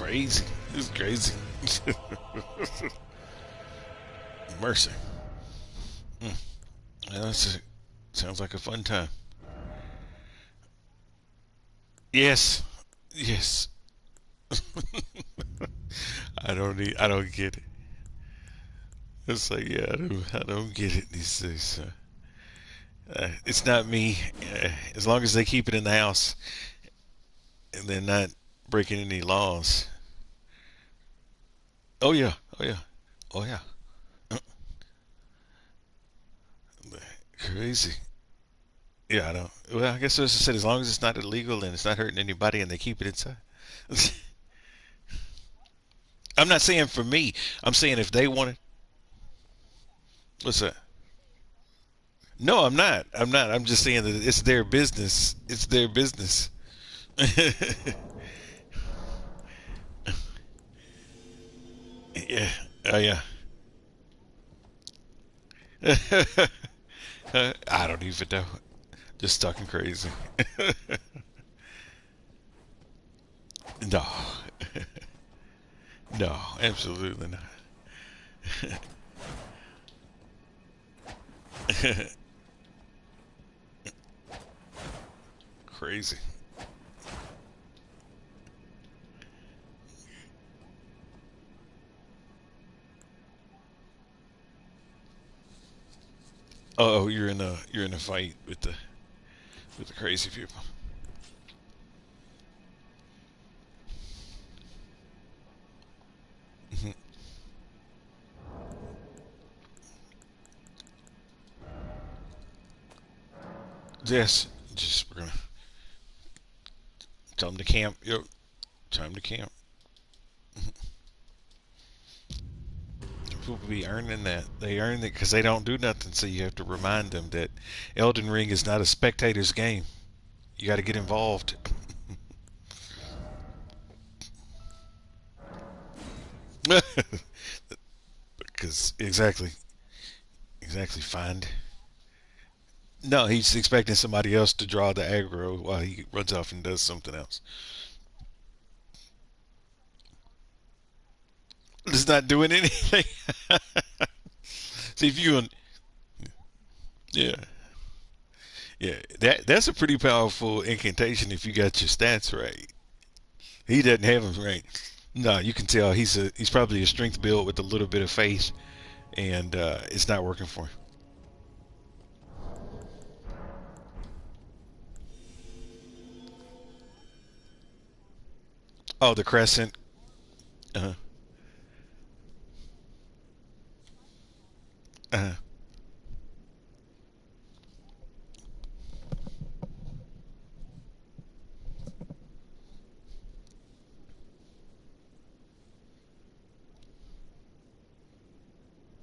crazy. It's crazy. Mercy. Mm. Yeah, sounds like a fun time. Yes. Yes. I don't get it. It's like, yeah, I don't get it these days. It's not me. As long as they keep it in the house and they're not breaking any laws. Oh yeah. Oh yeah. Oh yeah. Uh, Crazy. Yeah, I don't. Well, I guess as I said, as long as it's not illegal and it's not hurting anybody and they keep it inside. I'm not saying for me. I'm saying if they want it. What's that? No, I'm not. I'm not. I'm just saying that it's their business. It's their business. Yeah. Oh yeah. I don't even know. Just talking crazy. No. No, absolutely not. Crazy. Oh, you're in a fight with the crazy people. Mhm. Yes, just we're gonna tell them to camp. Yep, time to camp. People be earning that. They earn it because they don't do nothing. So you have to remind them that Elden Ring is not a spectator's game. You got to get involved. Because exactly. Find. No, he's expecting somebody else to draw the aggro while he runs off and does something else. It's not doing anything. See if you yeah. Yeah, that's a pretty powerful incantation if you got your stats right. He doesn't have them right. No, you can tell he's probably a strength build with a little bit of faith, and it's not working for him. Oh, the crescent. Uh, uh,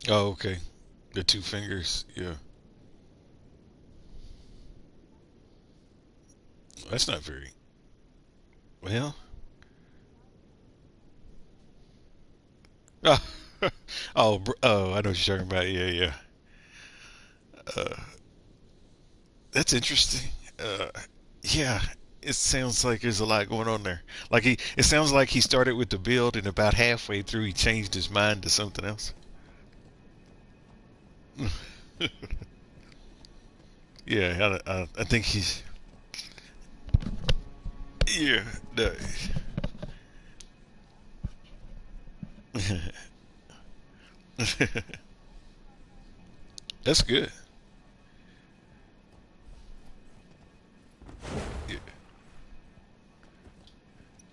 oh, okay. The two fingers. Yeah, that's not very well. Oh, oh, I know what you're talking about. Yeah, yeah. Uh, that's interesting. Uh, yeah, it sounds like there's a lot going on there. It sounds like he started with the build, and about halfway through, he changed his mind to something else. Yeah, I think he's. Yeah, no. That's good. Yeah,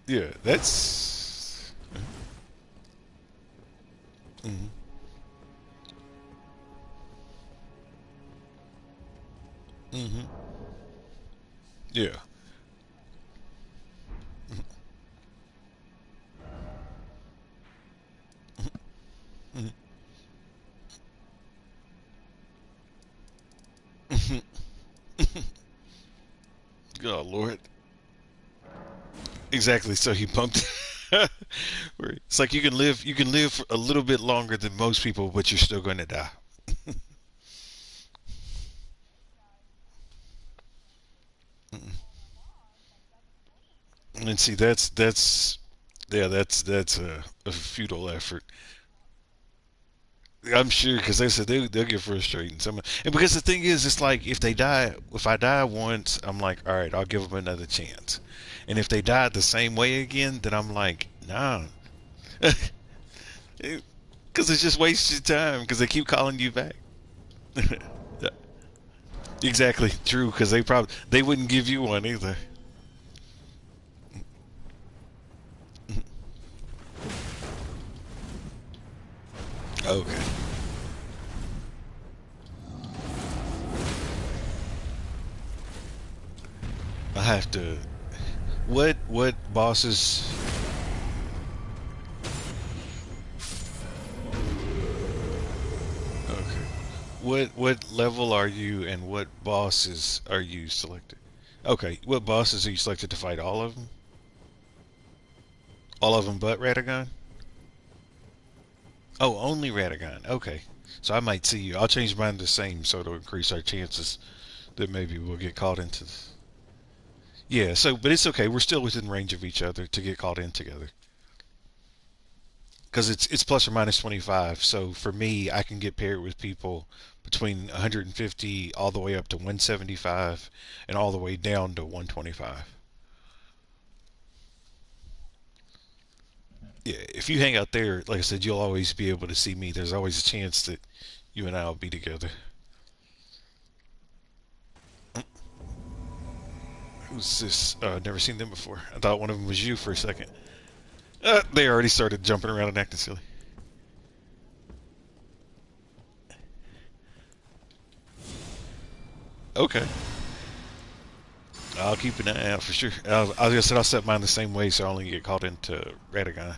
yeah that's. Mm-hmm. Mm-hmm. Yeah. Mm-hmm. Oh Lord. Exactly. So he pumped. It's like you can live a little bit longer than most people, but you're still going to die. And see, that's Yeah, that's a futile effort. I'm sure because they said they'll get frustrating. And because the thing is, it's like if I die once, I'm like, all right, I'll give them another chance. And if they die the same way again, then I'm like, nah, because it's just wasted time because they keep calling you back. Exactly true because they wouldn't give you one either. Okay, I have to. What bosses? Okay. What level are you and what bosses are you selected? Okay, what bosses are you selected to fight? All of them? All of them but Radagon? Oh, only Radagon. Okay. So I might see you. I'll change mine the same so to increase our chances that maybe we'll get caught into this. Yeah, so but it's okay. We're still within range of each other to get caught in together. Because it's plus or minus 25. So for me, I can get paired with people between 150 all the way up to 175 and all the way down to 125. Yeah, if you hang out there, like I said, you'll always be able to see me. There's always a chance that you and I will be together. Who's this? Never seen them before. I thought one of them was you for a second. They already started jumping around and acting silly. Okay, I'll keep an eye out for sure. I just said I'll set mine the same way so I only get caught into Radagon.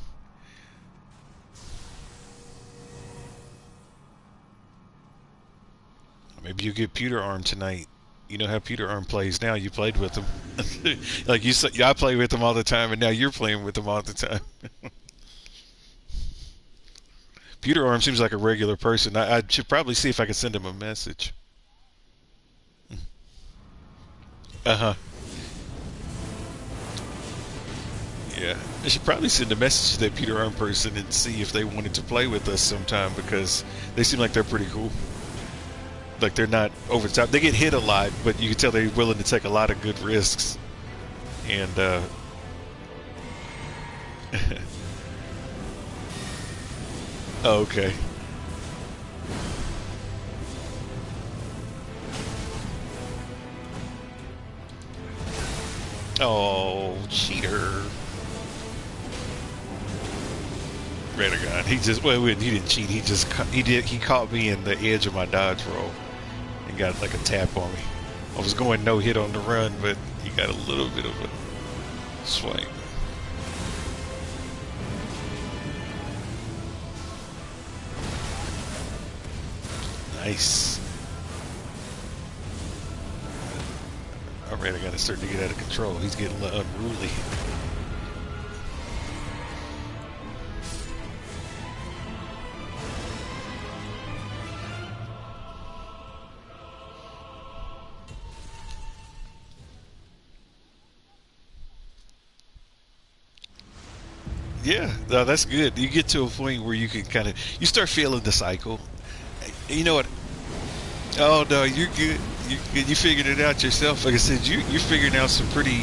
Maybe you get Pewter Arm tonight. You know how Pewter Arm plays now. You played with him, like you said. Yeah, I play with him all the time, and now you're playing with him all the time. Pewter Arm seems like a regular person. I should probably see if I can send him a message. Uh huh. Yeah, I should probably send a message to that Peter Arm person and see if they wanted to play with us sometime because they seem like they're pretty cool. Like they're not over the top. They get hit a lot, but you can tell they're willing to take a lot of good risks. And okay. Oh, cheater. Renegon. He just well, he didn't cheat. He caught me in the edge of my dodge roll and got like a tap on me. I was going no hit on the run, but he got a little bit of a swipe. Nice. Our Renegon is starting to get out of control. He's getting a little unruly. Yeah, no, that's good. You get to a point where you can kind of you start feeling the cycle. You know what? Oh no, you're good. You figured it out yourself. Like I said, you're figuring out some pretty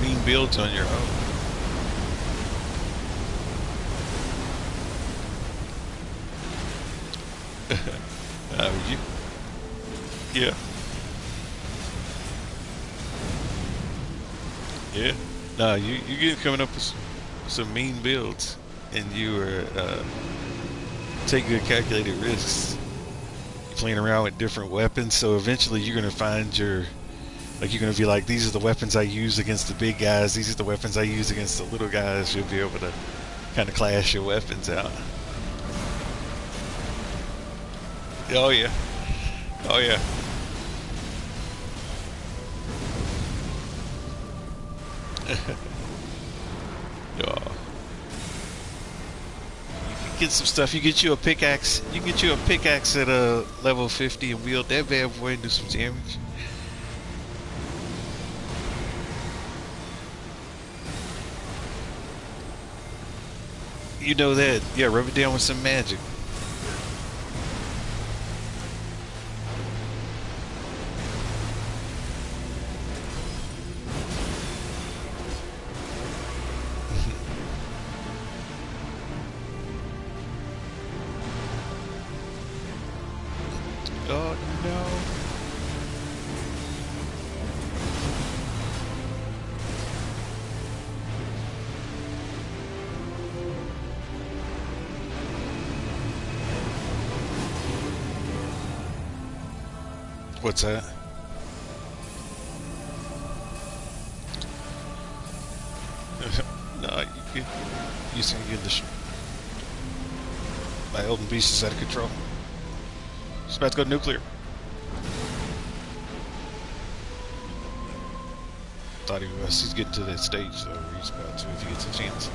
mean builds on your own. You, yeah, yeah. No, you get coming up with some mean builds, and you are take good calculated risks. Playing around with different weapons, so eventually you're gonna find you're gonna be like, these are the weapons I use against the big guys. These are the weapons I use against the little guys. You'll be able to kind of clash your weapons out. Oh yeah, oh yeah. Oh. Get some stuff. You get you a pickaxe. You get you a pickaxe at a level 50 and wield that bad boy and do some damage. You know that. Yeah, rub it down with some magic. Oh no. What's that? No, you see, get this. My Elden Beast is out of control. It's about to go nuclear. Thought he was. He's getting to that stage though, where he's about to if he gets a chance.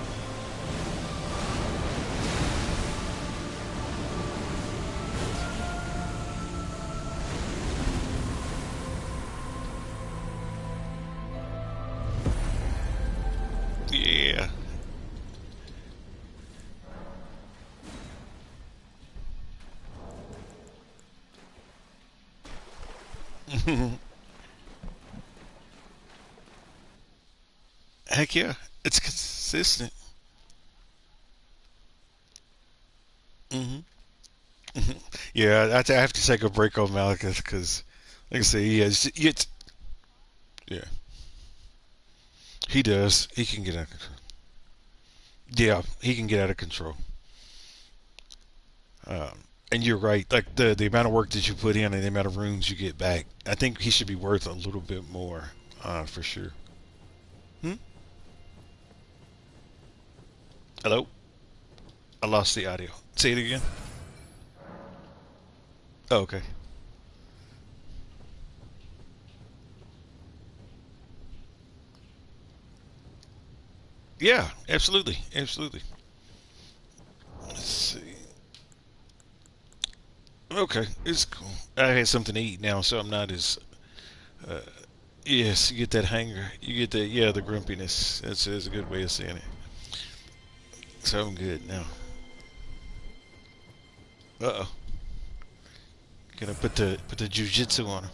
Yeah. Heck yeah, it's consistent. Hmm. Yeah, I have to take a break on Malekith because, like I say, he has. Yeah, he does. He can get out of control. Yeah, he can get out of control. Um, and you're right. Like the amount of work that you put in and the amount of runes you get back, I think he should be worth a little bit more, for sure. Hmm? Hello, I lost the audio. Say it again. Oh, okay. Yeah, absolutely, absolutely. Let's see. Okay, it's cool. I had something to eat now, so I'm not as. Uh, yes, you get that hunger. You get that. Yeah, the grumpiness. That's a good way of saying it. So I'm good now. Uh oh. Gonna put the jujitsu on him.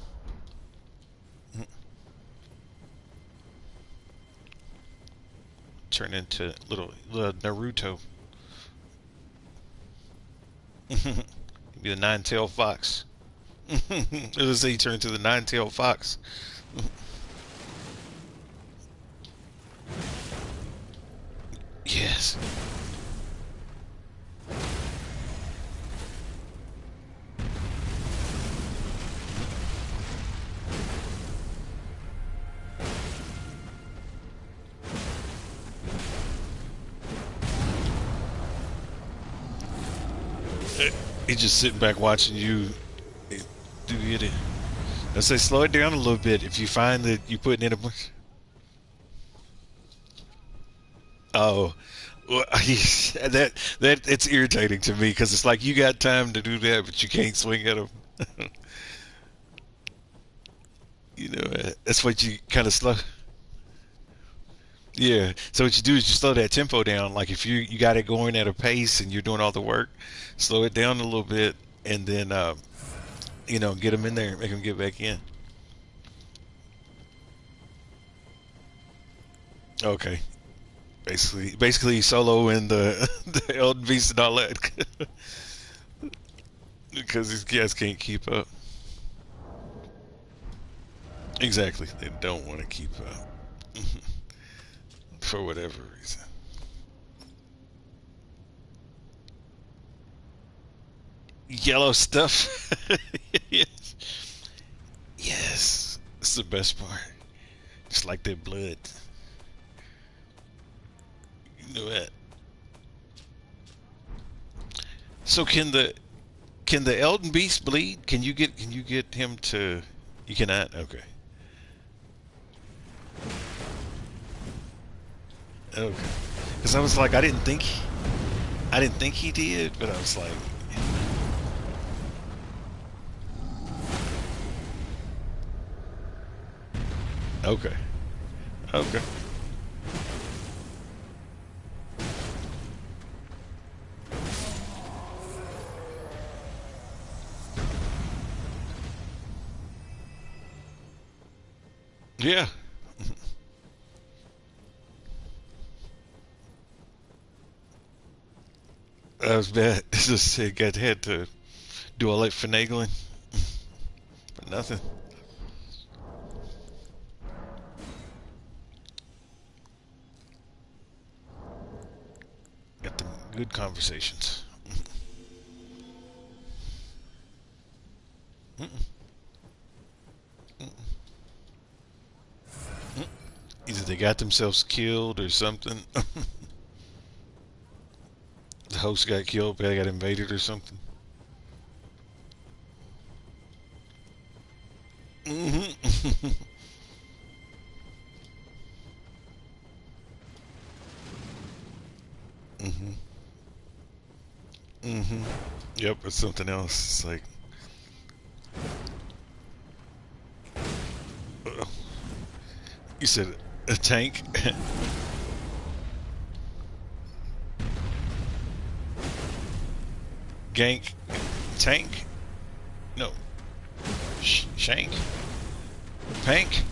Turn into little Naruto. Be the nine-tailed fox. It was he turned to the nine-tailed fox. Yes. He's just sitting back watching you do it. I say slow it down a little bit. If you find that you're putting in a bunch. Oh, well, that it's irritating to me because it's like you got time to do that, but you can't swing at him. That's what you kind of slow. Yeah. So what you do is you slow that tempo down. Like if you got it going at a pace and you're doing all the work, slow it down a little bit, and then get them in there, make them get back in. Okay. Basically solo in the the Elden Beast and all that because these guys can't keep up. Exactly. They don't want to keep up for whatever reason. Yellow stuff. Yes. Yes. It's the best part. Just like their blood. You know that. So can the Elden Beast bleed? Can you get him to? You cannot. Okay. Okay. Because I was like, I didn't think he did, but I was like, okay, okay. Yeah, that was bad. It's just it got had to do all that finagling for nothing. Got them good conversations. Either they got themselves killed or something. The host got killed, they got invaded or something. Mm-hmm. Mm-hmm. Mm-hmm. Yep, it's something else. It's like, uh, you said a tank. Gank. Tank? No. Shank? Pank?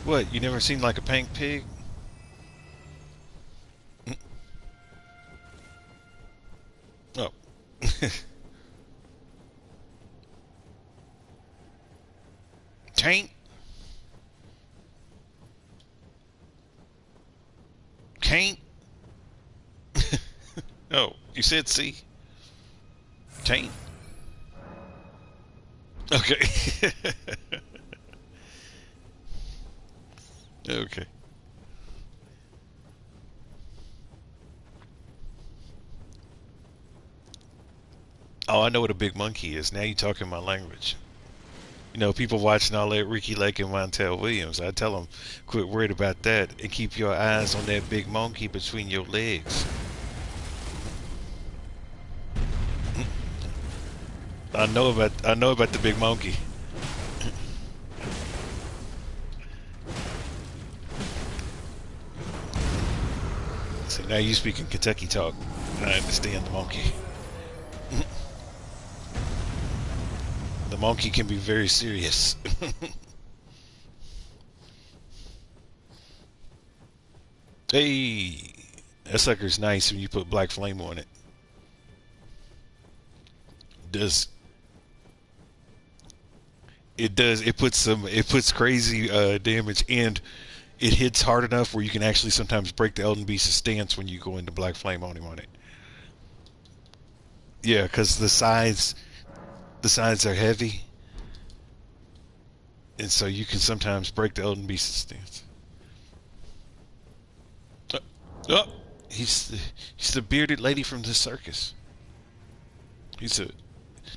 What, you never seen like a pank pig? Mm. Oh. Tank? Can't? Oh, you said C? Taint? Okay. Okay. Oh, I know what a big monkey is. Now you're talking my language. You know, people watching all that Ricky Lake and Montel Williams. I tell them, quit worried about that and keep your eyes on that big monkey between your legs. I know about the big monkey. So now you speaking Kentucky talk. I understand the monkey. The monkey can be very serious. Hey, that sucker's nice when you put black flame on it. Does it does it puts crazy damage, and it hits hard enough where you can actually sometimes break the Elden Beast's stance when you go into black flame on him on it. Yeah, because the sides are heavy, and so you can sometimes break the Elden Beast's stance. Uh, oh, he's the bearded lady from the circus. He's a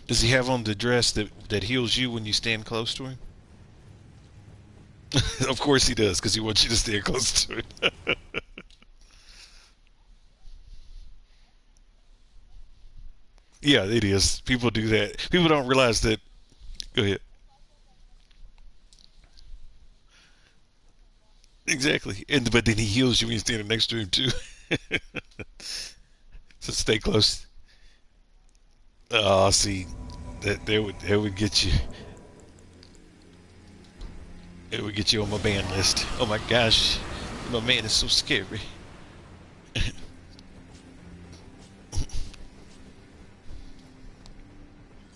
Does he have on the dress that heals you when you stand close to him? Of course he does, because he wants you to stand close to it. Yeah, it is. People do that. People don't realize that. Go ahead. Exactly. But then he heals you when you're standing next to him too. So stay close. Oh, see, that would get you. It would get you on my ban list. Oh my gosh, my man is so scary.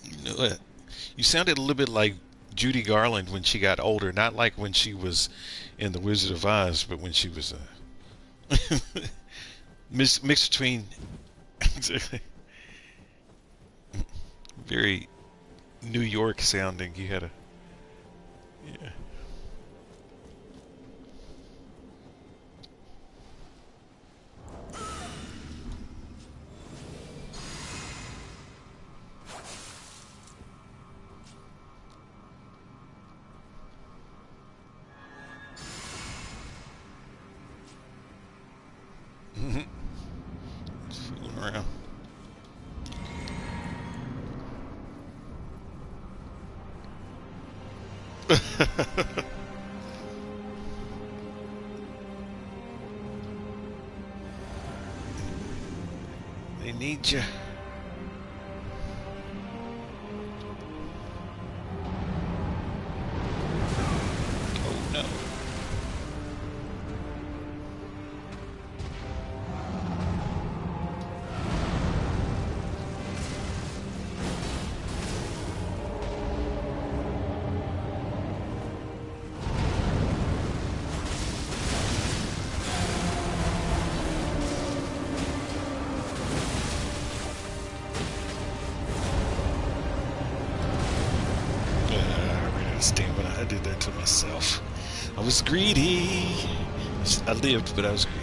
You know what? You sounded a little bit like Judy Garland when she got older. Not like when she was in The Wizard of Oz, but when she was mixed between very New York sounding. You had a yeah. Fooling around. They need you. no. I ran out of stamina. I did that to myself. I was greedy. I lived, but I was greedy.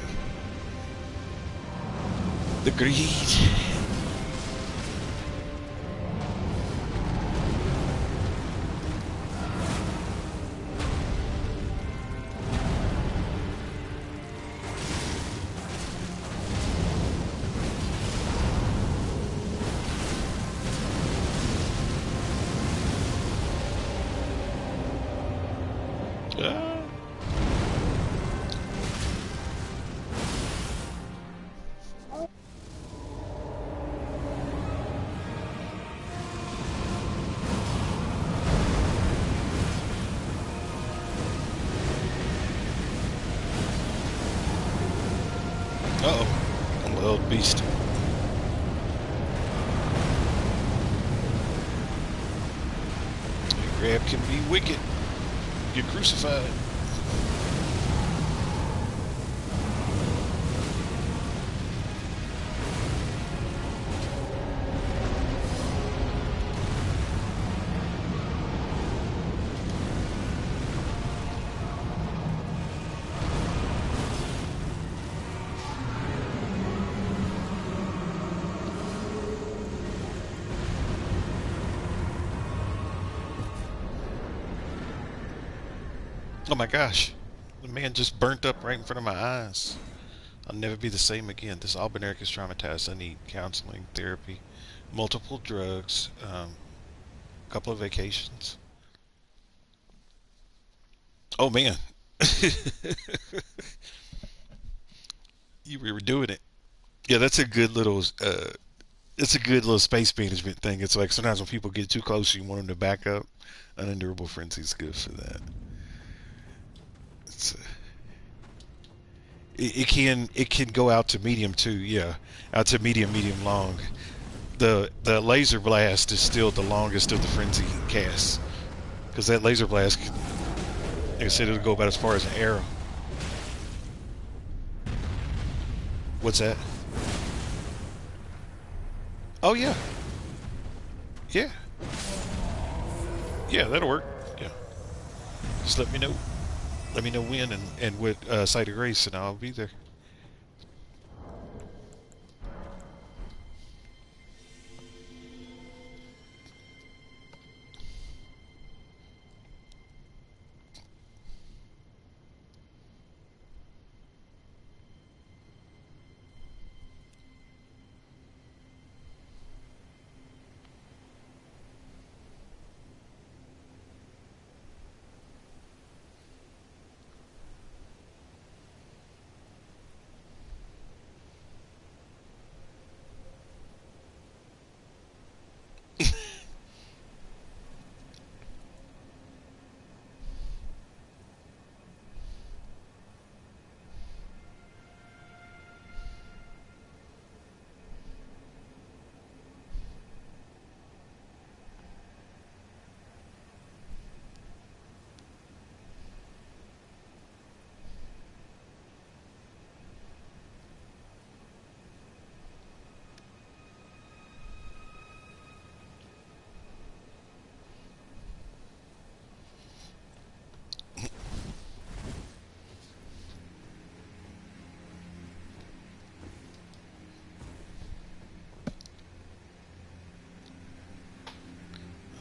The greed. Ah. Uh-oh. I'm a little beast. Grab can be wicked. Get crucified. Oh my gosh. The man just burnt up right in front of my eyes. I'll never be the same again. This Albinauric is traumatized. I need counseling, therapy, multiple drugs, a couple of vacations. Oh man. You were doing it. Yeah, that's a good little it's a good little space management thing. It's like sometimes when people get too close, you want them to back up. Unendurable frenzy is good for that. It's it can go out to medium too. Yeah, out to medium long. The laser blast is still the longest of the frenzy casts because that laser blast, like I said, it'll go about as far as an arrow. What's that? Oh yeah, yeah, yeah. That'll work. Yeah, just let me know. Let me know when and what site of grace, and I'll be there.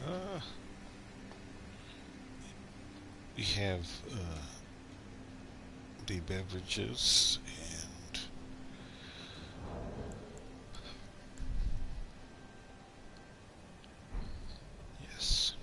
Uh, we have the beverages and yes.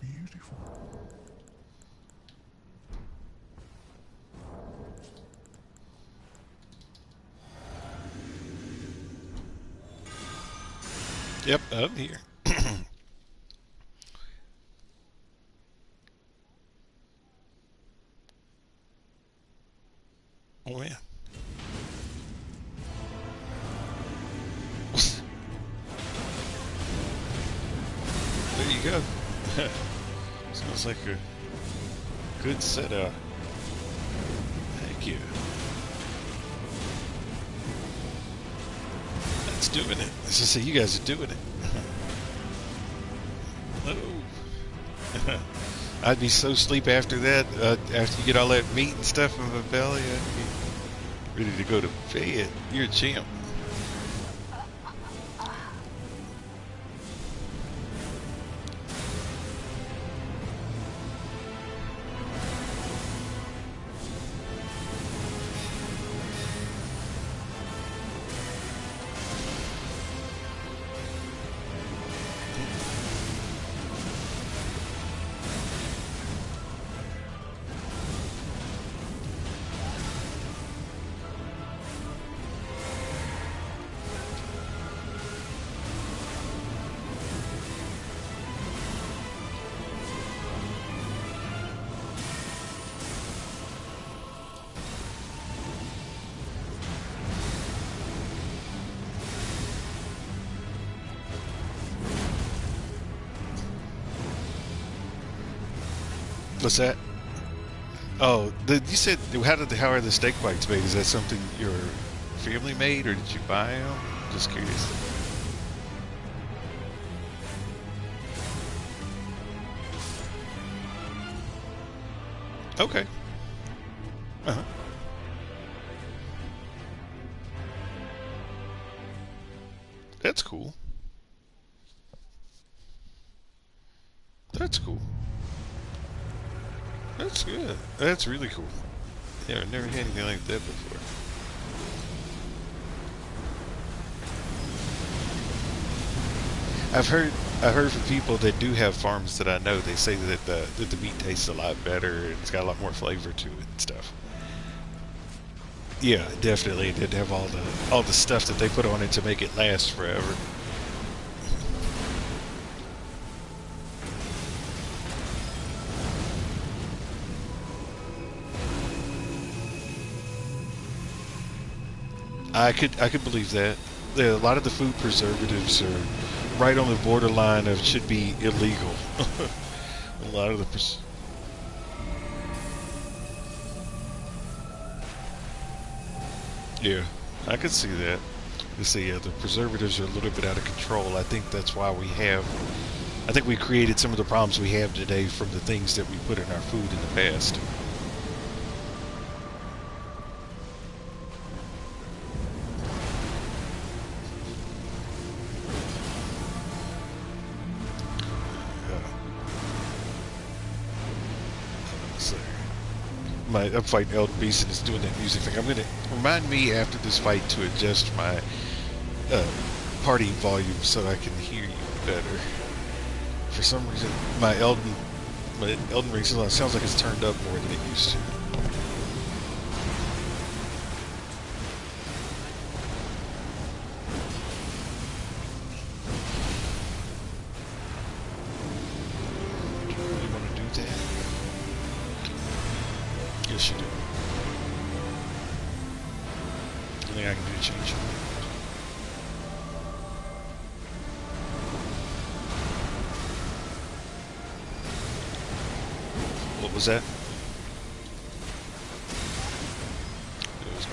beautiful. Yep, I'm here. Oh man. There you go. Sounds like a good setup. Thank you. That's doing it. Let's just say you guys are doing it. Oh. I'd be so sleep after that. After you get all that meat and stuff in my belly, I'd be ready to go to bed. You're a champ. What's that? Oh, you said how are the steak bites made? Is that something your family made, or did you buy them? Just curious. Okay. Uh-huh. That's cool. That's cool. That's good. That's really cool. Yeah, I've never had anything like that before. I've heard I've heard from people that do have farms that I know. They say that the meat tastes a lot better and it's got a lot more flavor to it and stuff. Yeah, definitely. It didn't have all the stuff that they put on it to make it last forever. I could believe that. Yeah, a lot of the food preservatives are right on the borderline of should be illegal. A lot of the yeah, I could see that. You see, yeah, the preservatives are a little bit out of control. I think that's why we have. I think we created some of the problems we have today from the things that we put in our food in the past. So, I'm fighting Elden Beast and it's doing that music thing. I'm gonna remind me after this fight to adjust my uh, party volume so I can hear you better. For some reason, my Elden Ring sounds like it's turned up more than it used to. Do you really want to do that? Yes, you do. Nothing I can do to change it. What was that? It was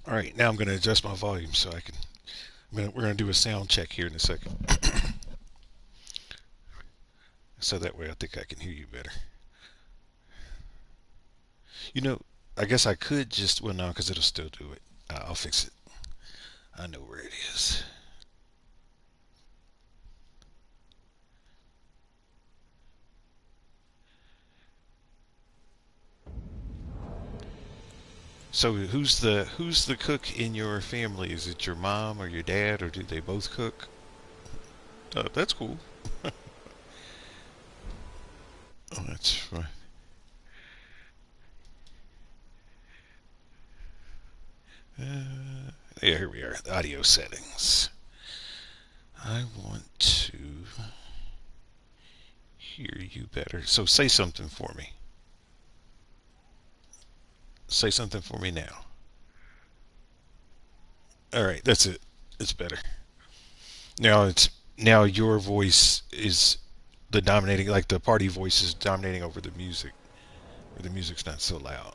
All right, now I'm going to adjust my volume so I can. We're going to do a sound check here in a second, so that way I think I can hear you better. You know, I guess I could just well no, because it'll still do it. I'll fix it. I know where it is. So who's the cook in your family? Is it your mom or your dad, or do they both cook? That's cool. Oh, that's fine. Yeah, here we are. The audio settings. I want to hear you better. So say something for me. Say something for me now. All right, that's it. It's better. Now your voice is the dominating, like the party voice is dominating over the music. Where the music's not so loud.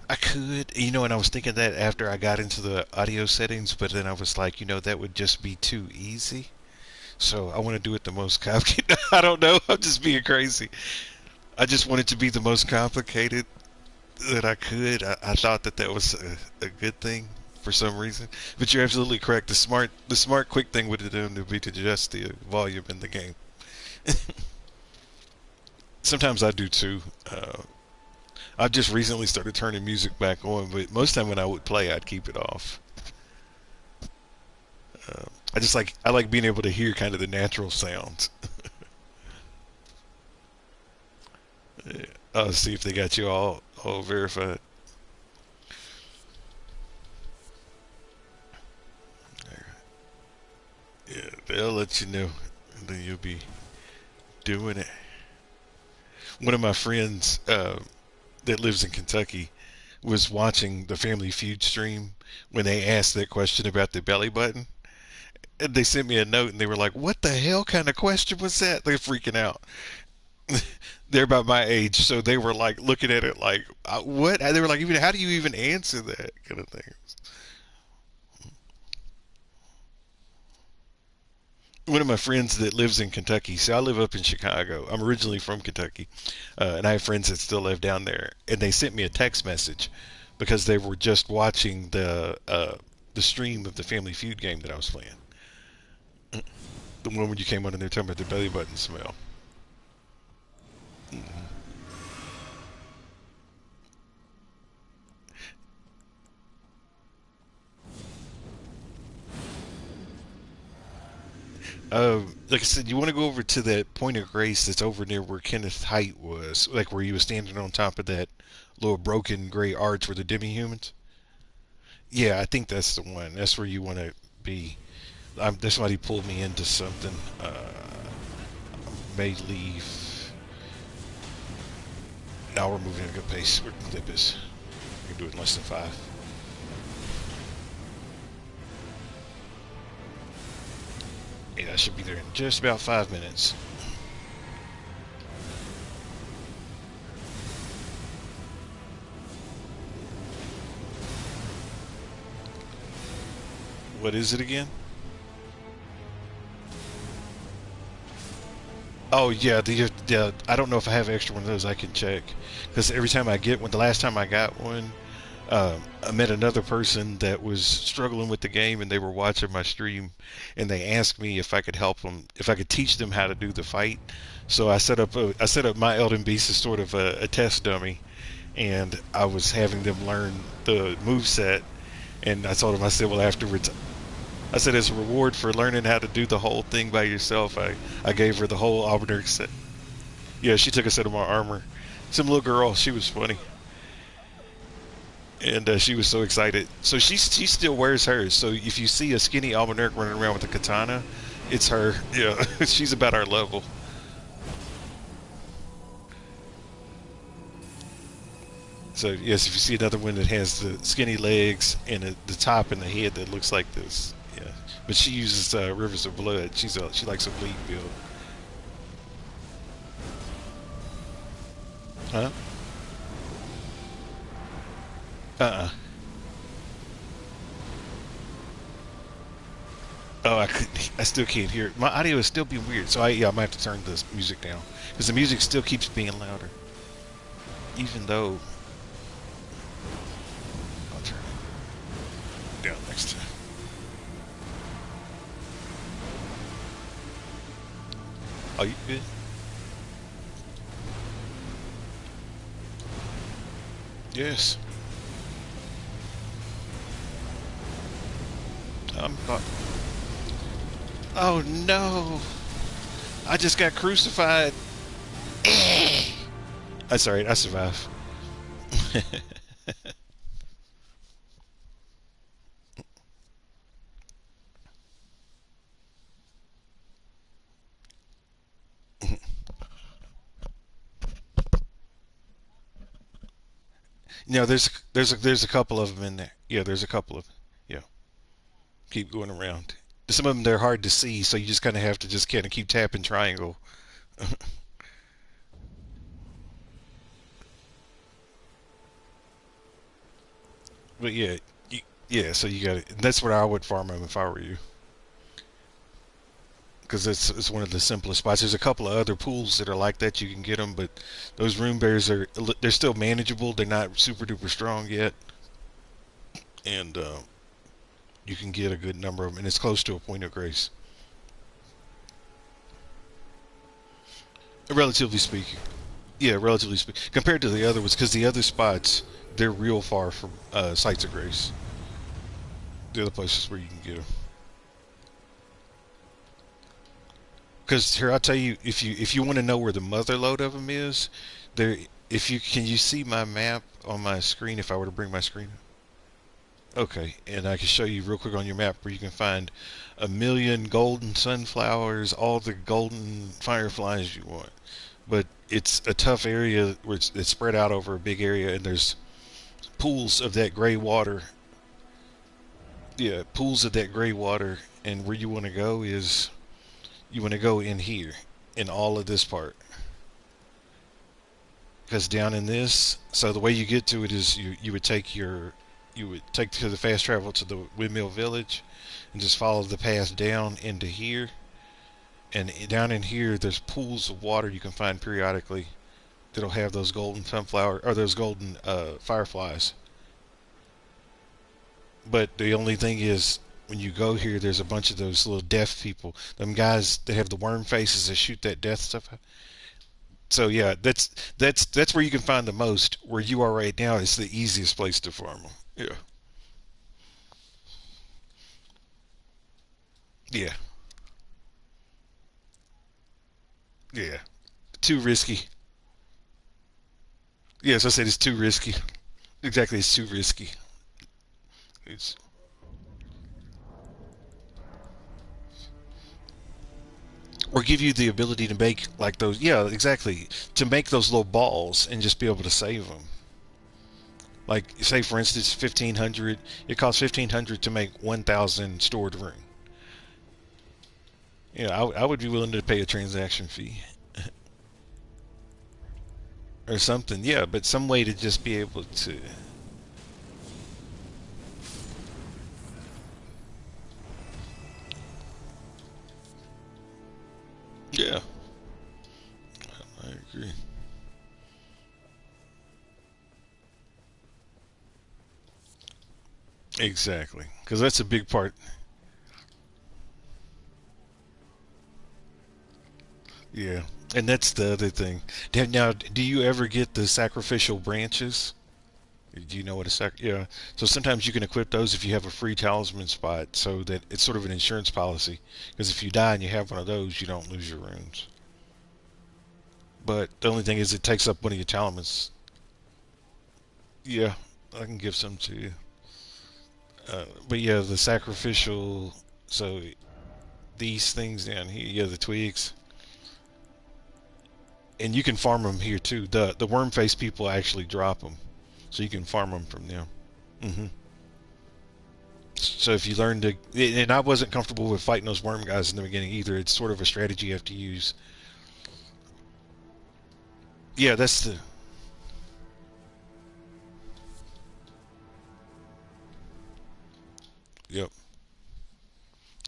I could, and I was thinking that after I got into the audio settings, but then I was like, that would just be too easy. So I want to do it the most complicated. I don't know. I'm just being crazy. I just wanted to be the most complicated that I could. I thought that was a good thing for some reason. But you're absolutely correct. The smart, quick thing would have done would be to adjust the volume in the game. Sometimes I do too. I've just recently started turning music back on, but most time when I would play, I'd keep it off. I like being able to hear kind of the natural sounds. Yeah. See if they got you all verified. Yeah, they'll let you know, and then you'll be doing it. One of my friends that lives in Kentucky was watching the Family Feud stream when they asked that question about the belly button. And they sent me a note and they were like, "What the hell kind of question was that?" They're freaking out. They're about my age, so they were like looking at it like, "What?" They were like, "Even how do you even answer that kind of thing?" One of my friends that lives in Kentucky. So I live up in Chicago. I'm originally from Kentucky, and I have friends that still live down there. And they sent me a text message because they were just watching the stream of the Family Feud game that I was playing. The one when you came on and they're talking about the belly button smell. Mm-hmm. Like I said, you want to go over to that point of grace that's over near where Kenneth Height was, like where he was standing on top of that little broken gray arch where the demi-humans. Yeah, I think that's the one. That's where you want to be. That's why he pulled me into something. May leave. Now we're moving at a good pace. Where the clip is. We can do it in less than 5. Yeah, I should be there in just about 5 minutes. What is it again? Oh yeah, the I don't know if I have an extra one of those. I can check because every time I get one, the last time I got one, I met another person that was struggling with the game, and they were watching my stream, and they asked me if I could help them, if I could teach them how to do the fight. So I set up my Elden Beast as sort of a test dummy, and I was having them learn the move set. And I told them, I said, well, afterwards, I said, as a reward for learning how to do the whole thing by yourself, I gave her the whole Alberner set. Yeah, she took a set of my armor. Some little girl, she was funny, and she was so excited. So she still wears hers. So if you see a skinny Alberner running around with a katana, it's her. Yeah, she's about our level. So yes, if you see another one that has the skinny legs and the top and the head that looks like this, yeah. But she uses rivers of blood. She likes a bleed build. Huh? Uh-uh. Oh, I couldn't. I still can't hear it. My audio is still being weird, so I might have to turn this music down because the music still keeps being louder, even though I'll turn it down next time. Oh, you good? Yes. I'm. Oh no! I just got crucified. That's alright. I survived. No, there's a couple of them in there. Yeah, there's a couple of. Yeah, keep going around. Some of them they're hard to see, so you just kind of have to just kind of keep tapping triangle. But yeah, yeah. So you got it. That's what I would farm them if I were you, because it's one of the simplest spots. There's a couple of other pools that are like that you can get them, but those room bears they're still manageable. They're not super duper strong yet, and you can get a good number of them, and it's close to a point of grace, relatively speaking. Yeah, relatively speaking, compared to the other ones, because the other spots they're real far from sites of grace. The other places where you can get them. Because here I'll tell you, if you want to know where the mother lode of them is, there. If you can, you see my map on my screen. If I were to bring my screen, okay, and I can show you real quick on your map where you can find a million golden sunflowers, all the golden fireflies you want. But it's a tough area where it's spread out over a big area, and there's pools of that gray water. Yeah, pools of that gray water, and where you want to go is you want to go in here, in all of this part. Because down in this, so the way you get to it is you would take to the fast travel to the windmill village, and just follow the path down into here. And down in here, there's pools of water you can find periodically that'll have those golden sunflower or those golden fireflies. But the only thing is, when you go here, there's a bunch of those little death people. Them guys that have the worm faces that shoot that death stuff. So yeah, that's where you can find the most. Where you are right now is the easiest place to farm them. Yeah, yeah, yeah. Too risky. Yes, I said it's too risky. Exactly, it's too risky. It's or give you the ability to make like those. Yeah, exactly. To make those little balls and just be able to save them. Like say for instance, 1,500. It costs 1,500 to make 1,000 stored room. Yeah, I would be willing to pay a transaction fee or something. Yeah, but some way to just be able to. Yeah, I agree. Exactly, because that's a big part. Yeah, and that's the other thing. Now, do you ever get the sacrificial branches? Do you know what a Yeah. So sometimes you can equip those if you have a free talisman spot, so that it's sort of an insurance policy. Because if you die and you have one of those, you don't lose your runes. But the only thing is, it takes up one of your talismans. Yeah, I can give some to you. But yeah, the sacrificial. So these things down here, yeah, the twigs, and you can farm them here too. The worm face people actually drop them, so you can farm them from them. hmm So if you learn to, and I wasn't comfortable with fighting those worm guys in the beginning either. It's sort of a strategy you have to use. Yeah, that's the. Yep.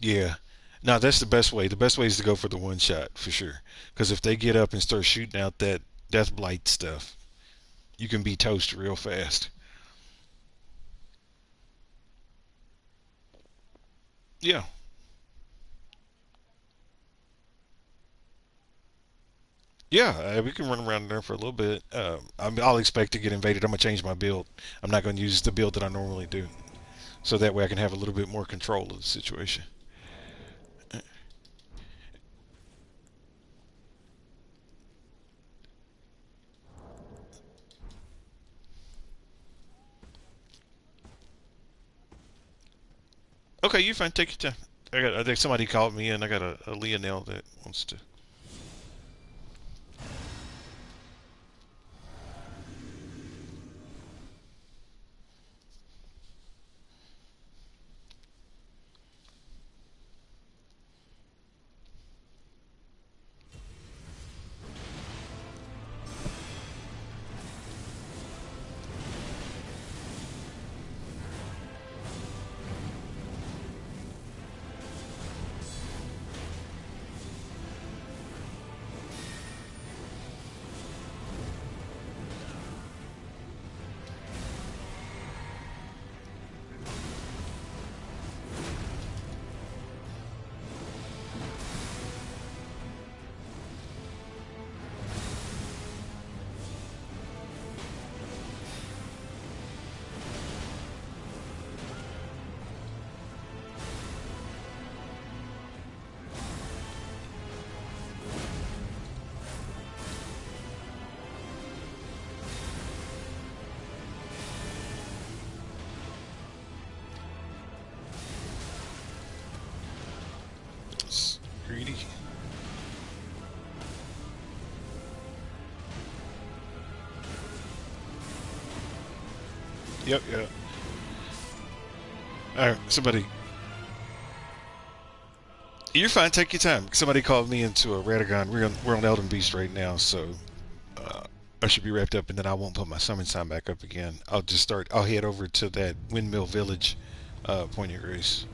Yeah. No, that's the best way. The best way is to go for the one shot for sure. Because if they get up and start shooting out that death blight stuff, you can be toast real fast. Yeah. Yeah, we can run around there for a little bit. I'll expect to get invaded. I'm gonna change my build. I'm not gonna use the build that I normally do, so that way I can have a little bit more control of the situation. Okay, you fine. Take your time. I think somebody called me and I got a Lionel that wants to. Greedy. Yep, yep. All right, somebody. You're fine. Take your time. Somebody called me into a Radagon. We're on Elden Beast right now, so uh, I should be wrapped up, and then I won't put my summon sign back up again. I'll just start. I'll head over to that Windmill Village, Point of Grace.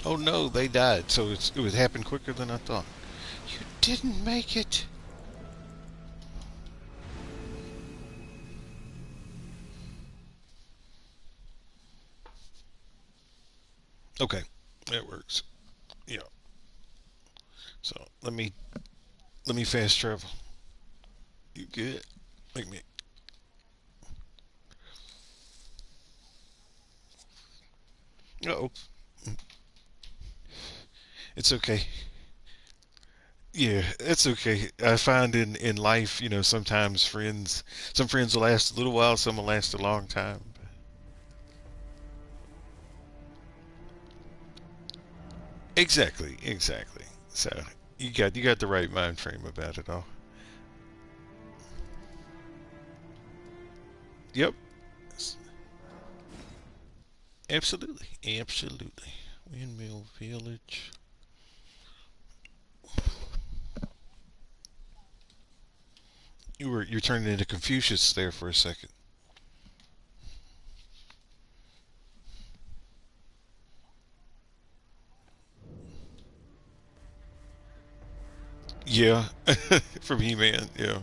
Oh no, they died. So it would happen quicker than I thought. You didn't make it. Okay, that works. Yeah. So let me fast travel. You good? Make me. Oh, it's okay. Yeah, it's okay. I find in life, sometimes some friends will last a little while, some will last a long time. Exactly, exactly. So you got the right mind frame about it all. Yep, absolutely, absolutely. Windmill Village. You're turning into Confucius there for a second. Yeah, from He-Man. Yeah.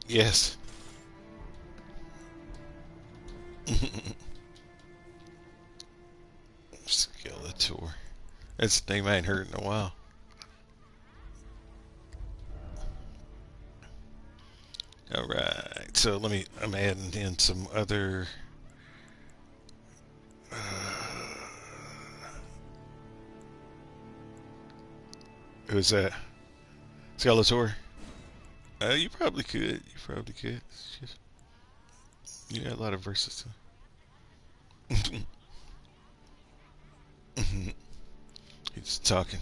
Yes. Skeletor. That's the name I ain't heard in a while. All right. So I'm adding in some other. Who's that? Skeletor? You probably could. You probably could. You got a lot of versatility. He's talking.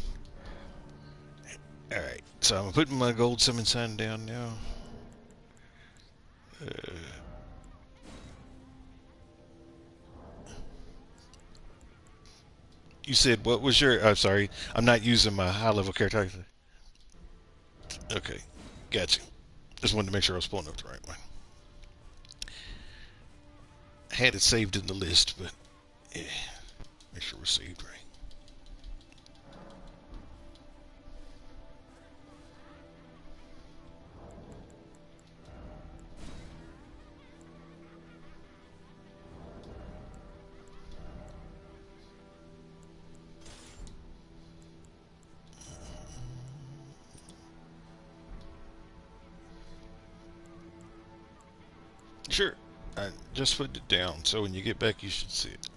All right. So I'm putting my gold summon sign down now. Uh, You said what was your? I'm sorry, I'm not using my high level character. Okay, gotcha. Just wanted to make sure I was pulling up the right one. Had it saved in the list, but yeah, make sure we're saved right. Sure. I just put it down, so when you get back, you should see it.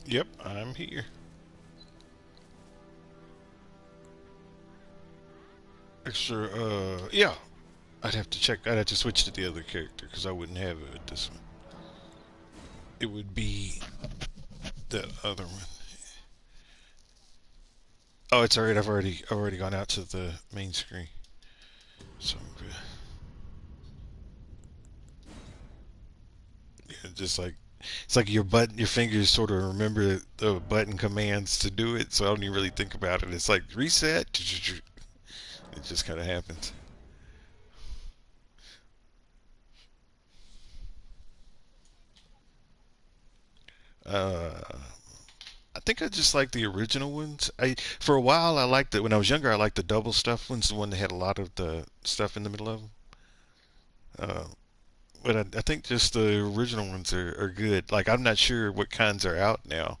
Yep, I'm here. Extra, yeah. I'd have to check. I'd have to switch to the other character because I wouldn't have it with this one. It would be the other one. Oh, it's alright. I've already gone out to the main screen, so I'm good. Yeah, just like it's like your fingers sort of remember the button commands to do it, so I don't even really think about it. It's like reset. It just kind of happens. Uh, I think I just like the original ones. I For a while I liked it when I was younger. I liked the double stuff ones, the one that had a lot of the stuff in the middle of them. Uh, but I think just the original ones are good. Like I'm not sure what kinds are out now.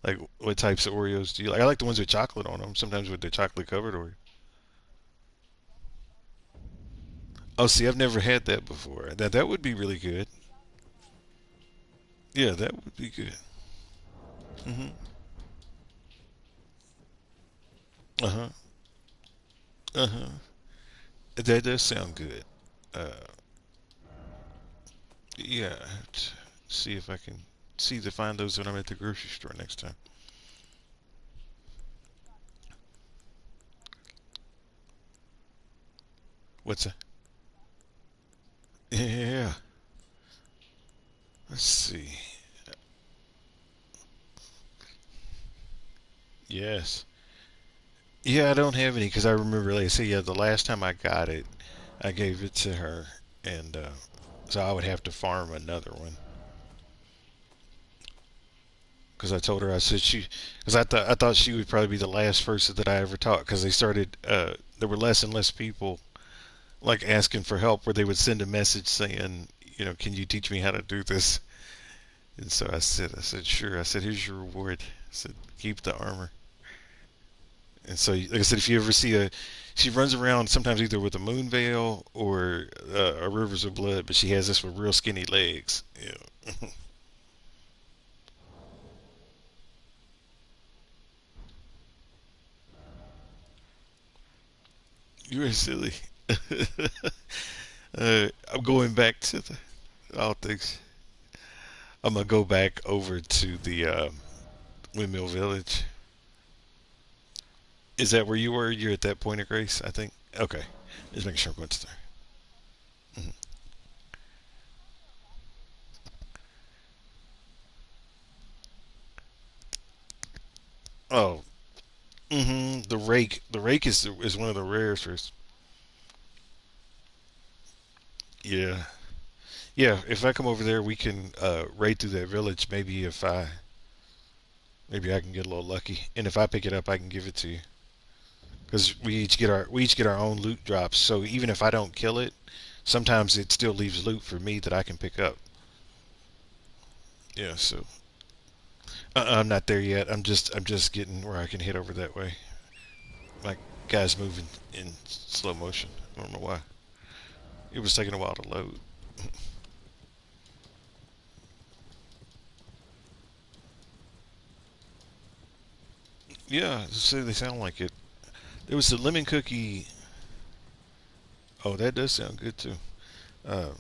Like what types of Oreos do you like? I like the ones with chocolate on them. Sometimes with the chocolate covered Oreo. Oh, see, I've never had that before. That would be really good. Yeah, that would be good. Hmm. Uh huh. Uh huh. That does sound good. Uh, yeah. See if I can see to find those when I'm at the grocery store next time. What's that? Yeah. Let's see. Yes. Yeah, I don't have any because I remember, like I say, yeah, the last time I got it, I gave it to her, and so I would have to farm another one because I told her I said because I thought she would probably be the last person that I ever taught because they started there were less and less people like asking for help where they would send a message saying, can you teach me how to do this? And so I said sure. I said, here's your reward. I said, keep the armor. And so, like I said, if you ever see she runs around sometimes either with a moon veil or a rivers of blood, but she has this with real skinny legs. Yeah, you are silly. I'm going back to the all things. I'm gonna go back over to the Windmill Village. Is that where you were? You're at that point of grace, I think. Okay, just making sure I'm going to there. Mhm. Oh, the rake. The rake is one of the rarest. Yeah, yeah. If I come over there, we can raid through that village. Maybe I can get a little lucky, and if I pick it up, I can give it to you. Because we each get our own loot drops. So even if I don't kill it, sometimes it still leaves loot for me that I can pick up. Yeah. So I'm not there yet. I'm just getting where I can hit over that way. My guy's moving in slow motion. I don't know why. It was taking a while to load. Yeah, so they sound like it. There was the lemon cookie. Oh, that does sound good too. Uh,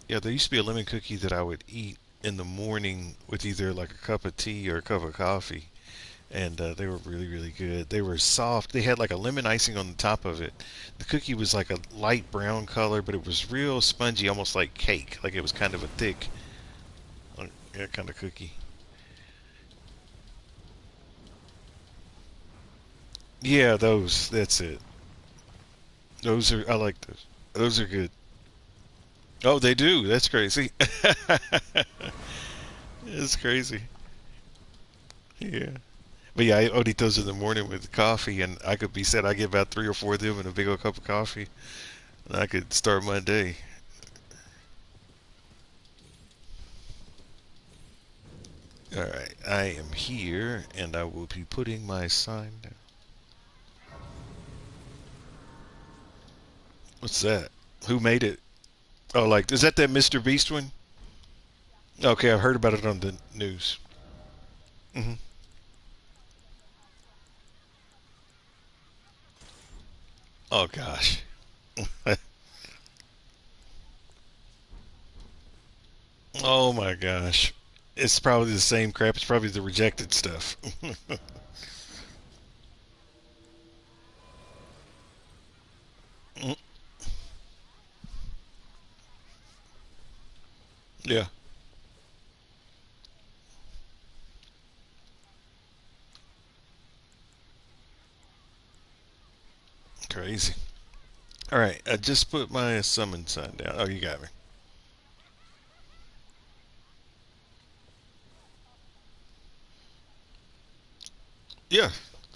yeah, there used to be a lemon cookie that I would eat in the morning with either like a cup of tea or a cup of coffee, and they were really, really good. They were soft. They had like a lemon icing on the top of it. The cookie was like a light brown color, but it was real spongy, almost like cake. Like it was kind of a thick, yeah, kind of cookie. Yeah, those. That's it. Those are. I like those. Those are good. Oh, they do. That's crazy. It's crazy. Yeah. But yeah, I would eat those in the morning with coffee, and I could be set. I get about three or four of them in a big old cup of coffee, and I could start my day. All right, I am here, and I will be putting my sign down. What's that? Who made it? Oh, like is that Mr. Beast one? Okay, I've heard about it on the news. Hmm. Oh gosh. Oh my gosh. It's probably the same crap. It's probably the rejected stuff. Yeah, crazy. All right, I just put my summon sign down. Oh, you got me. Yeah,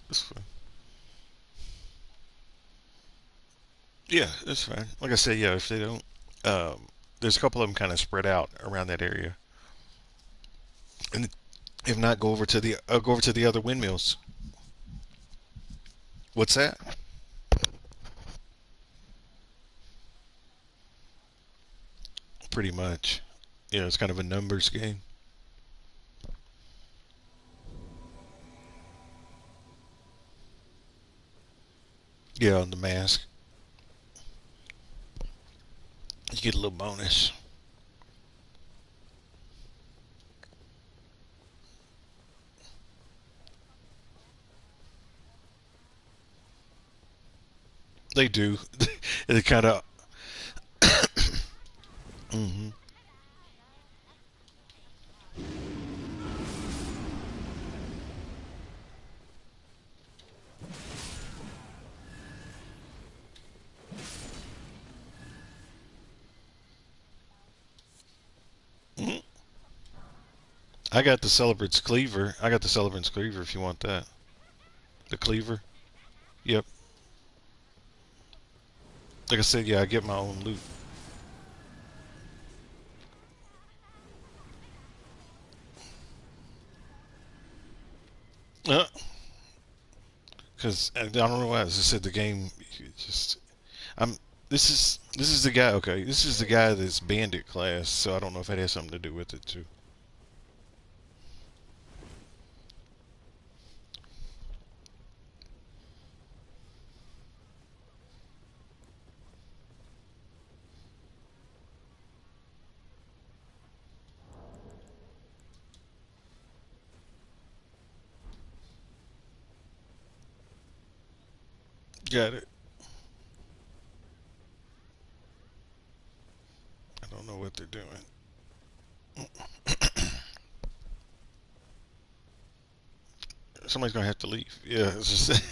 that's fine. Yeah, that's fine. Like I said, yeah, if they don't, there's a couple of them kind of spread out around that area, and if not, go over to the other windmills. What's that? Pretty much. Yeah, it's kind of a numbers game. Yeah, on the mask, you get a little bonus. They do. They kind of. Hmm. I got the Celebrant's Cleaver. I got the Celebrant's Cleaver if you want that. The Cleaver. Yep. Like I said, yeah, I get my own loot. Because because I don't know why. As I said, the game just I'm. This is the guy. Okay, this is the guy that's bandit class. So I don't know if that has something to do with it too. Got it. I don't know what they're doing. Somebody's gonna have to leave. Yeah, it's just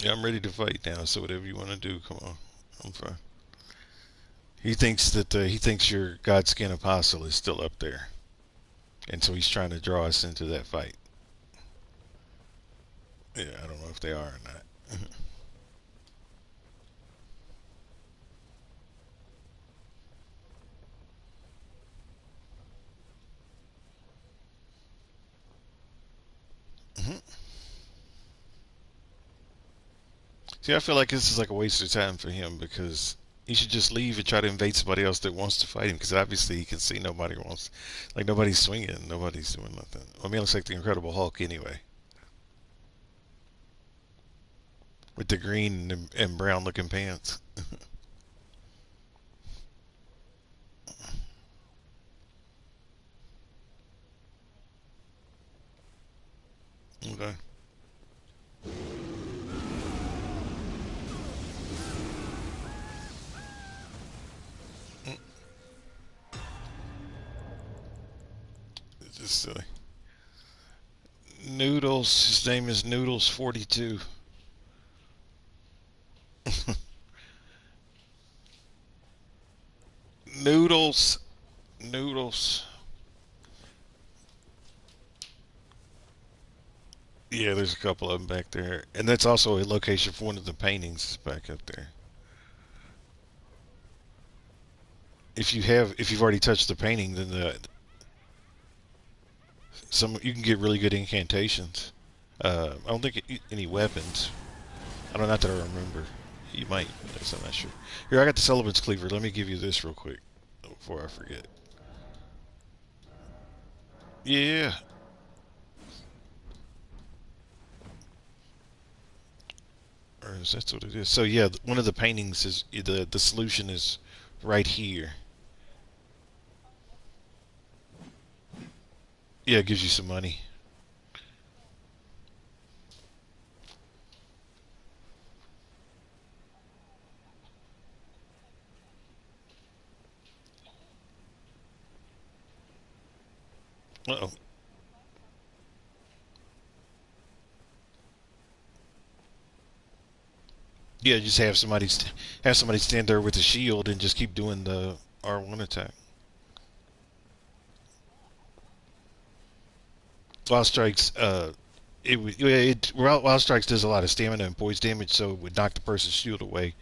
yeah. I'm ready to fight now. So whatever you want to do, come on. I'm fine. He thinks your Godskin apostle is still up there, and so he's trying to draw us into that fight. Yeah, I don't know if they are or not. See, I feel like this is like a waste of time for him because he should just leave and try to invade somebody else that wants to fight him because obviously he can see nobody wants, like nobody's swinging, nobody's doing nothing. I mean, it looks like the Incredible Hulk anyway, with the green and brown looking pants. Okay. It's just silly. Noodles. His name is Noodles 42. Noodles. Noodles. Yeah, there's a couple of them back there, and that's also a location for one of the paintings back up there. If you've already touched the painting, then some you can get really good incantations. I don't think any weapons. I don't, not that I remember. You might, but I'm not sure. Here, I got the Sullivan's Cleaver. Let me give you this real quick before I forget. Yeah, or is that what it is? So yeah, one of the paintings is the solution is right here. Yeah, it gives you some money. Uh oh. Yeah, just have somebody stand there with a shield and just keep doing the R1 attack. Wild Strikes, Wild Strikes does a lot of stamina and poise damage, so it would knock the person's shield away,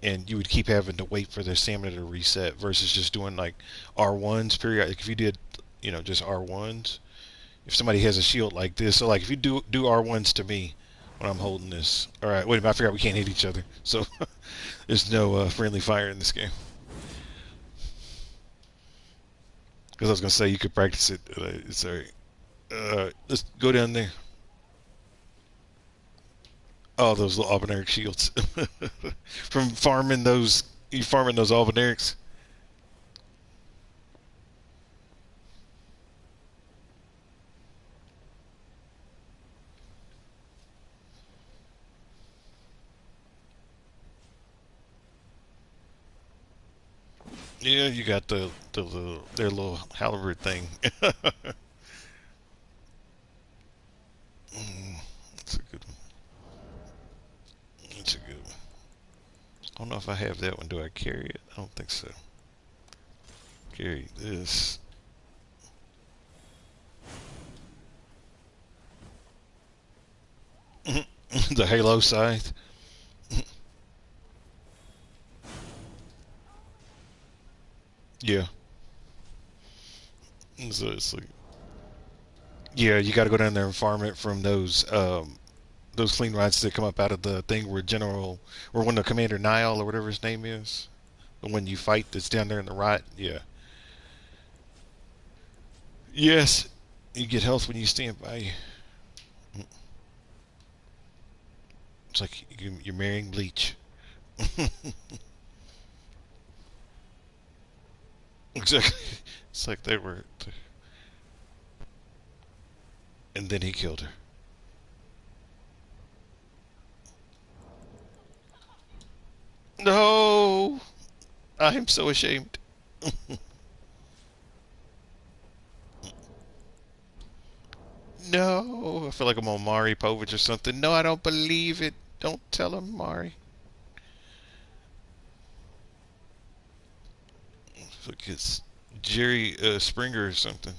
and you would keep having to wait for their stamina to reset versus just doing like R1s period. Like if you did, just R1s. If somebody has a shield like this, so like if you do R1s to me when I'm holding this. All right, wait a minute, I forgot we can't hit each other, so there's no friendly fire in this game. Because I was gonna say you could practice it. It's alright. Let's go down there. Oh, those little Albaneric shields from farming those. You farming those Albanerics? Yeah, you got their little halberd thing. That's a good one. That's a good one. I don't know if I have that one. Do I carry it? I don't think so. Carry this. The Halo scythe. Yeah. So it's like, yeah, you got to go down there and farm it from those clean rides that come up out of the thing where General or when the Commander Nile or whatever his name is, when you fight that's down there in the right. Yeah. Yes. You get health when you stand by. It's like you're marrying bleach. Exactly. It's like they were, and then he killed her. No, I'm so ashamed. No, I feel like I'm on Mari Povich or something. No, I don't believe it. Don't tell him, Mari. Look, it's Jerry Springer or something.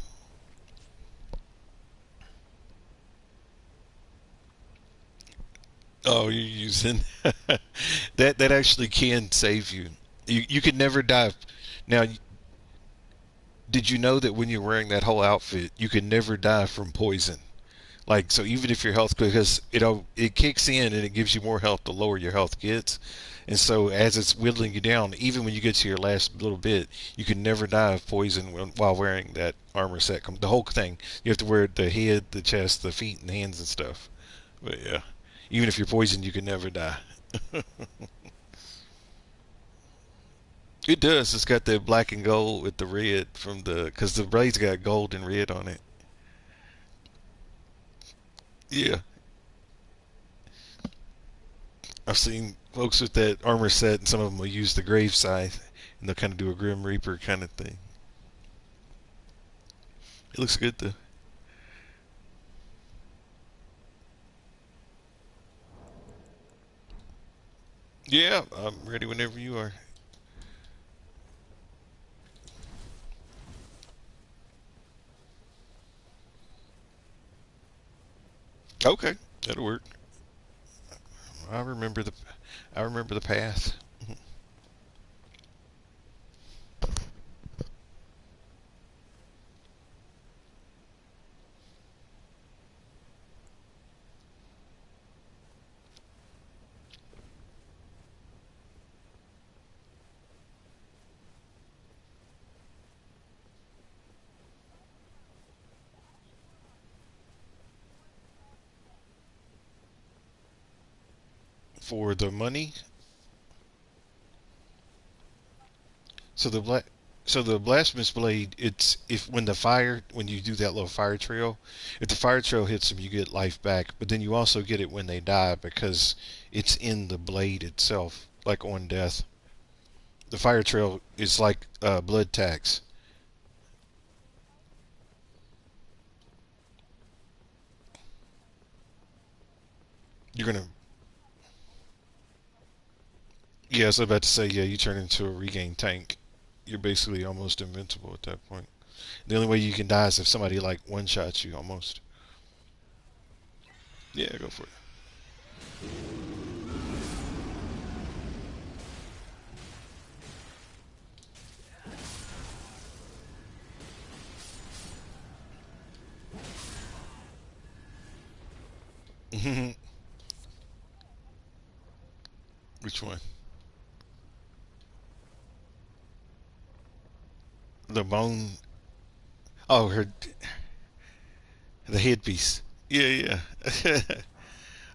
Oh, you're using that actually can save you. You could never die. Now, did you know that when you're wearing that whole outfit, you can never die from poison? Like, so even if your health, because it kicks in and it gives you more health the lower your health gets, and so as it's whittling you down, even when you get to your last little bit, you can never die of poison while wearing that armor set. The whole thing, you have to wear the head, the chest, the feet, and hands and stuff. But yeah, even if you're poisoned, you can never die. It does. It's got the black and gold with the red from because the blade's got gold and red on it. Yeah, I've seen folks with that armor set, and some of them will use the grave scythe, and they'll kind of do a Grim Reaper kind of thing. It looks good though. Yeah, I'm ready whenever you are. Okay, that'll work. I remember the, I remember the path. For the money. So the black, so the blasphemous blade. It's if when you do that little fire trail, if the fire trail hits them, you get life back. But then you also get it when they die because it's in the blade itself, like on death. The fire trail is like blood tax. You're gonna. Yeah, I was about to say. Yeah, you turn into a regain tank. You're basically almost invincible at that point. The only way you can die is if somebody like one shots you almost. Yeah, go for it. Which one? The bone. Oh, the headpiece. Yeah, yeah.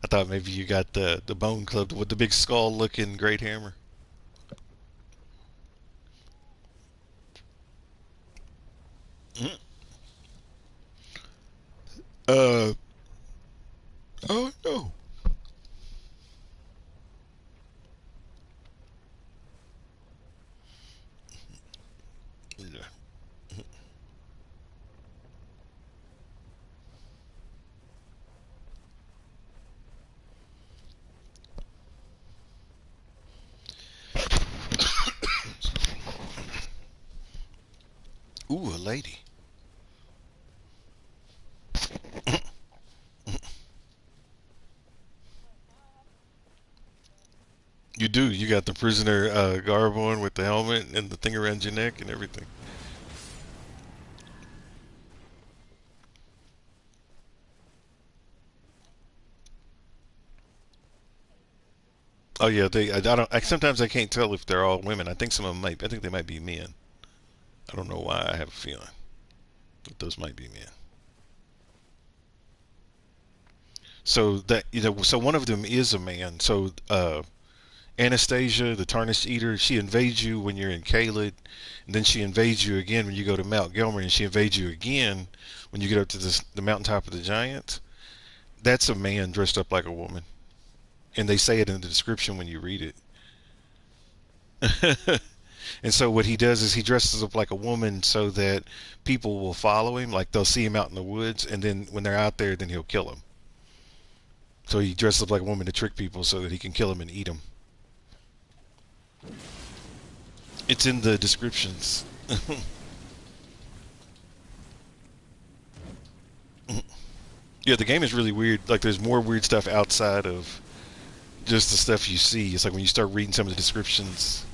I thought maybe you got the bone club with the big skull looking great hammer. Mm. Uh oh no. Yeah. Ooh, a lady. You do. You got the prisoner garb on with the helmet and the thing around your neck and everything. Oh yeah, they. I don't. Sometimes I can't tell if they're all women. I think some of them might. I think they might be men. I don't know why. I have a feeling that those might be men. So that so one of them is a man. So Anastasia, the Tarnished Eater, she invades you when you're in Caelid, and then she invades you again when you go to Mount Gelmer, and she invades you again when you get up to the mountaintop of the giants. That's a man dressed up like a woman, and they say it in the description when you read it. And so what he does is he dresses up like a woman so that people will follow him, like they'll see him out in the woods, and then when they're out there, then he'll kill them. So he dresses up like a woman to trick people so that he can kill them and eat them. It's in the descriptions. Yeah, the game is really weird. Like, there's more weird stuff outside of just the stuff you see. It's like when you start reading some of the descriptions.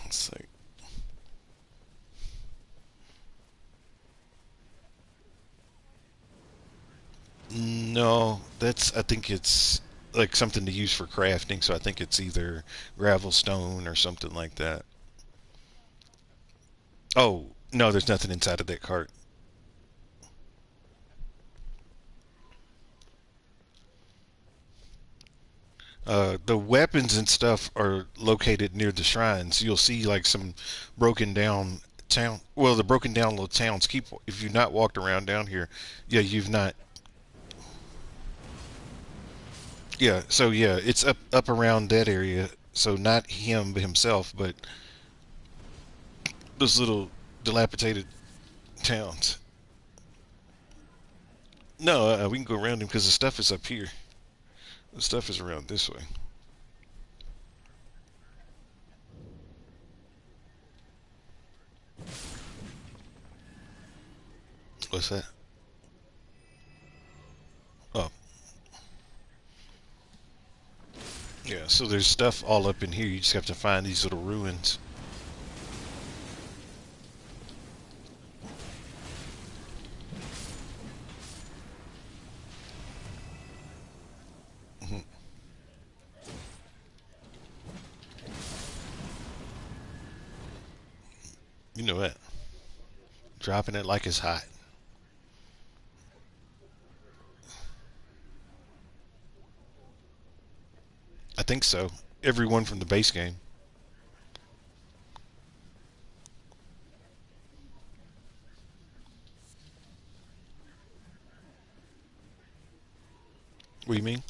It's like, no, that's, I think it's like something to use for crafting. So I think it's either gravel stone or something like that. Oh, no, there's nothing inside of that cart. The weapons and stuff are located near the shrines. You'll see like some broken down town. Well, the broken down little towns. Keep if you've not walked around down here, yeah, you've not. Yeah, so yeah, it's up around that area. So not him himself, but those little dilapidated towns. No, we can go around him because the stuff is up here. The stuff is around this way. What's that? Oh, yeah. So there's stuff all up in here. You just have to find these little ruins. Mhm. You know that. Dropping it like it's hot. I think so. Everyone from the base game. What do you mean?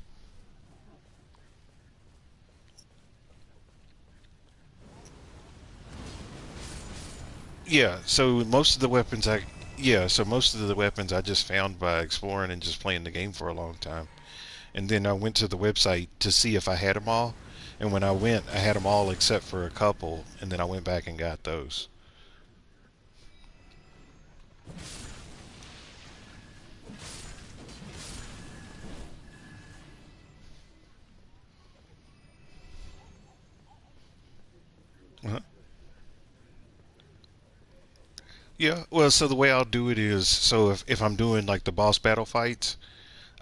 Yeah. So most of the weapons I yeah. So most of the weapons I just found by exploring and just playing the game for a long time. And then I went to the website to see if I had them all. And when I went, I had them all except for a couple. And then I went back and got those. Uh-huh. Yeah. Well, so the way I'll do it is so if I'm doing like the boss battle fights,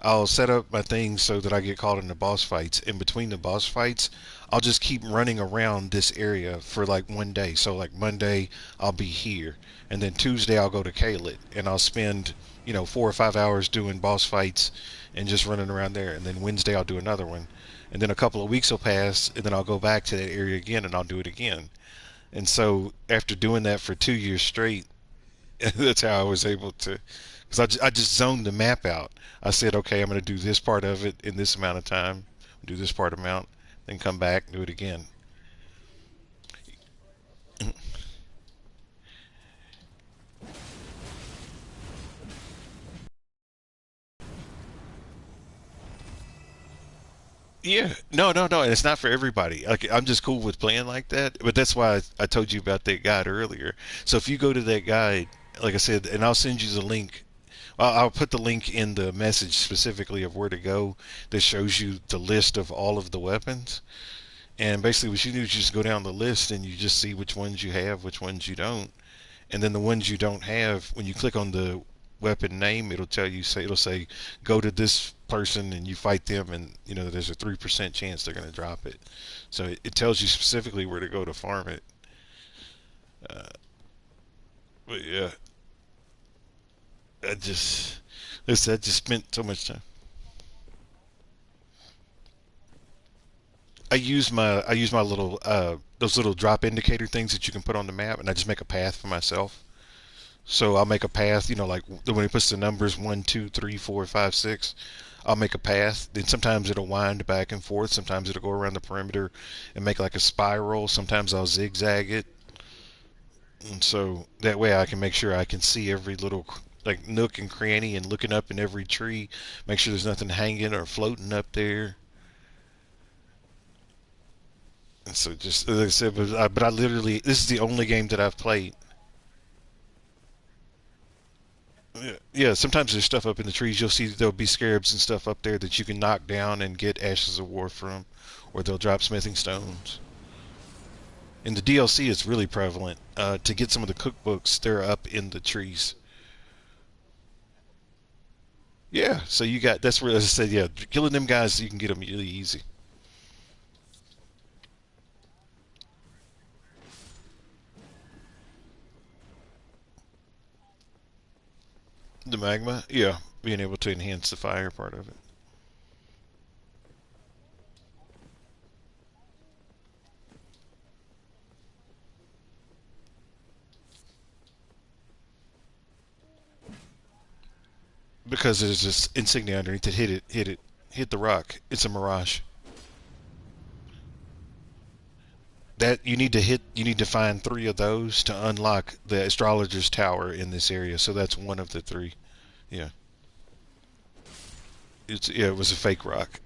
I'll set up my things so that I get caught in the boss fights. In between the boss fights, I'll just keep running around this area for like one day. So like Monday, I'll be here, and then Tuesday I'll go to Caelid, and I'll spend 4 or 5 hours doing boss fights and just running around there. And then Wednesday I'll do another one, and then a couple of weeks will pass, and then I'll go back to that area again, and I'll do it again. And so after doing that for 2 years straight, that's how I was able to, because I just zoned the map out. I said, okay, I'm going to do this part of it in this amount of time, do this part amount, then come back, do it again. Yeah, no, no, no, and it's not for everybody. Like I'm just cool with playing like that, but that's why I told you about that guide earlier. So if you go to that guide, like I said, and I'll send you the link I'll put the link in the message specifically of where to go that shows you the list of all of the weapons. And basically, what you do is you just go down the list and you just see which ones you have, which ones you don't. And then the ones you don't have, when you click on the weapon name, it'll tell you, it'll say go to this person and you fight them, and there's a 3% chance they're going to drop it. So it tells you specifically where to go to farm it. Uh, but yeah, I just I just spent so much time. I use my little those little drop indicator things that you can put on the map, and I just make a path for myself. So I'll make a path, like when it puts the numbers 1, 2, 3, 4, 5, 6. I'll make a path. Then sometimes it'll wind back and forth. Sometimes it'll go around the perimeter and make like a spiral. Sometimes I'll zigzag it, and so that way I can make sure I can see every little like nook and cranny and looking up in every tree, make sure there's nothing hanging or floating up there. And so just as I said, but I literally this is the only game that I've played. Yeah, yeah, sometimes there's stuff up in the trees. You'll see there'll be scarabs and stuff up there that you can knock down and get ashes of war from, or they'll drop smithing stones. In the DLC, it's really prevalent. To get some of the cookbooks, they're up in the trees. Yeah, so you got that's where as I said, yeah, killing them guys you can get them really easy. The magma, yeah, being able to enhance the fire part of it. Because there's this insignia underneath it. Hit the rock. It's a mirage. That you need to find three of those to unlock the astrologer's tower in this area. So that's one of the three. Yeah, it was a fake rock.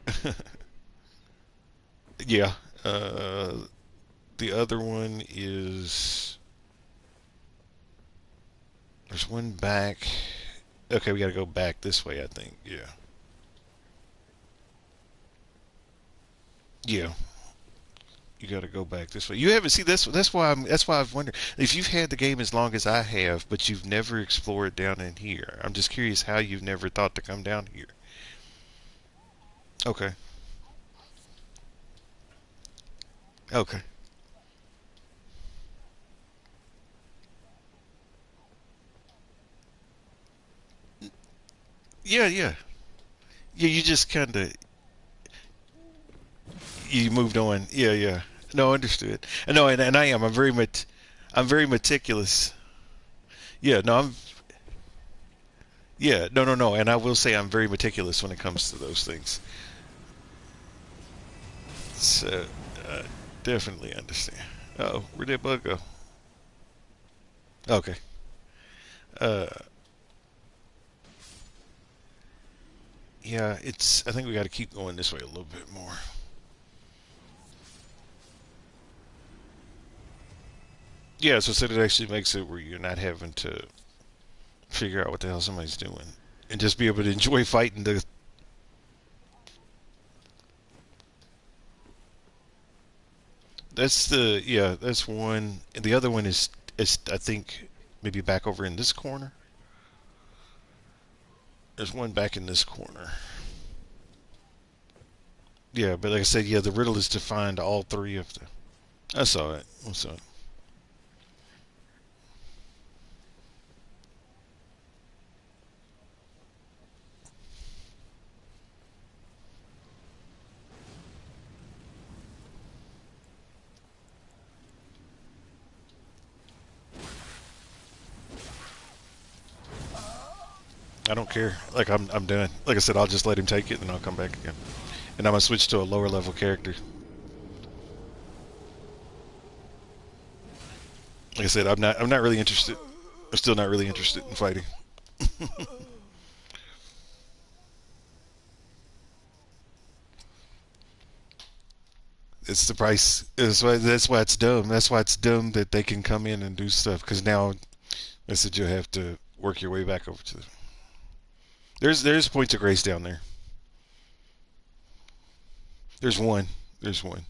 Yeah. The other one is there's one back. Okay, we got to go back this way. I think. Yeah. Yeah. You got to go back this way. You haven't see that's why I've wondered if you've had the game as long as I have, but you've never explored down in here. I'm just curious how you've never thought to come down here. Okay. Okay. Yeah, yeah. Yeah, you just kind of you moved on. Yeah, yeah. No, understood. No, and I am. I'm very meticulous. Yeah, no, I'm. Yeah, no, no, no. And I will say I'm very meticulous when it comes to those things. So, uh, definitely understand. Oh, where'd that bug go? Okay. Uh, yeah, it's. I think we got to keep going this way a little bit more. Yeah, so it actually makes it where you're not having to figure out what the hell somebody's doing, and just be able to enjoy fighting the. That's the yeah. That's one. And the other one is I think maybe back over in this corner. There's one back in this corner. Yeah, but like I said, yeah, the riddle is to find all three of them. I saw it. I saw it. I don't care. Like I'm done. Like I said, I'll just let him take it, and I'll come back again. And I'm gonna switch to a lower level character. Like I said, I'm not really interested. I'm still not really interested in fighting. It's the price. That's why it's dumb. That's why it's dumb that they can come in and do stuff. Because now, I said you'll have to work your way back over to them. There's points of grace down there. There's one. There's one.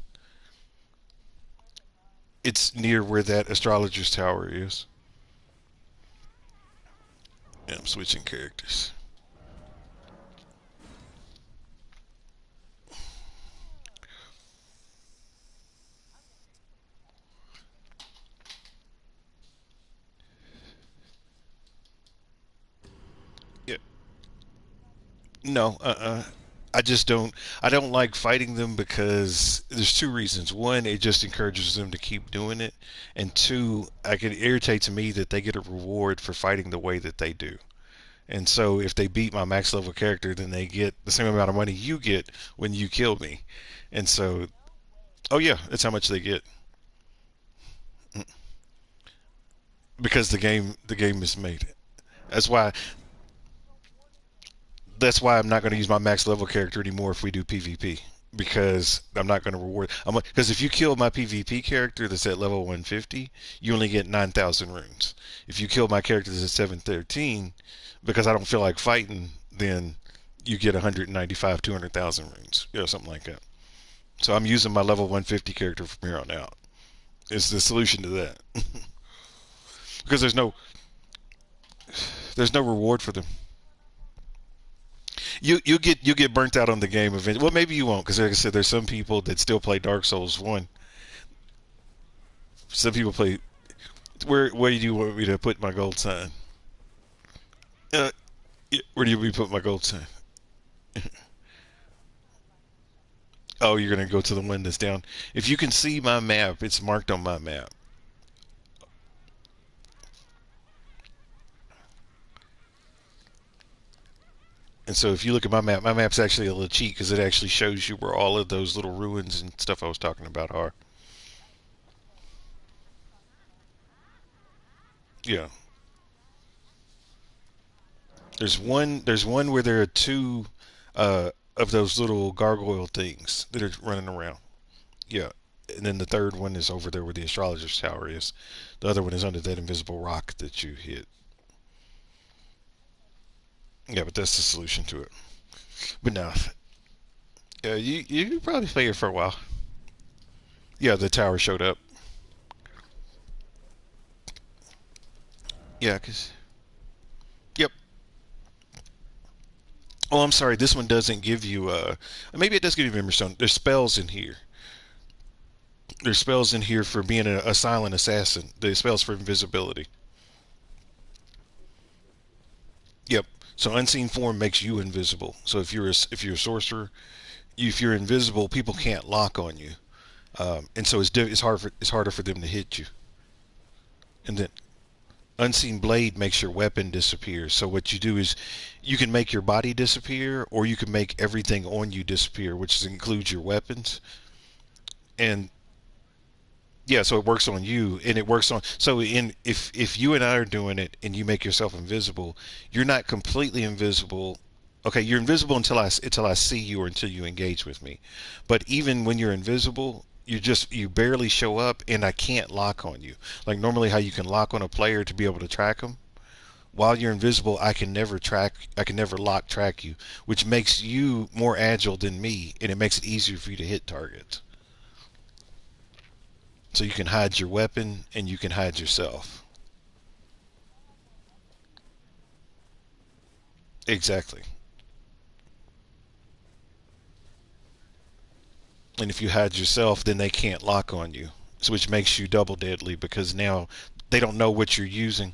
It's near where that astrologer's tower is. Yeah, I'm switching characters. Yeah. No. I just don't. I don't like fighting them because there's two reasons. One, it just encourages them to keep doing it, and two, I can irritate to me that they get a reward for fighting the way that they do. And so if they beat my max level character, then they get the same amount of money you get when you kill me. And so, oh yeah, that's how much they get because the game is made. That's why that's why I'm not going to use my max level character anymore if we do PvP because I'm not going to reward. Because if you kill my PvP character that's at level 150, you only get 9,000 runes. If you kill my character that's at 713, because I don't feel like fighting, then you get 195, 200,000 runes, something like that. So I'm using my level 150 character from here on out. It's the solution to that because there's no reward for them. You get burnt out on the game eventually. Well, maybe you won't because, like I said, there's some people that still play Dark Souls one. Some people play. Where do you want me to put my gold sign? Uh, where do you want me to put my gold sign? Oh, you're gonna go to the one that's down. If you can see my map, it's marked on my map. And so if you look at my map's actually a little cheat because it actually shows you where all of those little ruins and stuff I was talking about are. Yeah. There's one where there are two of those little gargoyle things that are running around. Yeah. And then the third one is over there where the astrologer's tower is. The other one is under that invisible rock that you hit. Yeah, but that's the solution to it. But no, you probably play it for a while. Yeah, the tower showed up. Yeah, cause yep. Oh, I'm sorry. This one doesn't give you. Maybe it does give you memory stone. There's spells in here. There's spells in here for being a silent assassin. The spells for invisibility. Yep. So unseen form makes you invisible. So if you're a sorcerer, if you're invisible, people can't lock on you. And so it's harder for them to hit you. And then unseen blade makes your weapon disappear. So what you do is you can make your body disappear, or you can make everything on you disappear, which includes your weapons. And yeah, so it works on you, and it works on. So in if you and I are doing it, and you make yourself invisible, you're not completely invisible. Okay, you're invisible until I see you or until you engage with me. But even when you're invisible, you barely show up, and I can't lock on you. Like normally, how you can lock on a player to be able to track them. While you're invisible, I can never track. I can never lock track you, which makes you more agile than me, and it makes it easier for you to hit targets. So you can hide your weapon and you can hide yourself. Exactly. And if you hide yourself, then they can't lock on you. So which makes you double deadly because now they don't know what you're using.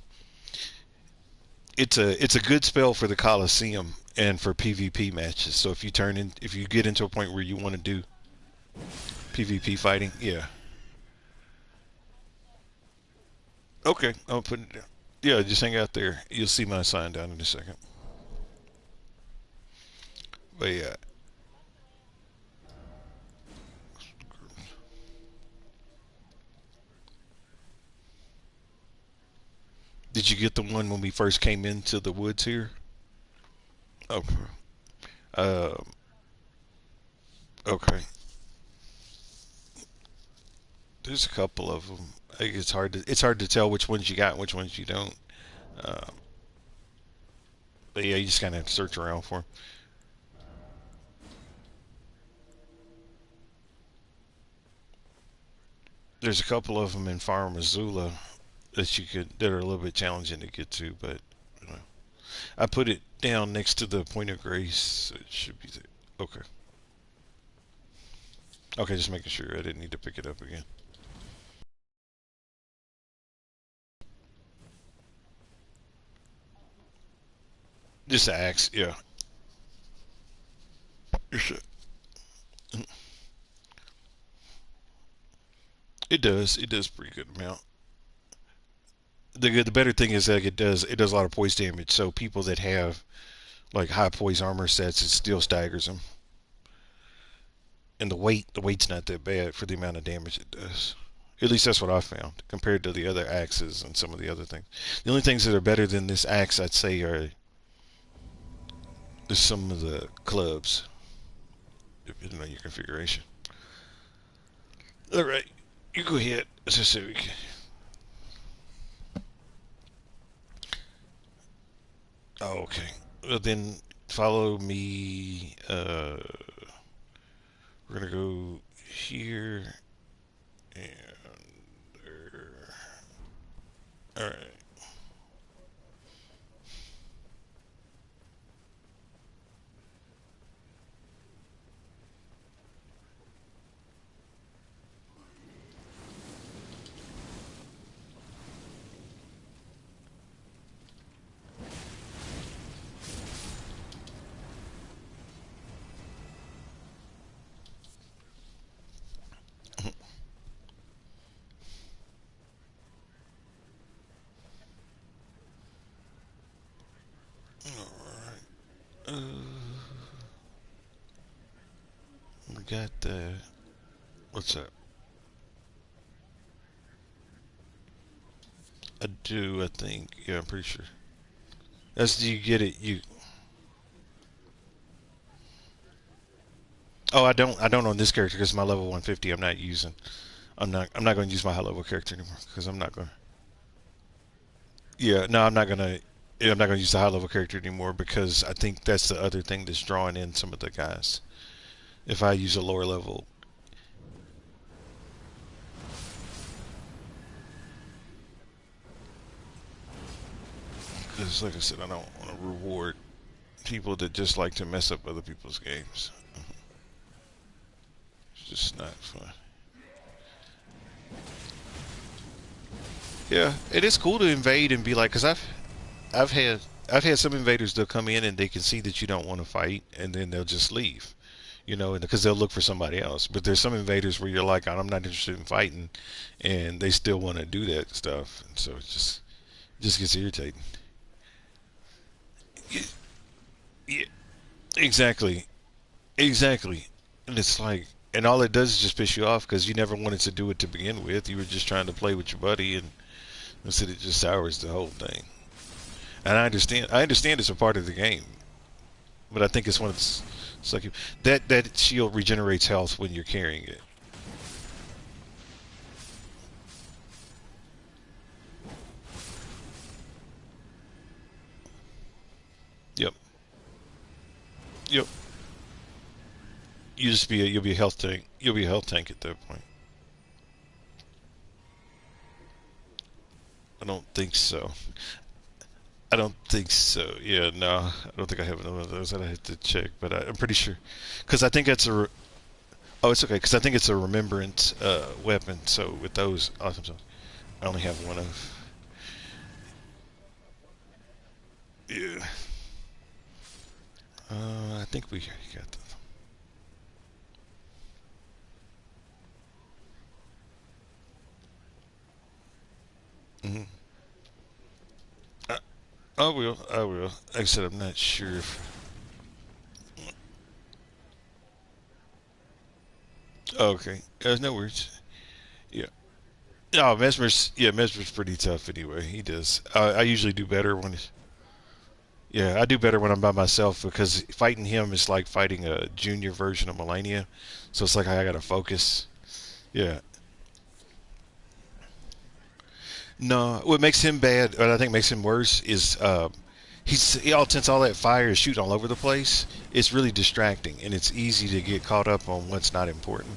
It's a good spell for the Coliseum and for PvP matches. So if you get into a point where you want to do PvP fighting, yeah. Okay, I'll put it down. Yeah, just hang out there. You'll see my sign down in a second. But yeah, did you get the one when we first came into the woods here? Okay. Um, okay. There's a couple of them. It's hard to tell which ones you got and which ones you don't. Um, yeah, you just kind of have to search around for 'em. There's a couple of them in Fire Missoula that are a little bit challenging to get to, but you know, I put it down next to the Point of Grace. So it should be there. Okay. Okay, just making sure I didn't need to pick it up again. Just the axe, yeah. It does. It does pretty good amount. The better thing is that it does a lot of poise damage. So people that have like high poise armor sets, it still staggers them. And the weight's not that bad for the amount of damage it does. At least that's what I found compared to the other axes and some of the other things. The only things that are better than this axe, I'd say, are some of the clubs, depending on your configuration. All right, you go ahead. Just so we can. Oh, okay. Well, then follow me. We're gonna go here and there. All right. All right. We got the. What's that? I do. I think. Yeah, I'm pretty sure. As you get it, you. Oh, I don't. I don't on this character because my level 150. I'm not using. I'm not. I'm not going to use my high level character anymore because I'm not going. Yeah. No, I'm not going to. Yeah, I'm not going to use the high level character anymore because I think that's the other thing that's drawing in some of the guys. If I use a lower level, because like I said, I don't want to reward people that just like to mess up other people's games. It's just not fun. Yeah, it is cool to invade and be like, because I've had I've had some invaders they'll come in and they can see that you don't want to fight and then they'll just leave, and because they'll look for somebody else. But there's some invaders where you're like, I'm not interested in fighting, and they still want to do that stuff, and so it just gets irritating. Yeah, yeah, exactly, exactly, and it's like. And all it does is just piss you off because you never wanted to do it to begin with. You were just trying to play with your buddy, and instead it just sours the whole thing. And I understand. I understand it's a part of the game, but I think it's one of the, it's like that shield regenerates health when you're carrying it. Yep. Yep. You'll be a health tank. You'll be a health tank at that point. I don't think so. I don't think so. Yeah, no, I don't think I have one of those. I have to check, but I'm pretty sure because I think that's oh, it's okay because I think it's a remembrance weapon. So with those, awesome. So I only have one of. Yeah. I think we got that. Hmm. I will. I will. Like I said, I'm not sure if. Oh, okay. No worries. Yeah. Oh, Mesmer's. Yeah, Mesmer's pretty tough anyway. He does. I usually do better when. Yeah, I do better when I'm by myself because fighting him is like fighting a junior version of Melania. So it's like I gotta focus. Yeah. No, what makes him bad, what I think makes him worse, is Since all that fire is shooting all over the place, it's really distracting and it's easy to get caught up on what's not important.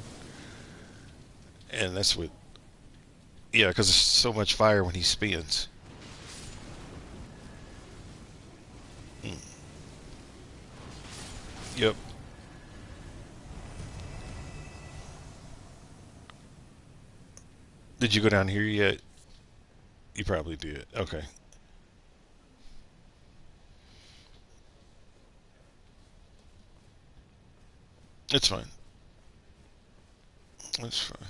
And that's what, yeah, because there's so much fire when he spins. Mm. Yep. Did you go down here yet? You probably did. Okay, it's fine. That's fine.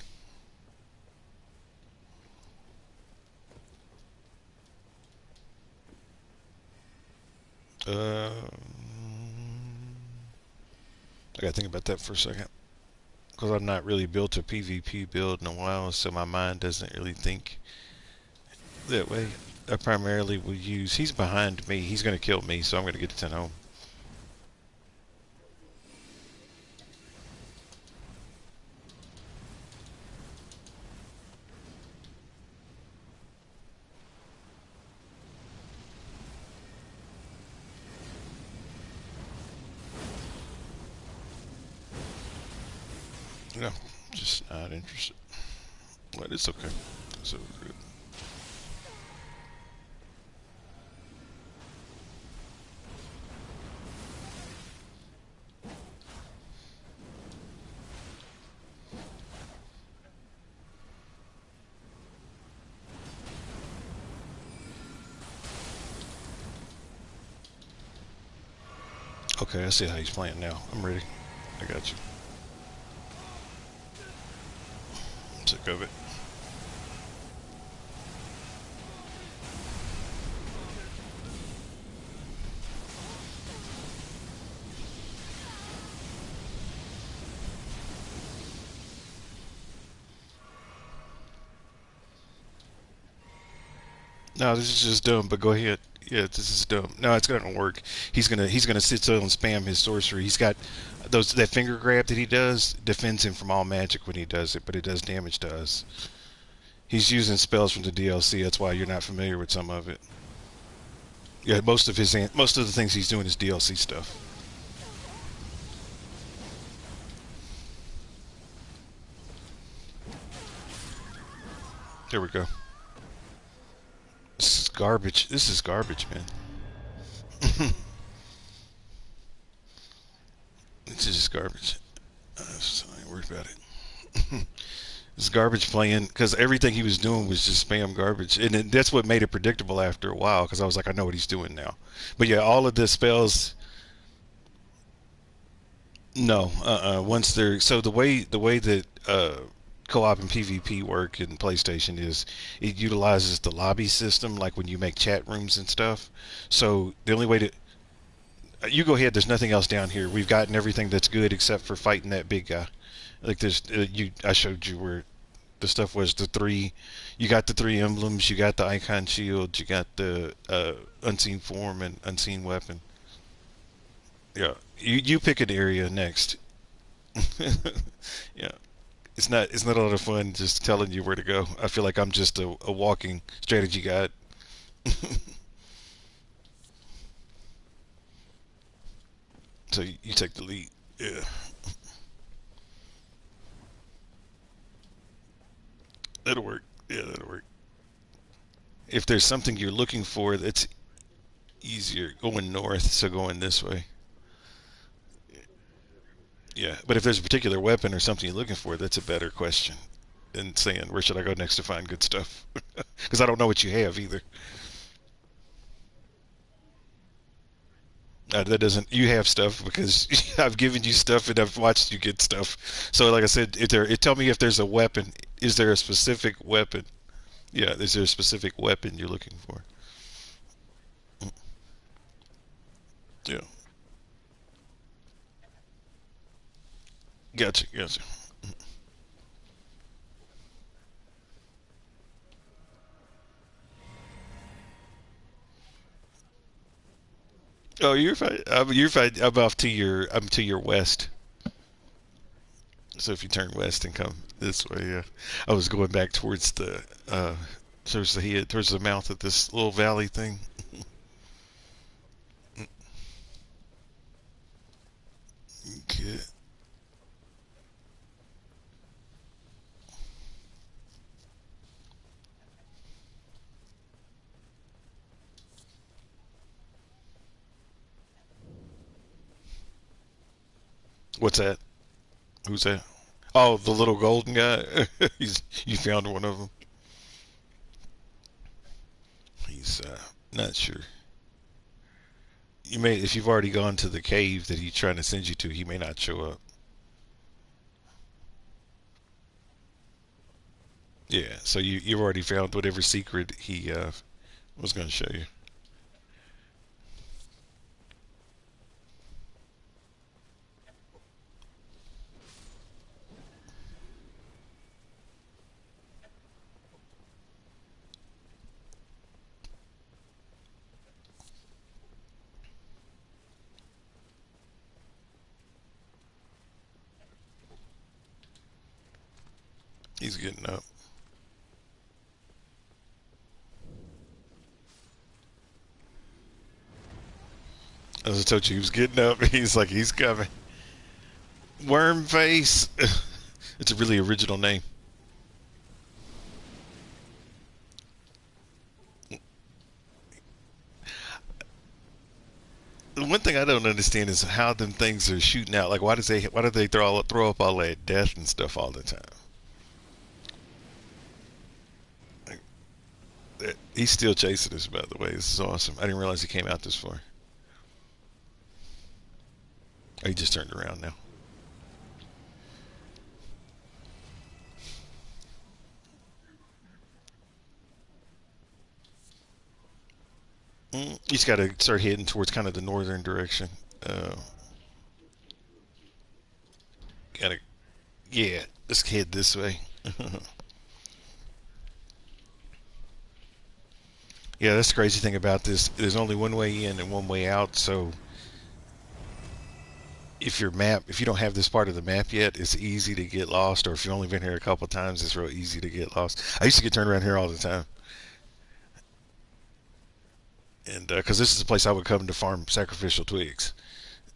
I gotta think about that for a second because I've not really built a PvP build in a while, so my mind doesn't really think that way. I primarily will use. He's behind me. He's gonna kill me, so I'm gonna get to 10 home. No, just not interested. But it's okay. So good. Okay, I see how he's playing now. I'm ready. I got you. I'm sick of it. No, this is just dumb. But go ahead. Yeah, this is dumb. No, it's gonna work. He's gonna sit still and spam his sorcery. He's got those that finger grab that he does defends him from all magic when he does it, but it does damage to us. He's using spells from the DLC. That's why you're not familiar with some of it. Yeah, most of the things he's doing is DLC stuff. There we go. This is garbage. This is garbage, man. This is just garbage. So I ain't worried about it. It's garbage playing because everything he was doing was just spam garbage, and that's what made it predictable after a while. Because I was like, I know what he's doing now. But yeah, all of the spells. No, once they're so the way that co-op and PvP work in PlayStation is it utilizes the lobby system, like when you make chat rooms and stuff. So the only way to you go ahead. There's nothing else down here. We've gotten everything that's good except for fighting that big guy. Like there's you. I showed you where the stuff was the three. You got the three emblems. You got the icon shield. You got the unseen form and unseen weapon. Yeah, you pick an area next. Yeah, it's not a lot of fun just telling you where to go. I feel like I'm just a walking strategy guide. So you take the lead. Yeah, that'll work. Yeah, that'll work. If there's something you're looking for that's easier going north, so going this way. Yeah, but if there's a particular weapon or something you're looking for, that's a better question than saying where should I go next to find good stuff? Because I don't know what you have either. That doesn't. You have stuff because I've given you stuff and I've watched you get stuff. So, like I said, tell me if there's a weapon. Is there a specific weapon? Yeah, is there a specific weapon you're looking for? Yeah, gotcha, gotcha. Oh, you're fine. You're fine. I'm off to your. I'm to your west. So if you turn west and come this way, yeah. I was going back towards uh, towards the head, towards the mouth of this little valley thing. What's that? Who's that? Oh, the little golden guy. You found one of them. He's not sure. You may, if you've already gone to the cave that he's trying to send you to, he may not show up. Yeah, so you've already found whatever secret he was going to show you. He's getting up. As I told you, he was getting up. He's like, he's coming. Worm face. It's a really original name. The one thing I don't understand is how them things are shooting out. Like, why do they throw up all that death and stuff all the time? Like, he's still chasing us, by the way. This is awesome. I didn't realize he came out this far. Oh, he just turned around now. He's got to start heading towards kind of the northern direction. Uh, gotta, yeah, let's head this way. Yeah, that's the crazy thing about this. There's only one way in and one way out. So if you don't have this part of the map yet, it's easy to get lost. Or if you've only been here a couple of times, it's real easy to get lost. I used to get turned around here all the time, and because this is the place I would come to farm sacrificial twigs.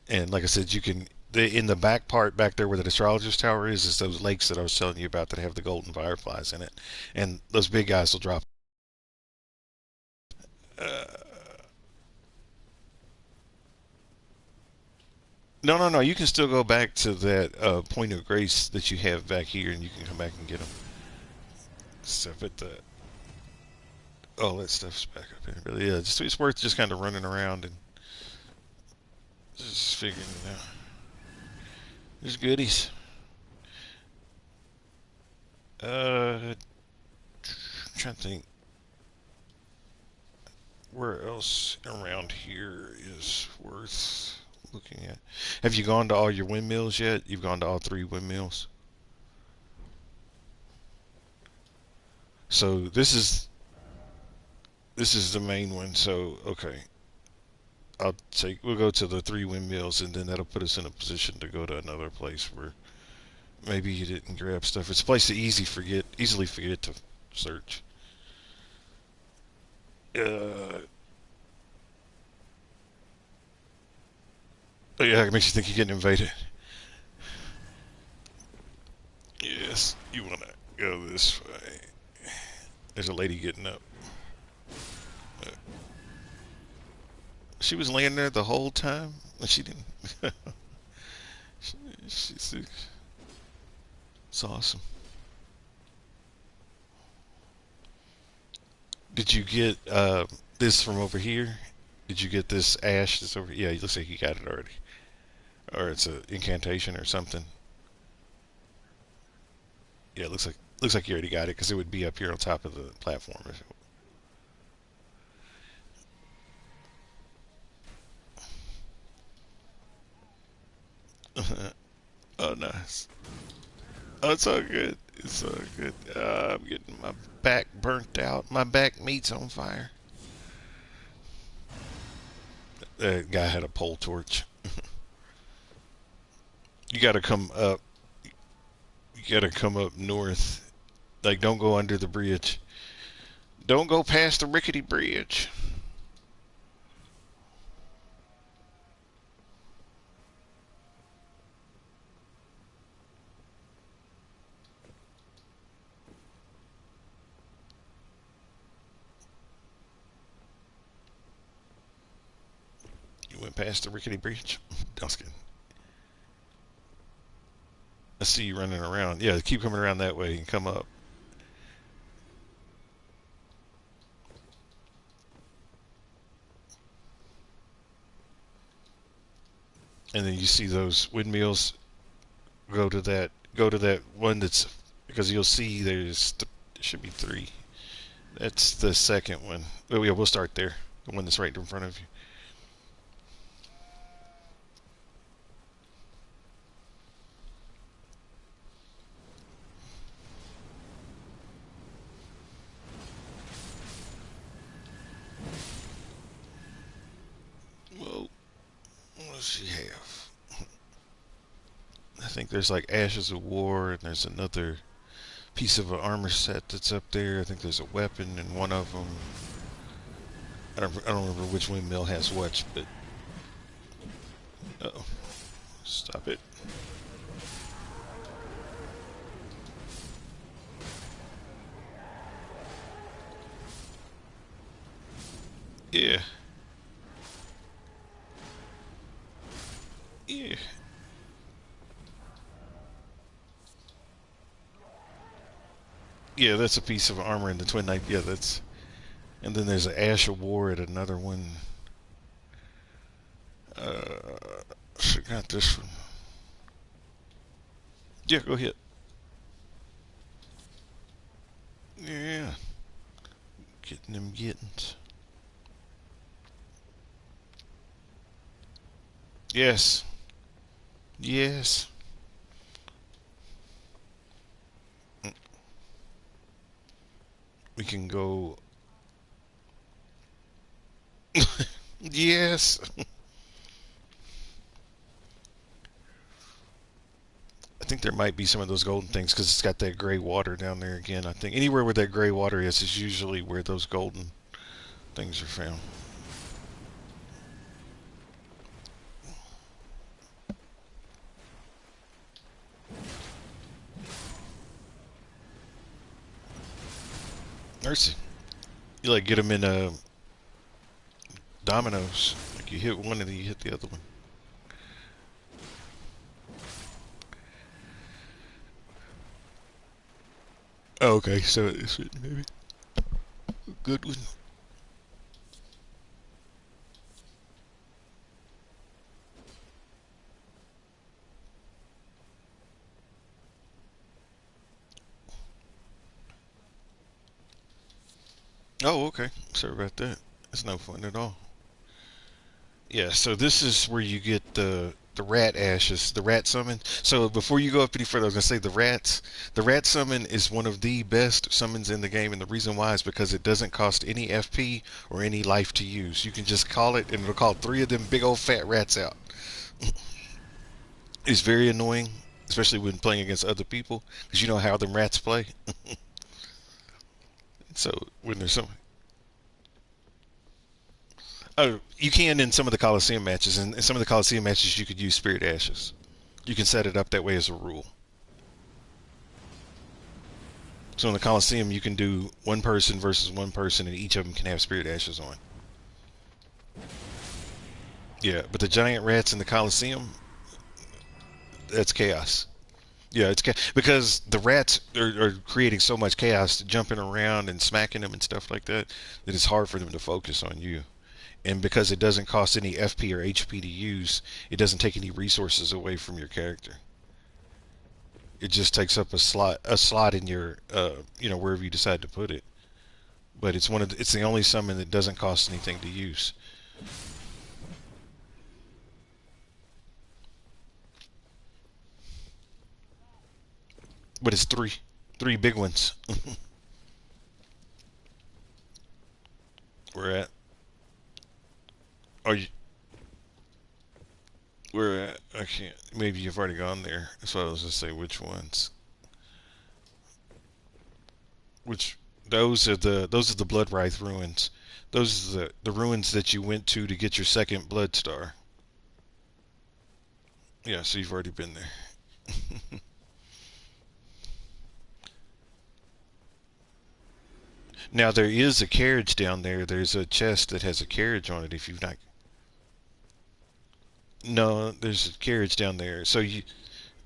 And like I said, you can in the back part back there where the astrologer's tower is those lakes that I was telling you about that have the golden fireflies in it, and those big guys will drop. Uh, no, no, no. You can still go back to that point of grace that you have back here, and you can come back and get them. So, but all that stuff's back up here. But yeah, just it's worth just kind of running around and just figuring it out. There's goodies. I'm trying to think where else around here is worth looking at. Have you gone to all your windmills yet? You've gone to all three windmills. So this is the main one. So okay, we'll go to the three windmills, and then that'll put us in a position to go to another place where maybe you didn't grab stuff. It's a place to easily forget to search. Uh, oh yeah, it makes you think you're getting invaded. Yes, you want to go this way. There's a lady getting up. Uh, she was laying there the whole time. She didn't. she, she's it's awesome. Did you get this from over here? Did you get this ash that's over? Yeah, it looks like you got it already, or it's a incantation or something. Yeah, it looks like you already got it because it would be up here on top of the platform. Oh, nice. Oh, it's all good. It's all good. I'm getting my back burnt out. My back meat's on fire. That guy had a pole torch. You got to come up. You got to come up north. Like, don't go under the bridge. Don't go past the rickety bridge. You went past the rickety bridge. I was kidding. I see you running around. Yeah, keep coming around that way and come up. And then you see those windmills. Go to that one that's because you'll see there should be three. That's the second one. Oh yeah, we'll start there. The one that's right in front of you. Well, what does she have? I think there's like Ashes of War, and there's another piece of an armor set that's up there. I think there's a weapon in one of them. I don't remember which windmill has what, but oh, stop it. Yeah, yeah, yeah. That's a piece of armor in the Twin Knight. Yeah, that's. And then there's an Ash of War at another one. Forgot this one. Yeah, go ahead. Yeah, getting them gettings. Yes, yes. We can go. Yes. I think there might be some of those golden things because it's got that gray water down there again. I think anywhere where that gray water is usually where those golden things are found. Mercy. You like get them in dominoes. Like you hit one and then you hit the other one. Oh, okay, so it's maybe a good one. Oh, okay. Sorry about that. It's no fun at all. Yeah, so this is where you get the rat ashes, the rat summon. So before you go up any further, I was gonna say the rat summon is one of the best summons in the game, and the reason why is because it doesn't cost any FP or any life to use. You can just call it, and it'll call three of them big old fat rats out. It's very annoying, especially when playing against other people, because you know how them rats play. So when there's some, oh, you can in some of the Coliseum matches, and in some of the Coliseum matches you could use Spirit Ashes. You can set it up that way as a rule. So in the Coliseum, you can do one person versus one person, and each of them can have Spirit Ashes on. Yeah, but the giant rats in the Coliseum, that's chaos. Yeah, because the rats are creating so much chaos, jumping around and smacking them and stuff like that, that it's hard for them to focus on you. And because it doesn't cost any FP or HP to use, it doesn't take any resources away from your character. It just takes up a slot in your wherever you decide to put it. But it's the only summon that doesn't cost anything to use. But it's three big ones. We're at. Are you? We're at. I can't. Maybe you've already gone there. That's what I was gonna say. Which ones? Which those are the Bloodwraith ruins. Those are the ruins that you went to get your second blood star. Yeah, so you've already been there. Now there is a carriage down there. There's a chest that has a carriage on it. If you've not, no, there's a carriage down there. So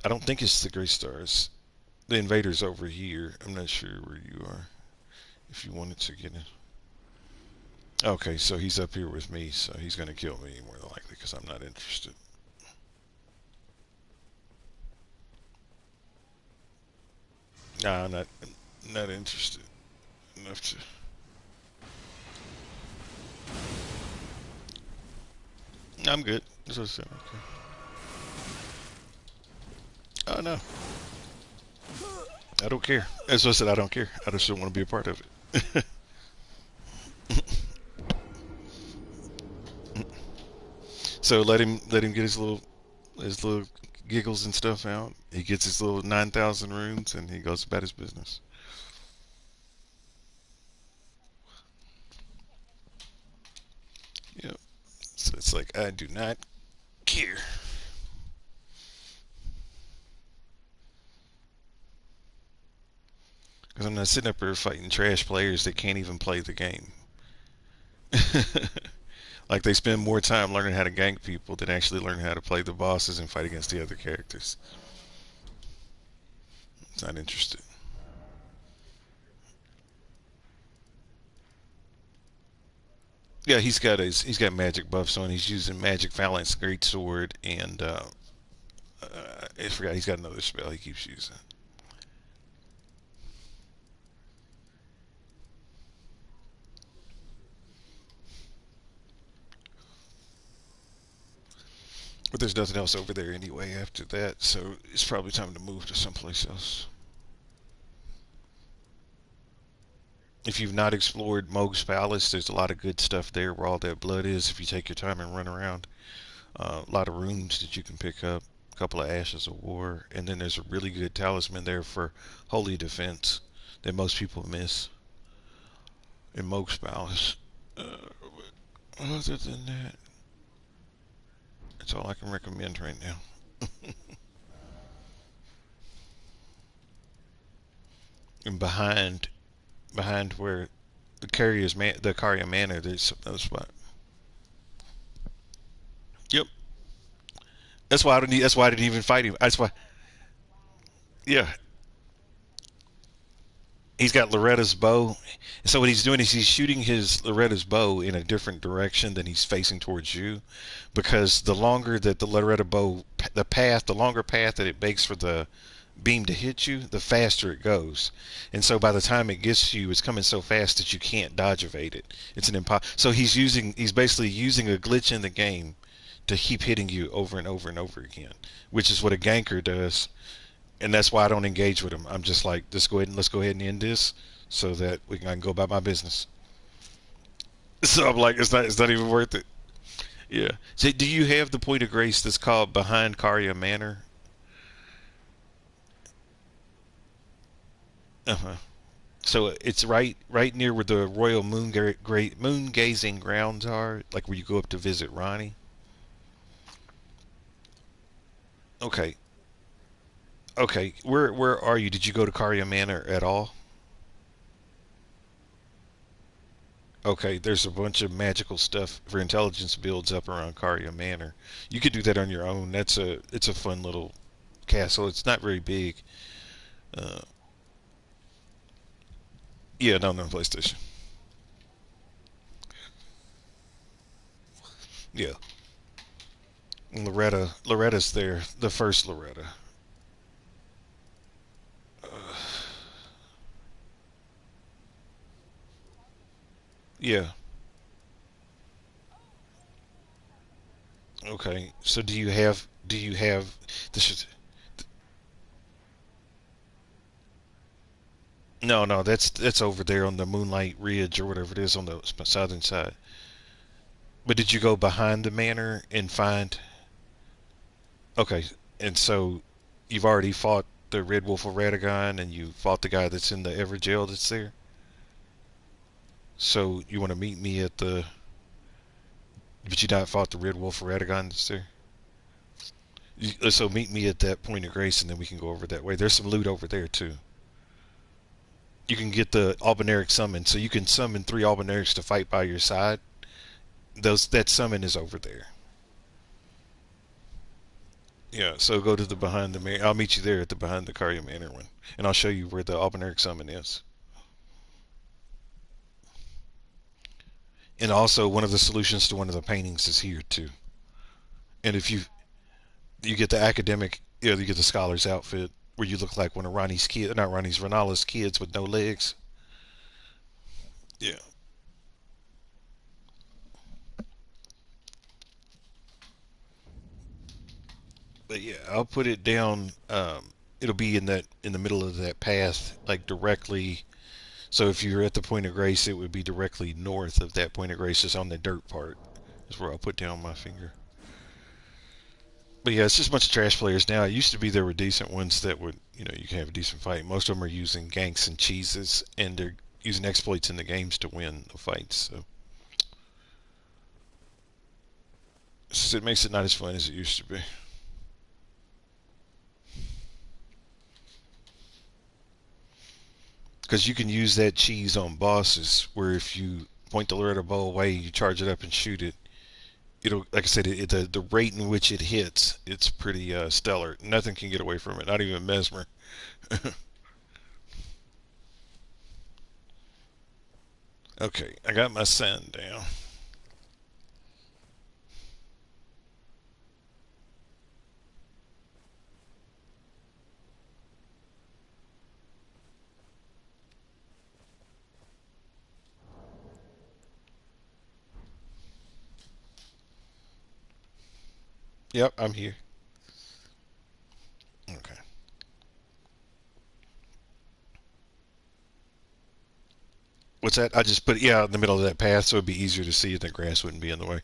I don't think it's the Gray Stars. The invader's over here. I'm not sure where you are. If you wanted to get in. Okay, so he's up here with me, so he's gonna kill me more than likely because I'm not interested. Nah, I'm not interested enough to. I'm good. That's what I said. Okay. Oh no, I don't care. That's what I said. I don't care. I just don't want to be a part of it. So let him get his little giggles and stuff out. He gets his little 9,000 runes and he goes about his business. Yep. So it's like I do not care because I'm not sitting up here fighting trash players that can't even play the game. Like they spend more time learning how to gank people than actually learning how to play the bosses and fight against the other characters. It's not interested. Yeah, he's got magic buffs on. He's using magic phalanx great sword and I forgot he's got another spell he keeps using. But there's nothing else over there anyway after that, so it's probably time to move to someplace else. If you've not explored Moog's Palace, there's a lot of good stuff there where all that blood is. If you take your time and run around, a lot of runes that you can pick up, a couple of ashes of war, and then there's a really good talisman there for holy defense that most people miss in Moog's Palace. Other than that, that's all I can recommend right now. And behind where the Caria Manor, there's another spot. Yep. That's why I don't need. That's why I didn't even fight him. That's why. Yeah, he's got Loretta's bow. So what he's doing is he's shooting his Loretta's bow in a different direction than he's facing towards you, because the longer that the Loretta bow, the longer path that it makes for the beam to hit you, the faster it goes. And so by the time it gets to you, it's coming so fast that you can't dodge evade it. It's an So he's basically using a glitch in the game to keep hitting you over and over and over again, which is what a ganker does, and that's why I don't engage with him. I'm just like, let's go ahead and end this so that I can go about my business. So I'm like, it's not even worth it. Yeah. So do you have the point of grace that's called behind Caria Manor? Uh huh. So it's right near where the Royal Great Moon Gazing Grounds are, like where you go up to visit Ronnie. Okay. Okay. Where are you? Did you go to Caria Manor at all? Okay, there's a bunch of magical stuff for intelligence builds up around Caria Manor. You could do that on your own. It's a fun little castle. It's not very big. Uh, yeah, no, PlayStation. Yeah, Loretta's there. The first Loretta. Uh, yeah. Okay. So do you have this is no, that's over there on the Moonlight Ridge or whatever it is on the southern side. But did you go behind the manor and find? Okay, and so you've already fought the Red Wolf of Radagon, and you fought the guy that's in the Ever jail that's there. So you want to meet me at the? But you not fought the Red Wolf of Radagon that's there. So meet me at that point of grace, and then we can go over that way. There's some loot over there too. You can get the Albinauric summon, so you can summon 3 Albinaurics to fight by your side. That summon is over there. Yeah, so go to the behind the manor. I'll meet you there at the behind the Karya Manor one, and I'll show you where the Albinauric summon is. And also, one of the solutions to one of the paintings is here too. And if you get the academic, you get the scholar's outfit where you look like one of Ronnie's kids, not Ronnie's, Renala's kids with no legs. Yeah, but yeah, I'll put it down. It'll be in the middle of that path, like directly. So if you're at the point of grace, it would be directly north of that point of grace, just on the dirt part. Is where I'll put down my finger. But yeah, it's just a bunch of trash players now. It used to be there were decent ones that would, you can have a decent fight. Most of them are using ganks and cheeses, and they're using exploits in the games to win the fights. So it makes it not as fun as it used to be. Because you can use that cheese on bosses, where if you point the Loretta bow away, you charge it up and shoot it. It'll, like I said, the rate in which it hits, it's pretty stellar. Nothing can get away from it, not even Mesmer. Okay, I got my sand down. Yep, I'm here. Okay. What's that? I just put it, yeah, in the middle of that path so it'd be easier to see and the grass wouldn't be in the way.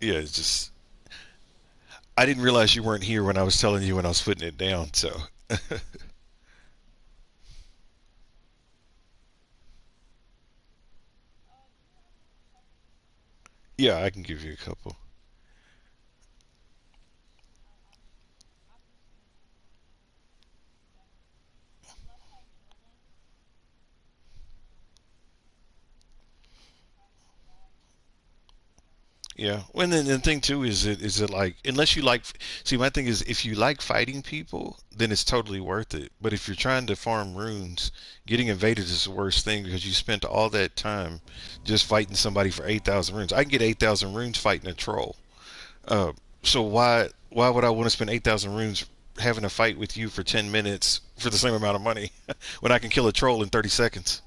Yeah, it's just I didn't realize you weren't here when I was telling you when I was putting it down. So yeah, I can give you a couple. Yeah. Well, and then the thing too is it like unless you like see my thing is if you like fighting people, then it's totally worth it. But if you're trying to farm runes, getting invaded is the worst thing because you spent all that time just fighting somebody for 8,000 runes. I can get 8,000 runes fighting a troll. Uh, so why would I want to spend 8,000 runes having a fight with you for 10 minutes for the same amount of money when I can kill a troll in 30 seconds?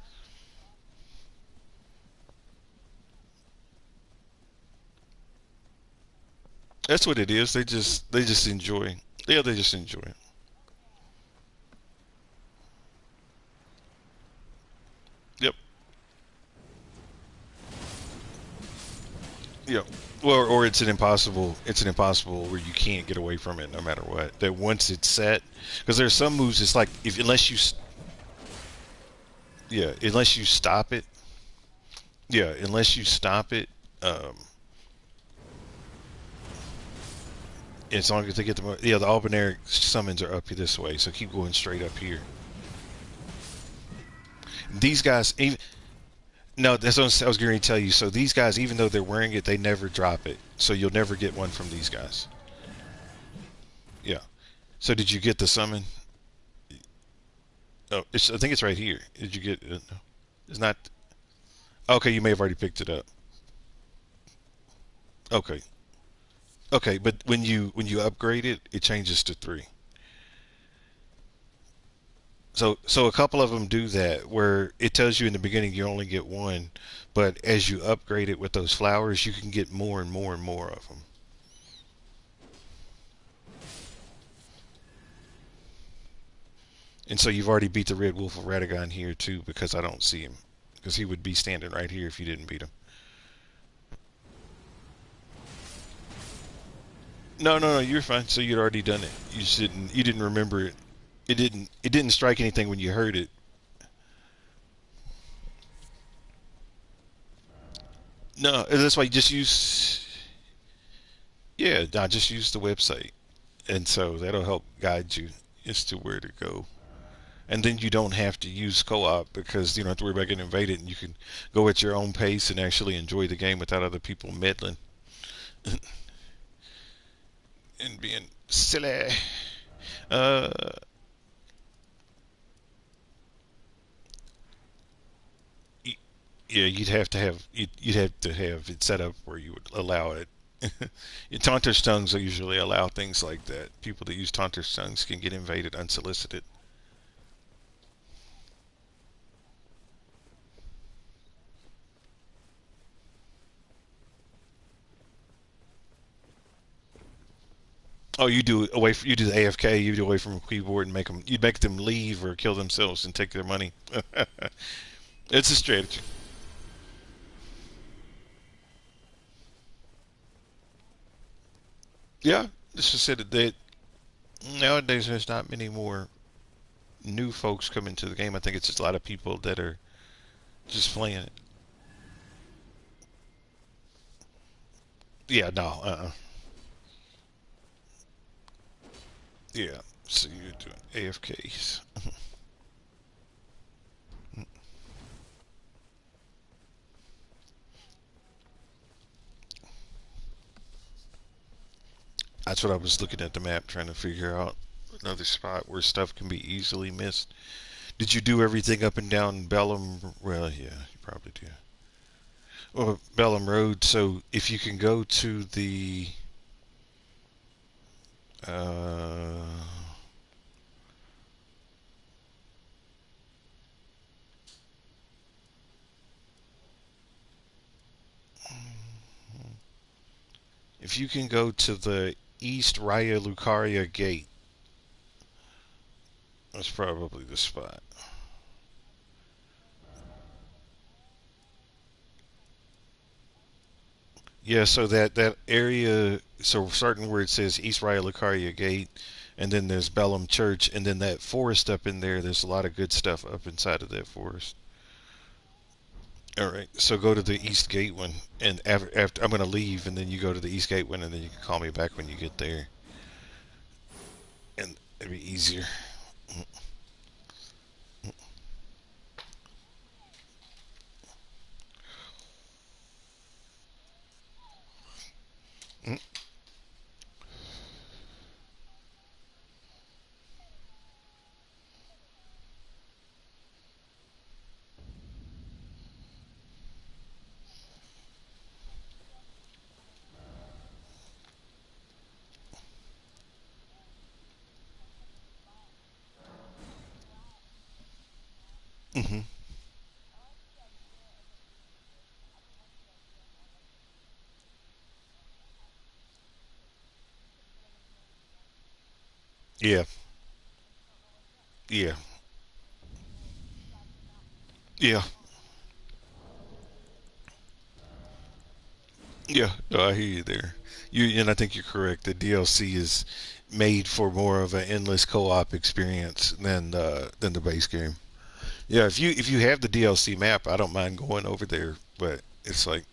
That's what it is. They just enjoy. Yeah, they just enjoy it. Yep. Yep. Well, or it's an impossible where you can't get away from it no matter what. That once it's set, because there's some moves. It's like if unless yeah, unless you stop it, yeah, unless you stop it, um, as long as they get the Albinauric summons are up this way, so keep going straight up here. These guys, even no, that's what I was going to tell you. So these guys, even though they're wearing it, they never drop it. So you'll never get one from these guys. Yeah. So did you get the summon? Oh, I think it's right here. Did you get? No. It's not. Okay, you may have already picked it up. Okay. Okay, but when you upgrade it, it changes to three. So a couple of them do that where it tells you in the beginning you only get one, but as you upgrade it with those flowers, you can get more and more and more of them. And so you've already beat the Red Wolf of Radagon here too because I don't see him because he would be standing right here if you didn't beat him. No, no, no, you're fine. So you'd already done it. You didn't remember it. It didn't strike anything when you heard it. No, that's why you just use yeah, I just use the website. And so that'll help guide you as to where to go. And then you don't have to use co-op because you don't have to worry about getting invaded and you can go at your own pace and actually enjoy the game without other people meddling. and being silly. Uh, yeah, you'd have to have it set up where you would allow it. Taunter tongues usually allow things like that. People that use taunter tongues can get invaded unsolicited. Oh, you do the AFK. You do away from a keyboard and you'd make them leave or kill themselves and take their money. It's a strategy. Yeah, this just said that nowadays there's not many more new folks coming to the game. I think it's just a lot of people that are just playing it. Yeah, no, yeah. So you're doing AFKs. That's what I was looking at the map, trying to figure out another spot where stuff can be easily missed. Did you do everything up and down Bellum? Well, yeah, you probably do. Well, Bellum Road. So if you can go to uh, if you can go to the East Raya Lucaria gate, that's probably the spot. Yeah, so that area, so starting where it says East Raya Lucaria gate, and then there's Bellum Church, and then that forest up in there. There's a lot of good stuff up inside of that forest. All right, so go to the East Gate one, and after I'm gonna leave, and then you go to the East Gate one, and then you can call me back when you get there, and it'd be easier. Mm-hmm. Yeah, yeah, yeah, yeah. No, I hear you there. And I think you're correct. The DLC is made for more of an endless co-op experience than the base game. Yeah, if you have the DLC map, I don't mind going over there, but it's like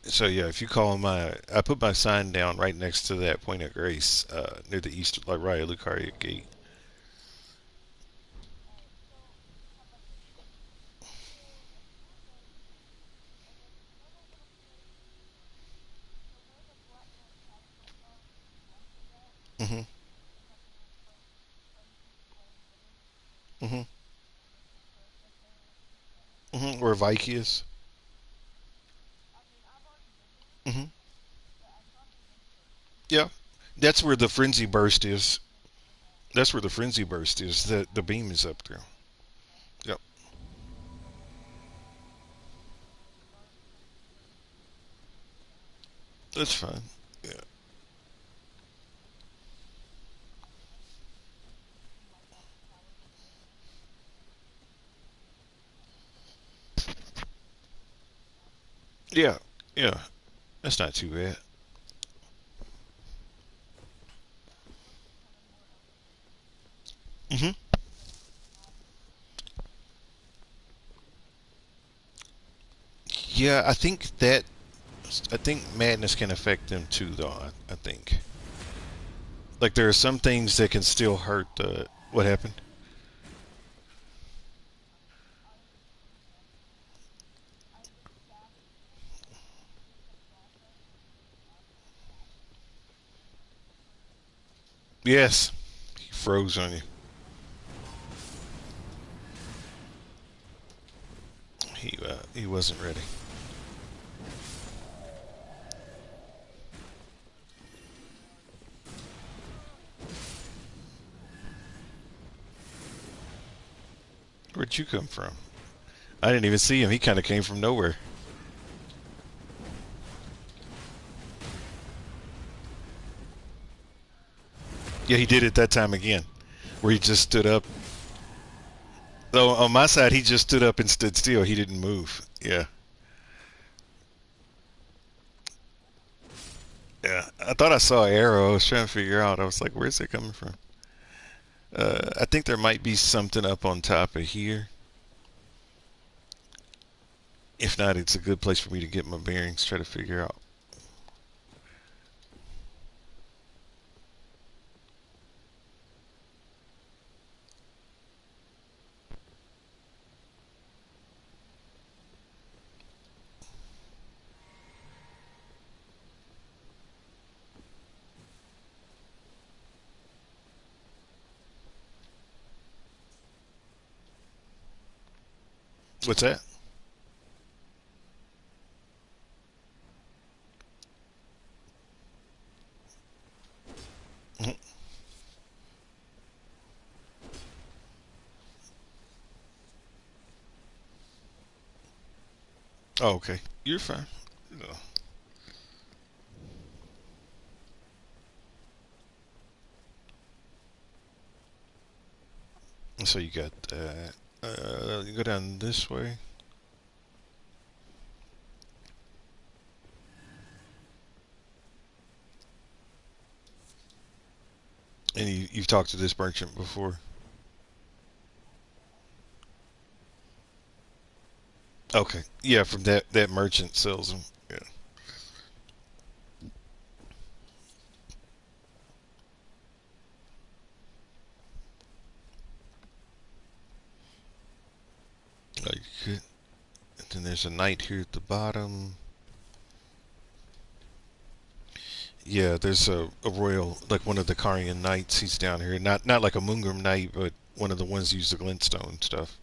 so yeah. If you call I put my sign down right next to that point of grace, near the east, like Raya Lucaria gate. Mm-hmm. Mm-hmm. Mm-hmm. Where Vike is. Mm-hmm. Yeah, that's where the frenzy burst is. That's where the frenzy burst is. The beam is up there. Yep, that's fine. Yeah, yeah, yeah. That's not too bad. Mm-hmm. Yeah, I think madness can affect them too, though. I think like there are some things that can still hurt the. What happened? Yes. He froze on you. He wasn't ready. Where'd you come from? I didn't even see him. He kind of came from nowhere. Yeah, he did it that time again, where he just stood up. Though on my side, he just stood up and stood still. He didn't move. Yeah, yeah. I thought I saw an arrow. I was trying to figure out. I was like, where's it coming from? I think there might be something up on top of here. If not, it's a good place for me to get my bearings. Try to figure out. What's that? Mhm. Oh, okay. You're fine. No. So you got that. You go down this way. And you've talked to this merchant before. Okay. Yeah, from that merchant sells them. Yeah. Like, and then there's a knight here at the bottom. Yeah, there's a royal, like one of the Karian knights. He's down here. Not like a Mungrim knight, but one of the ones who use the glintstone stuff.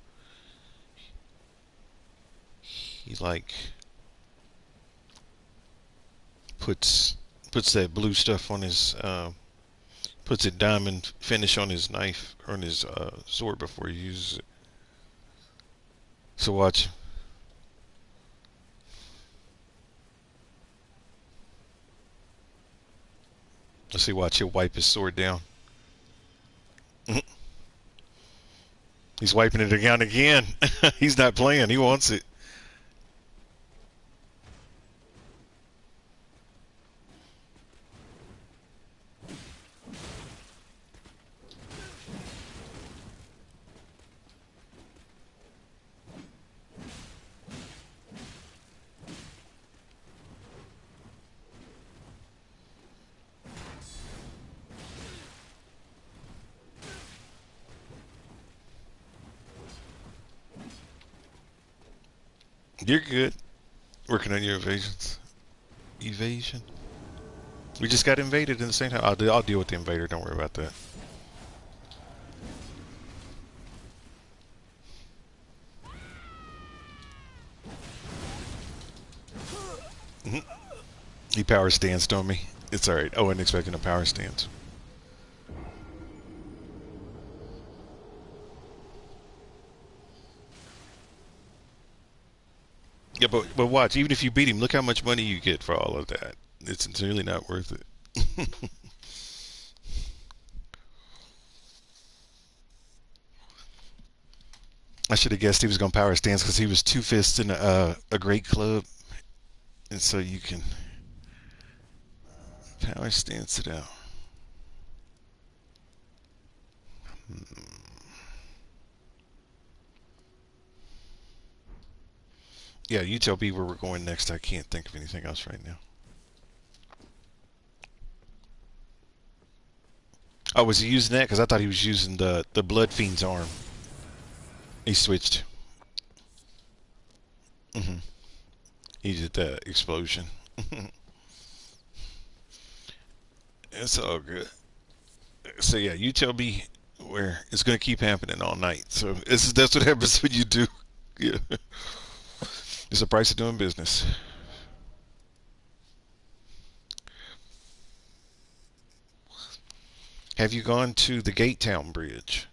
He like puts puts that blue stuff on his puts a diamond finish on his knife or on his sword before he uses it. So watch. Let's see. Watch. He'll wipe his sword down. Mhm. He's wiping it down again. He's not playing. He wants it. You're good. Working on your evasions. Evasion. We just got invaded in the same time. I'll deal with the invader. Don't worry about that. Mhm. He power stanced on me. It's alright. I wasn't expecting a power stance. Yeah, but watch. Even if you beat him, look how much money you get for all of that. It's really not worth it. I should have guessed he was going to power stance because he was two fists in a great club, and so you can power stance it out. Yeah, you tell me where we're going next. I can't think of anything else right now. Oh, was he using that? Because I thought he was using the Blood Fiend's arm. He switched. Hmm. He did the explosion. It's all good. So yeah, you tell me where it's gonna keep happening all night. So that's what happens when you do. Yeah, it's the price of doing business. Have you gone to the Gate Town Bridge?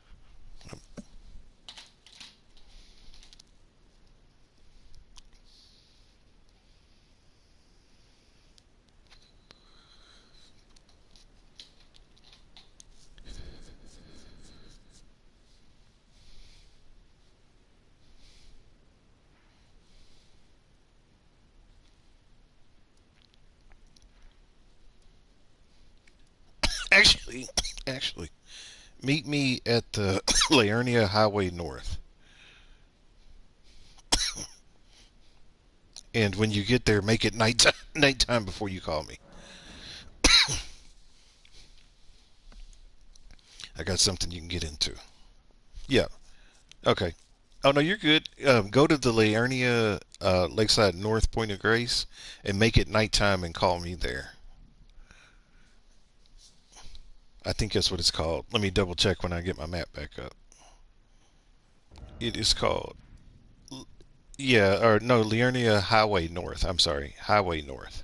Actually, actually, meet me at the Laernia Highway North. And when you get there, make it nighttime before you call me. I got something you can get into. Yeah. Okay. Oh no, you're good. Go to the Laernia Lakeside North Point of Grace and make it nighttime and call me there. I think that's what it's called. Let me double check when I get my map back up. It is called, yeah, or no, Liurnia Highway North. I'm sorry, Highway North.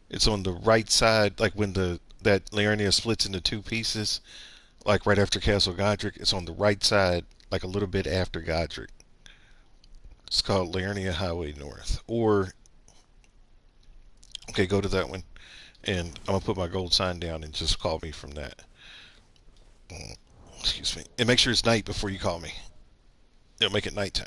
It's on the right side, like when the that Liurnia splits into two pieces, like right after Castle Godric. It's on the right side, like a little bit after Godric. It's called Liurnia Highway North. Or okay, go to that one, and I'm gonna put my gold sign down and just call me from that. Excuse me, and make sure it's night before you call me. It'll make it nighttime.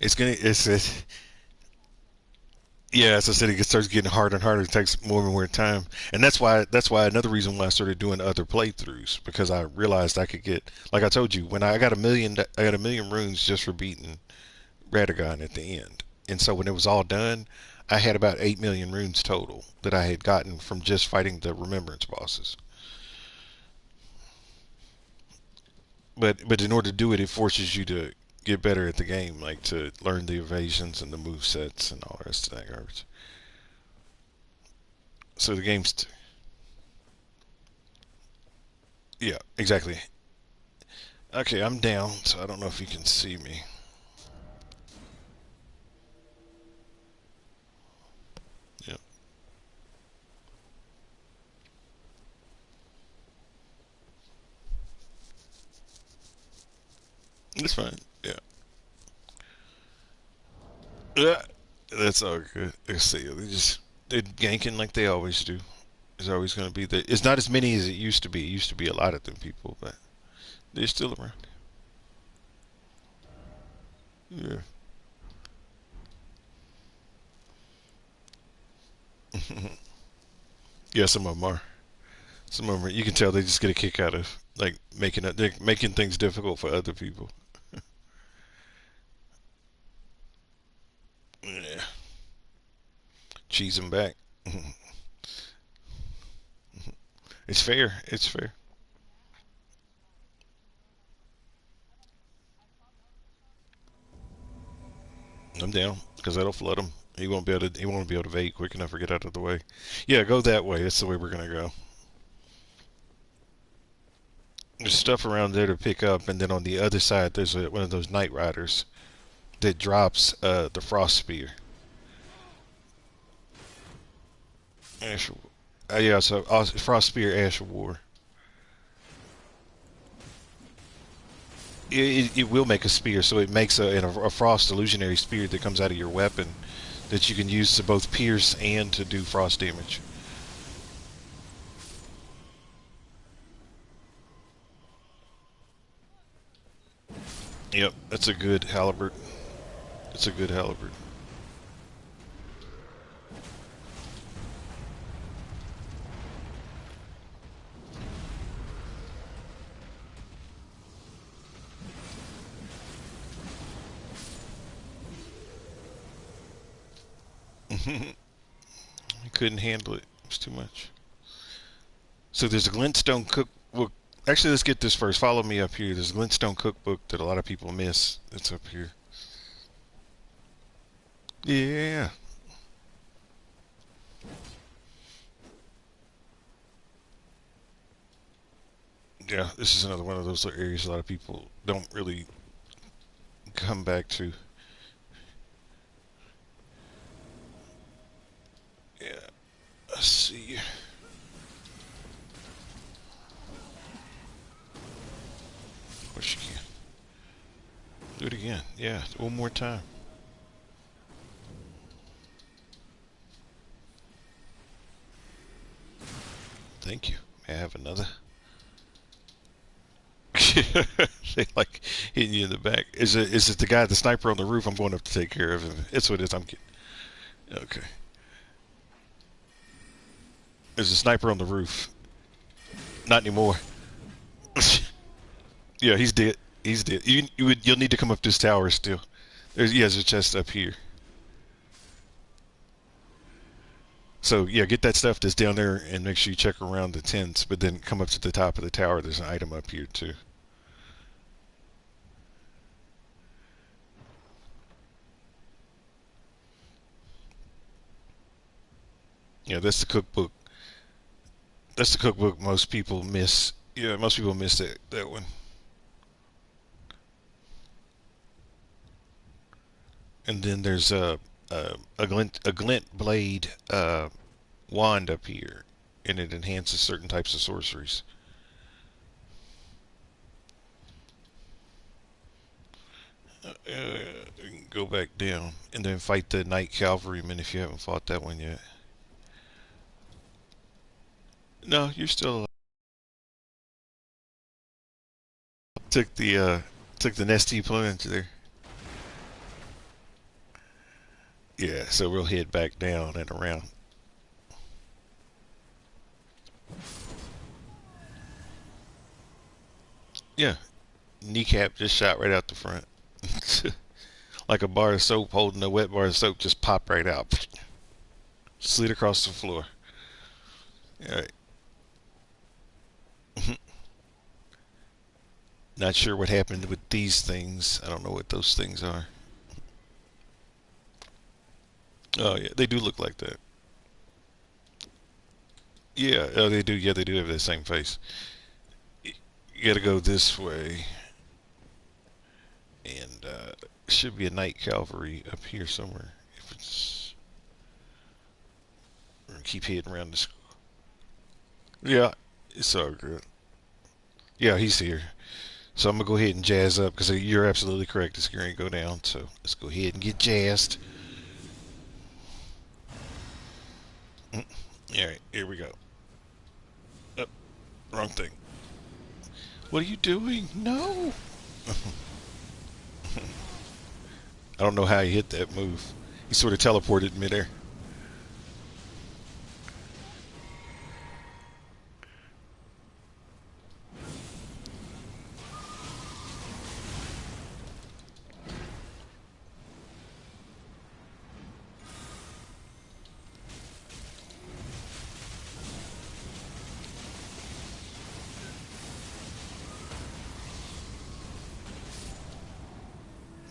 It's yeah, as I said, it starts getting harder and harder. It takes more and more time, and that's why another reason why I started doing other playthroughs because I realized I could get, like I told you, when I got a million runes just for beating Radagon at the end, and so when it was all done, I had about 8 million runes total that I had gotten from just fighting the Remembrance bosses. But in order to do it, it forces you to get better at the game, like to learn the evasions and the move sets and all the rest of that garbage. So the game's yeah, exactly. Okay, I'm down, so I don't know if you can see me. Yeah, it's fine. Yeah, yeah, that's all good. Let's see. They're ganking like they always do. There's always going to be the. It's not as many as it used to be. It used to be a lot of them people, but they're still around. Yeah. Yeah, some of them are. Some of them are, you can tell they just get a kick out of like they're making things difficult for other people. Yeah, cheese them back. It's fair. It's fair. I'm down because that'll flood him. He won't be able to. He won't be able to evade quick enough or get out of the way. Yeah, go that way. That's the way we're gonna go. There's stuff around there to pick up, and then on the other side, there's one of those night riders that drops the frost spear. Ash, yeah, so frost spear, ash of war. It will make a spear, so it makes a frost illusionary spear that comes out of your weapon that you can use to both pierce and to do frost damage. Yep, that's a good halberd. It's a good halberd. I couldn't handle it. It was too much. So there's a glintstone cookbook. Actually, let's get this first. Follow me up here. There's a Glintstone cookbook that a lot of people miss. It's up here. Yeah. Yeah, this is another one of those areas a lot of people don't really come back to. Yeah. Let's see. Of course you can. Do it again. Yeah, one more time. Thank you. May I have another? They like hitting you in the back. Is it the guy, the sniper on the roof? I'm going up to take care of him. It's what it is. I'm kidding. Okay. There's a sniper on the roof. Not anymore. Yeah, he's dead. He's dead. You'll need to come up this tower still. There's a chest up here. So yeah, get that stuff that's down there and make sure you check around the tents. But then come up to the top of the tower. There's an item up here too. Yeah, that's the cookbook. That's the cookbook most people miss. Yeah, most people miss that one. And then there's a glint blade wand up here, and it enhances certain types of sorceries. You can go back down and then fight the Knight Cavalryman if you haven't fought that one yet. No, you're still alive. Took the nesty plunge there. Yeah, so we'll head back down and around. Yeah, kneecap just shot right out the front. Like a bar of soap holding a wet bar of soap just popped right out. Slid across the floor. All right. Not sure what happened with these things. I don't know what those things are. Oh yeah, they do look like that. Yeah, oh, they do. Yeah, they do have that same face. You got to go this way, and should be a Knight Cavalry up here somewhere. If it's, we're gonna keep heading around this. Yeah, it's all good. Yeah, he's here. So I'm gonna go ahead and jazz up because you're absolutely correct. It's going to go down. So let's go ahead and get jazzed. Mm. All right, here we go. Oh, wrong thing. What are you doing? No. I don't know how he hit that move. He sort of teleported midair.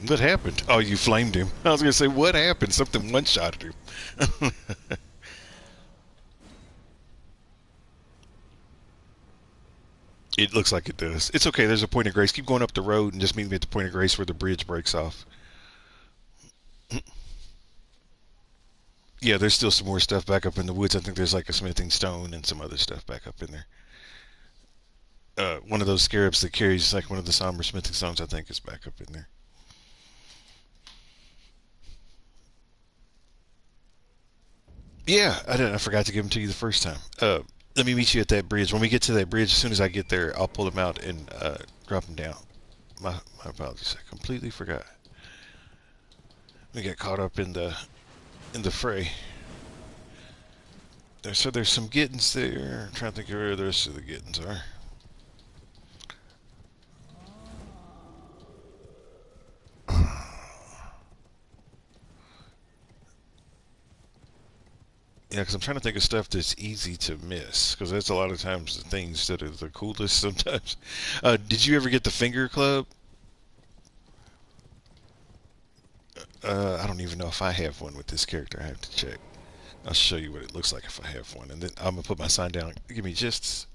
What happened? Oh, you flamed him. I was gonna say, what happened? Something one-shotted him. It looks like it does. It's okay. There's a point of grace. Keep going up the road and just meet me at the point of grace where the bridge breaks off. Yeah, there's still some more stuff back up in the woods. I think there's like a smithing stone and some other stuff back up in there. One of those scarabs that carries like one of the somber smithing stones, I think, is back up in there. Yeah, I didn't. I forgot to give them to you the first time. Let me meet you at that bridge. When we get to that bridge, as soon as I get there, I'll pull them out and drop them down. My apologies. I completely forgot. We got caught up in the fray. So there's some gittins there. I'm trying to think of where the rest of the gittins are. Yeah, because I'm trying to think of stuff that's easy to miss. Because that's a lot of times the things that are the coolest sometimes. Did you ever get the finger club? I don't even know if I have one with this character. I have to check. I'll show you what it looks like if I have one, and then I'm gonna put my sign down. Give me just.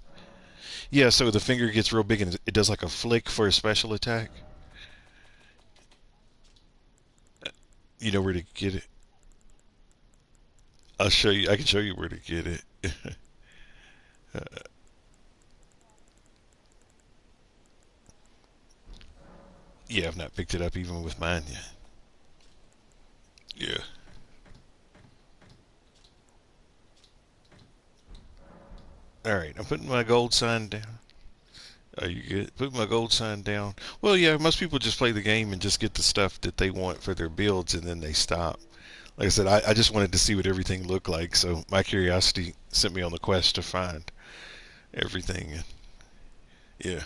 Yeah, so the finger gets real big and it does like a flick for a special attack. You know where to get it. I'll show you. I can show you where to get it. Yeah, I've not picked it up even with mine yet. Yeah. All right, I'm putting my gold sign down. Are you good? Put my gold sign down. Well, yeah, most people just play the game and just get the stuff that they want for their builds and then they stop. Like I said, I just wanted to see what everything looked like, so my curiosity sent me on the quest to find everything. Yeah.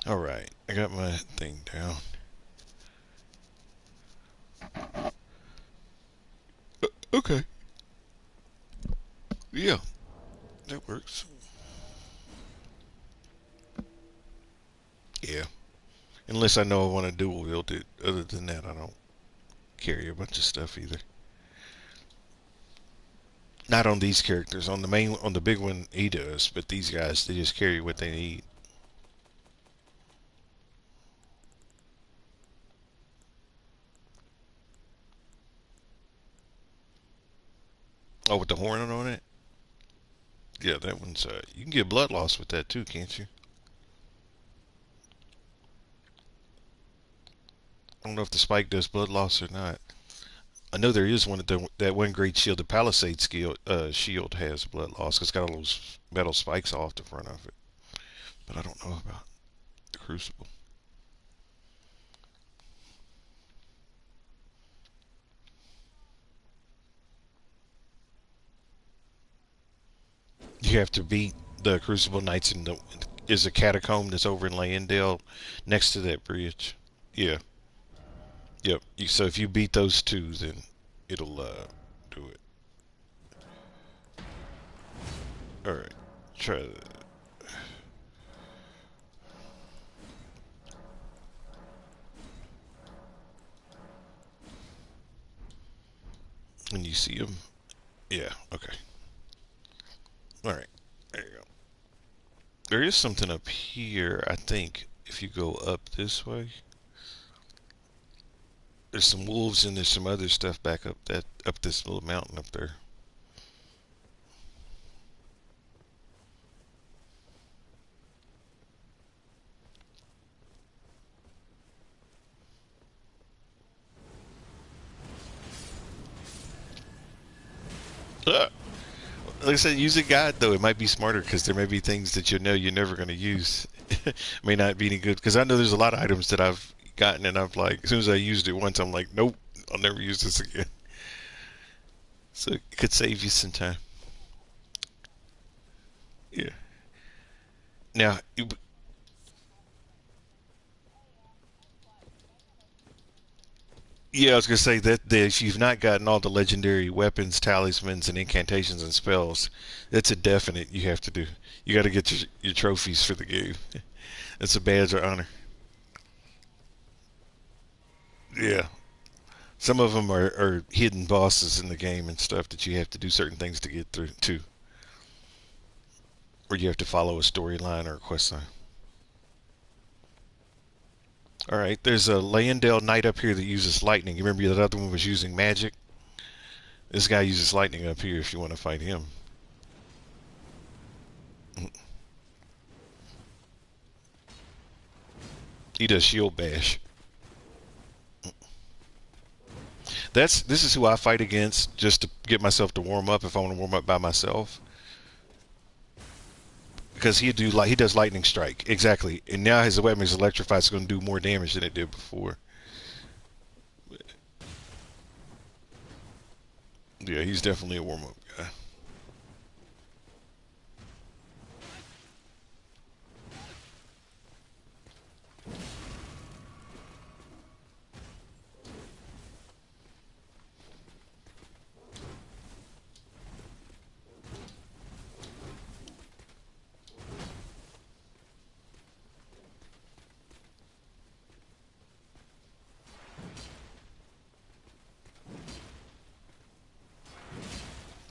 All right, I got my thing down. Okay. Yeah, that works. Yeah. Unless I know I want to dual wield it. Other than that, I don't carry a bunch of stuff either. Not on these characters. On the main, on the big one, he does. But these guys, they just carry what they need. Oh, with the horn on it. Yeah, that one's. You can get blood loss with that too, can't you? I don't know if the spike does blood loss or not. I know there is one that one great shield, the Palisade shield has blood loss. 'Cause it's got all those metal spikes off the front of it. But I don't know about the Crucible. You have to beat the Crucible Knights in the is a catacomb that's over in Landale next to that bridge. Yeah. Yep. So if you beat those two, then it'll do it. All right. Try that. And you see them. Yeah. Okay. All right. There you go. There is something up here. I think if you go up this way, there's some wolves and there's some other stuff back up this little mountain up there. Ah. Like I said, use a guide though. It might be smarter because there may be things that you know you're never going to use. May not be any good because I know there's a lot of items that I've gotten and I've like as soon as I used it once, I'm like, nope, I'll never use this again. So it could save you some time. Yeah. Now, yeah, I was gonna say that if you've not gotten all the legendary weapons, talismans, and incantations and spells, that's a definite you have to do. You got to get your trophies for the game. That's a badge of honor. Yeah. Some of them are hidden bosses in the game and stuff that you have to do certain things to get through too, or you have to follow a storyline or a quest line. All right, there's a Landale Knight up here that uses lightning. You remember that other one was using magic? This guy uses lightning up here if you want to fight him. He does shield bash. This is who I fight against just to get myself to warm up if I want to warm up by myself. Because he does lightning strike exactly, and now his weapon is electrified. It's going to do more damage than it did before. Yeah, he's definitely a warm up guy.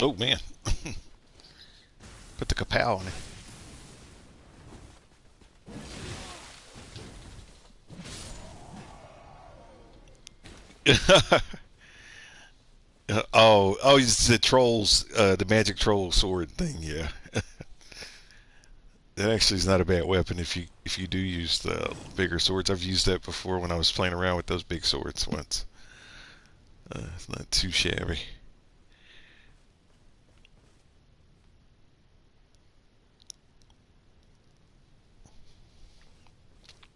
Oh man, put the kapow on it. Oh, it's the trolls, the magic troll sword thing. Yeah, that actually is not a bad weapon if you do use the bigger swords. I've used that before when I was playing around with those big swords once. It's not too shabby.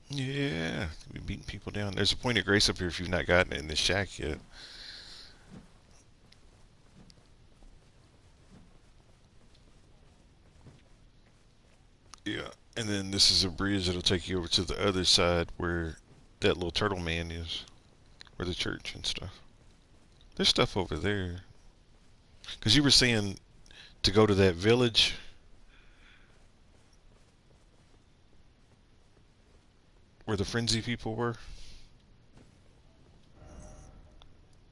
Yeah, we beating people down. There's a point of grace up here if you've not gotten it in the shack yet. Yeah, and then this is a bridge that'll take you over to the other side where that little turtle man is, where the church and stuff. There's stuff over there. Because you were saying to go to that village where the frenzy people were.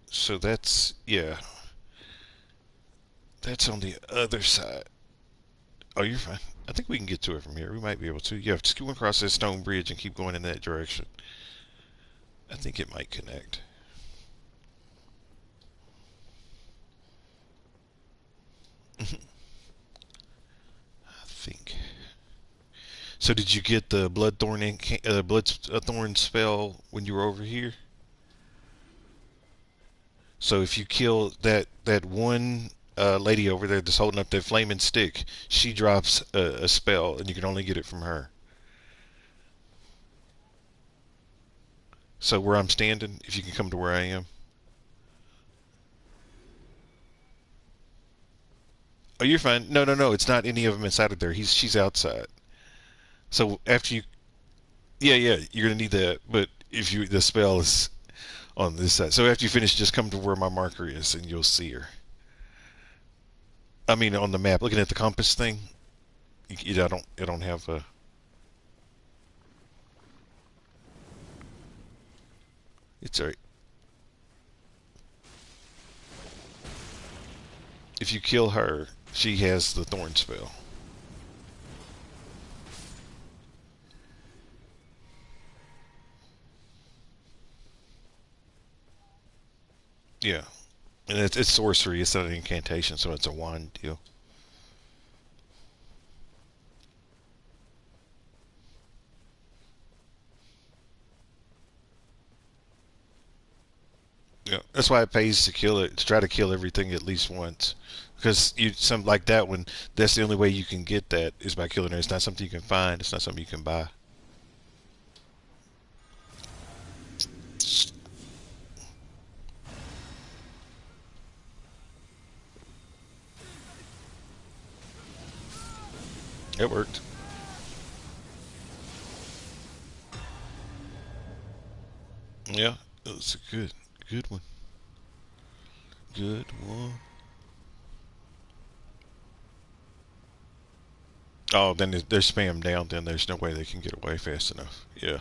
So that's, yeah, that's on the other side. Oh, you're fine. I think we can get to it from here. We might be able to. Yeah, just go across that stone bridge and keep going in that direction. I think it might connect. I think. So did you get the bloodthorn spell when you were over here? So if you kill that one lady over there that's holding up that flaming stick, she drops a spell, and you can only get it from her. So where I'm standing, if you can come to where I am. Oh, you're fine. No, no, no. It's not any of them inside of there. She's outside. So after you, yeah, yeah, you're gonna need that. But if you, the spell is on this side. So after you finish, just come to where my marker is, and you'll see her. I mean, on the map, looking at the compass thing. I don't have a. It's alright. If you kill her, she has the thorn spell. Yeah, and it's sorcery. It's not an incantation, so it's a wand deal. Yeah, that's why it pays to kill it. To try to kill everything at least once, because you something like that one. That's the only way you can get that is by killing her. It's not something you can find. It's not something you can buy. It worked. Yeah, it was a good one. Good one. Oh, then they're spammed down. Then there's no way they can get away fast enough. Yeah.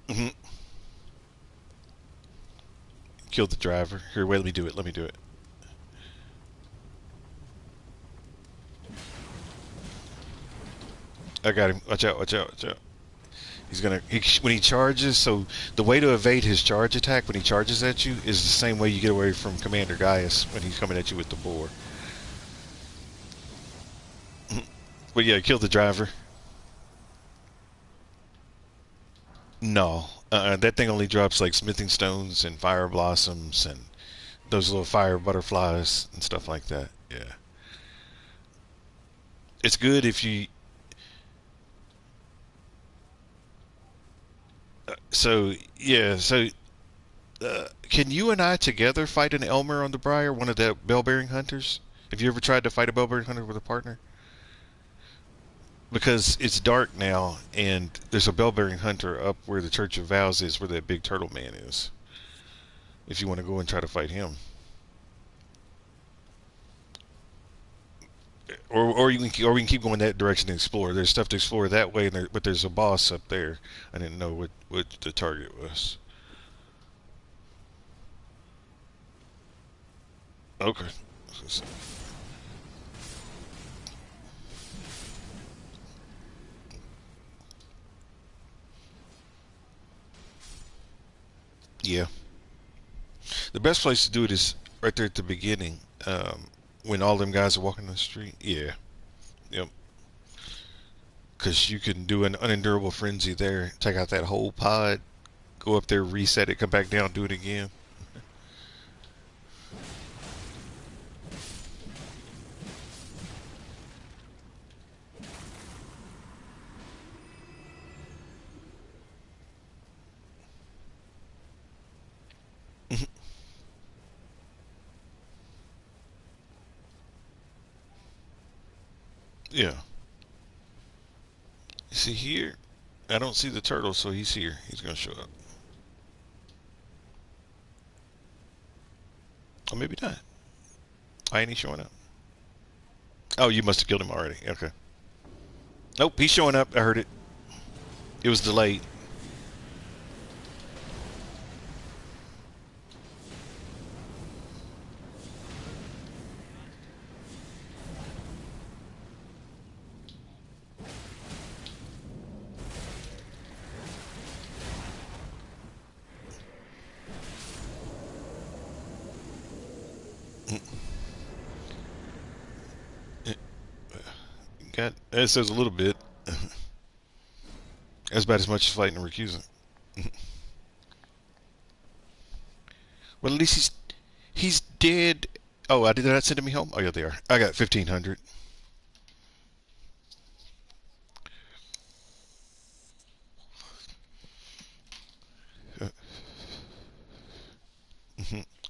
Hmm. Kill the driver. Here, wait. Let me do it. Let me do it. I got him. Watch out. Watch out. Watch out. He's gonna when he charges. So the way to evade his charge attack when he charges at you is the same way you get away from Commander Gaius when he's coming at you with the boar. But yeah, kill the driver. No, that thing only drops like smithing stones and fire blossoms and those little fire butterflies and stuff like that. Yeah, it's good if you. So yeah, so can you and I together fight an Elmer on the Briar, one of the bell-bearing hunters? Have you ever tried to fight a bell-bearing hunter with a partner? Because it's dark now, and there's a bell-bearing hunter up where the Church of Vows is, where that big turtle man is. If you want to go and try to fight him, or we can keep going that direction and explore. There's stuff to explore that way, but there's a boss up there. I didn't know what the target was. Okay. Yeah. The best place to do it is right there at the beginning, when all them guys are walking the street. Yeah. Yep. Because you can do an unendurable frenzy there. Take out that whole pod. Go up there, reset it, come back down, do it again. Yeah. You see here? I don't see the turtle, so he's here. He's gonna show up. Or maybe not. Why ain't he showing up? Oh, you must have killed him already. Okay. Nope, he's showing up. I heard it. It was delayed. Got it says a little bit. That's about as much as fighting a recusant. Well, at least he's dead. Oh, I did not send me home. Oh yeah, they are. I got 1,500.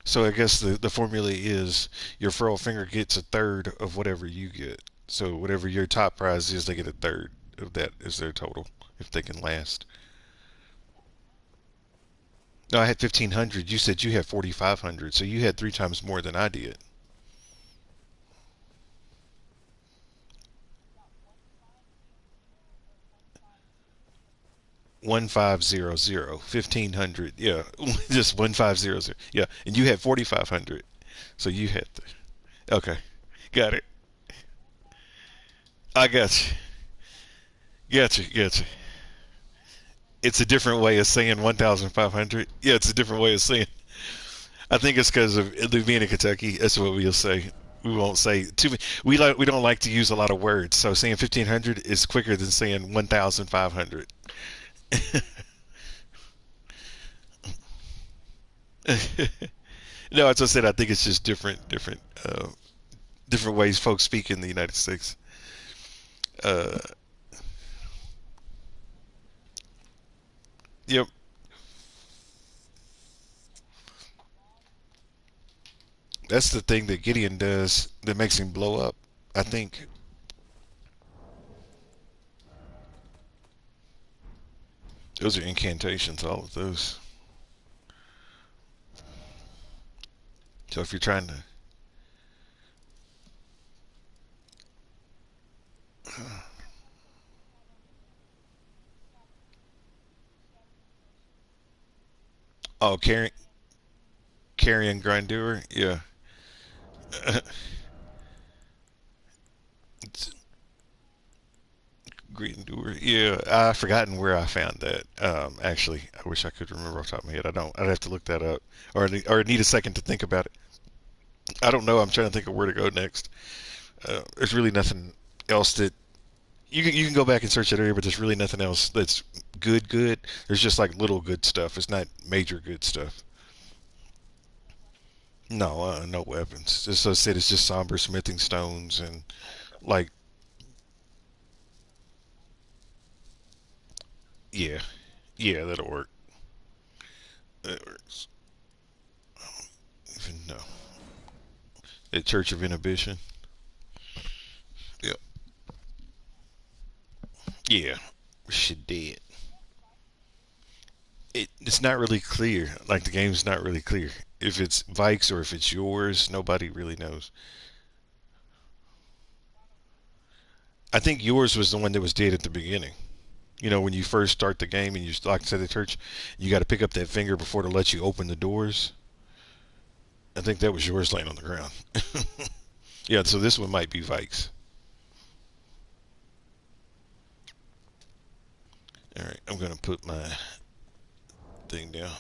So I guess the formula is your furrow finger gets a third of whatever you get. So whatever your top prize is, they get a third of that is their total if they can last. No, I had 1,500. You said you had 4,500, so you had three times more than I did. 1,500, 1,500. Yeah, just 1,500. Yeah, and you had 4,500, so you had okay. Got it. I got you. Got you. Got you. It's a different way of saying 1,500. Yeah, it's a different way of saying. I think it's because of being in Kentucky. That's what we'll say. We won't say too. We don't like to use a lot of words. So saying 1,500 is quicker than saying 1,500. No, as I said, I think it's just different ways folks speak in the United States. Uh, yep, that's the thing that Gideon does that makes him blow up. I think those are incantations. All of those. So if you're trying to, oh, carrying Grindure, yeah. Grindure, yeah. I've forgotten where I found that. Actually, I wish I could remember off the top of my head. I don't. I'd have to look that up, or need a second to think about it. I don't know. I'm trying to think of where to go next. There's really nothing else that you can go back and search that area, but there's really nothing else that's good. Good. There's just like little good stuff. It's not major good stuff. No, no weapons. As I said, it's just somber smithing stones and like yeah, yeah, that'll work. That works. Even no, the Church of Inhibition. Yeah, yeah, she did. It's not really clear. Like the game's not really clear if it's Vikes or if it's yours. Nobody really knows. I think yours was the one that was dead at the beginning. You know, when you first start the game and you like I said the church, you got to pick up that finger before to let you open the doors. I think that was yours laying on the ground. Yeah, so this one might be Vikes. All right, I'm gonna put my thing down.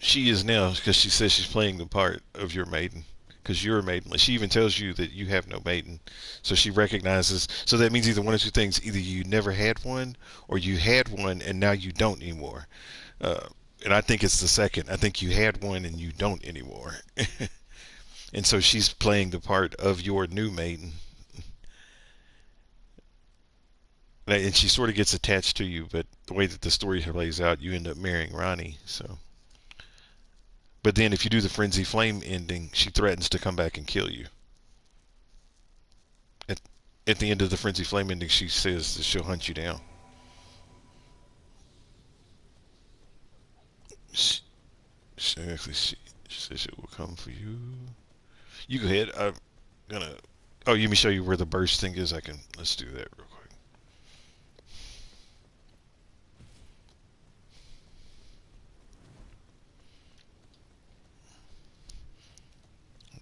She is now because she says she's playing the part of your maiden because you're a maiden. She even tells you that you have no maiden, so she recognizes. So that means either one of two things: either you never had one, or you had one and now you don't anymore. Uh, and I think it's the second. I think you had one and you don't anymore. And so she's playing the part of your new maiden, and she sort of gets attached to you. But the way that the story plays out, you end up marrying Ronnie. So, but then if you do the frenzy flame ending, she threatens to come back and kill you. At, at the end of the frenzy flame ending, she says that she'll hunt you down. She, she says she will come for you. You go ahead. I'm gonna. Oh, you let me show you where the burst thing is. I can. Let's do that real quick.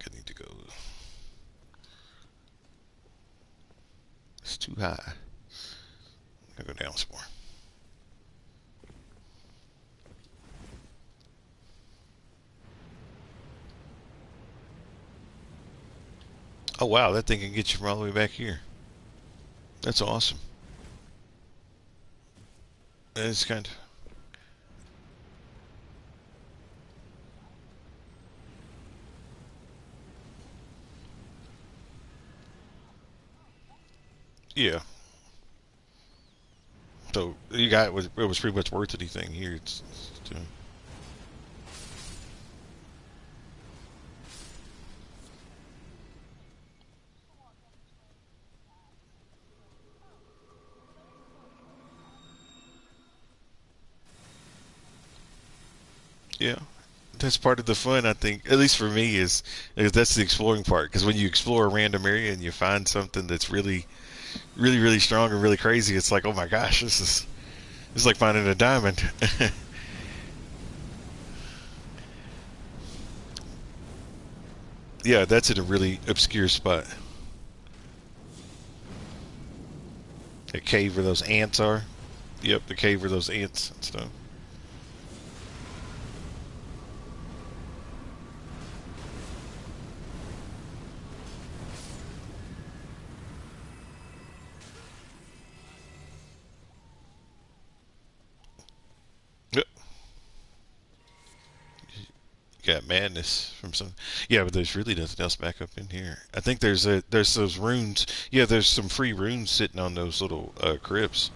I need to go. It's too high. I'll go down some more. Oh wow, that thing can get you from all the way back here. That's awesome. It's kind of. Yeah. So you got it was pretty much worth anything here. Yeah. That's part of the fun, I think. At least for me, is that's the exploring part. Because when you explore a random area and you find something that's really, really, really strong and really crazy, it's like, oh my gosh, this is like finding a diamond. Yeah, that's in a really obscure spot. A cave where those ants are. Yep, the cave where those ants and stuff. Yep. You got madness from some. Yeah, but there's really nothing else back up in here. I think there's those runes. Yeah, there's some free runes sitting on those little crypts.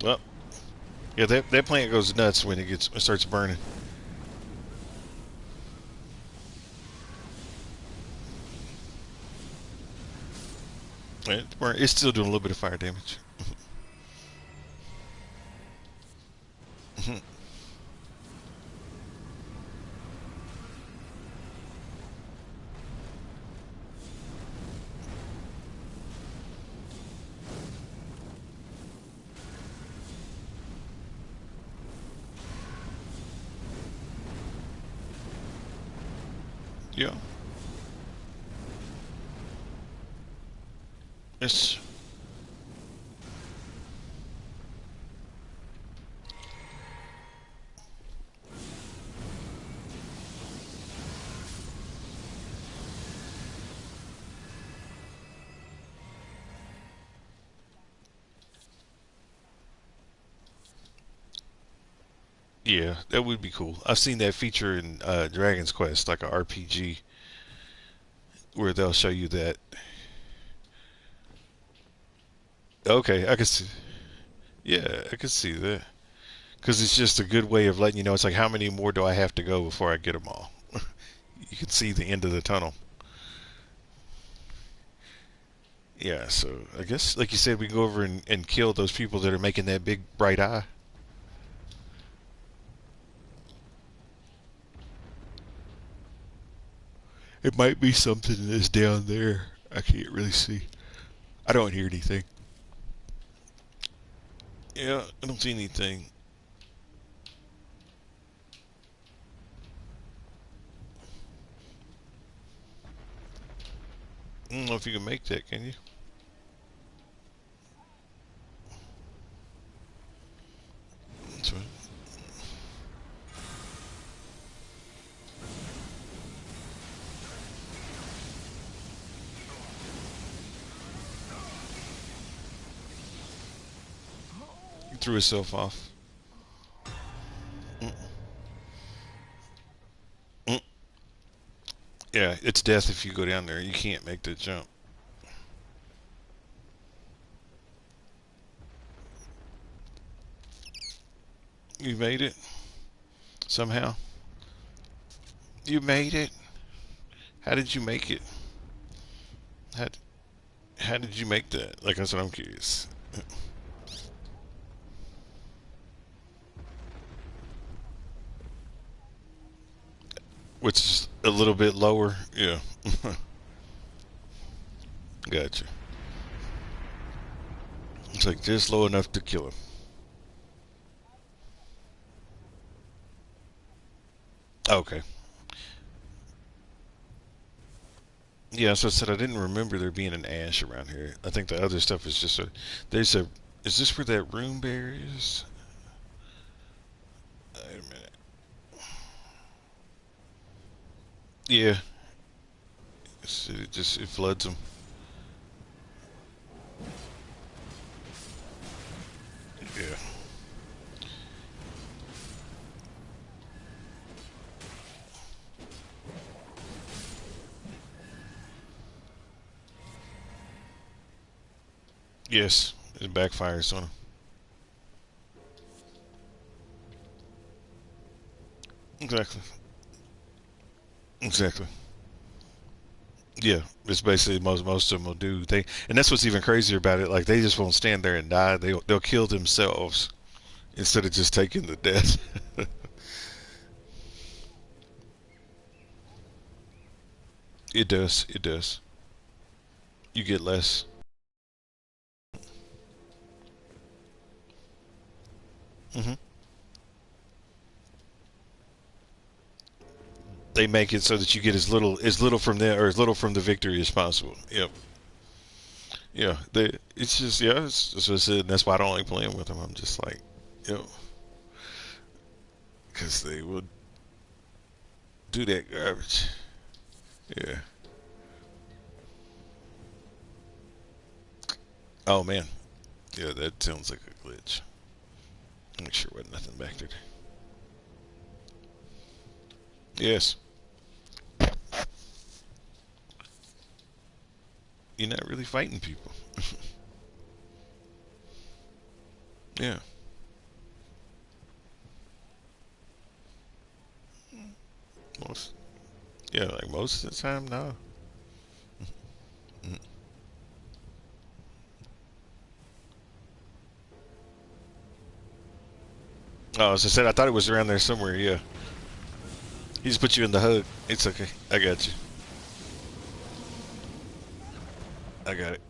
Well, yeah, that plant goes nuts when it starts burning. It's still doing a little bit of fire damage. Yeah, it's yeah, that would be cool. I've seen that feature in Dragon's Quest, like a RPG, where they'll show you that. Okay, I can see. Yeah, I can see that because it's just a good way of letting you know. It's like how many more do I have to go before I get them all? You can see the end of the tunnel. Yeah, so I guess, like you said, we can go over and kill those people that are making that big bright eye. It might be something that's down there. I can't really see. I don't hear anything. Yeah, I don't see anything. I don't know if you can make that, can you? That's right. He threw himself off. Mm, mm. Yeah, it's death if you go down there. You can't make that jump. You made it somehow. You made it. How did you make it? How how did you make that? Like that's what I'm curious. Which is a little bit lower. Yeah. Gotcha. It's like just low enough to kill him. Okay. Yeah, so I said I didn't remember there being an ash around here. I think the other stuff is just a. There's a. Is this where that room bear is? Wait a minute. Yeah. It floods them. Yeah. Yes. It backfires on them. Exactly. Exactly. Yeah, it's basically most of them will do. And that's what's even crazier about it. Like they just won't stand there and die. They'll kill themselves instead of just taking the death. It does. It does. You get less. Hmm. They make it so that you get as little from them or as little from the victory as possible. Yep. Yeah. It's just yeah. It's just it. And that's why I don't like playing with them. I'm just like, yep, because they will do that garbage. Yeah. Oh man. Yeah, that sounds like a glitch. Make sure wasn't nothing back there. Yes. You're not really fighting people. Yeah. Most. Yeah, like most of the time, no. Mm. Oh, as I said, I thought it was around there somewhere. Yeah. He just put you in the hug. It's okay. I got you. I got it.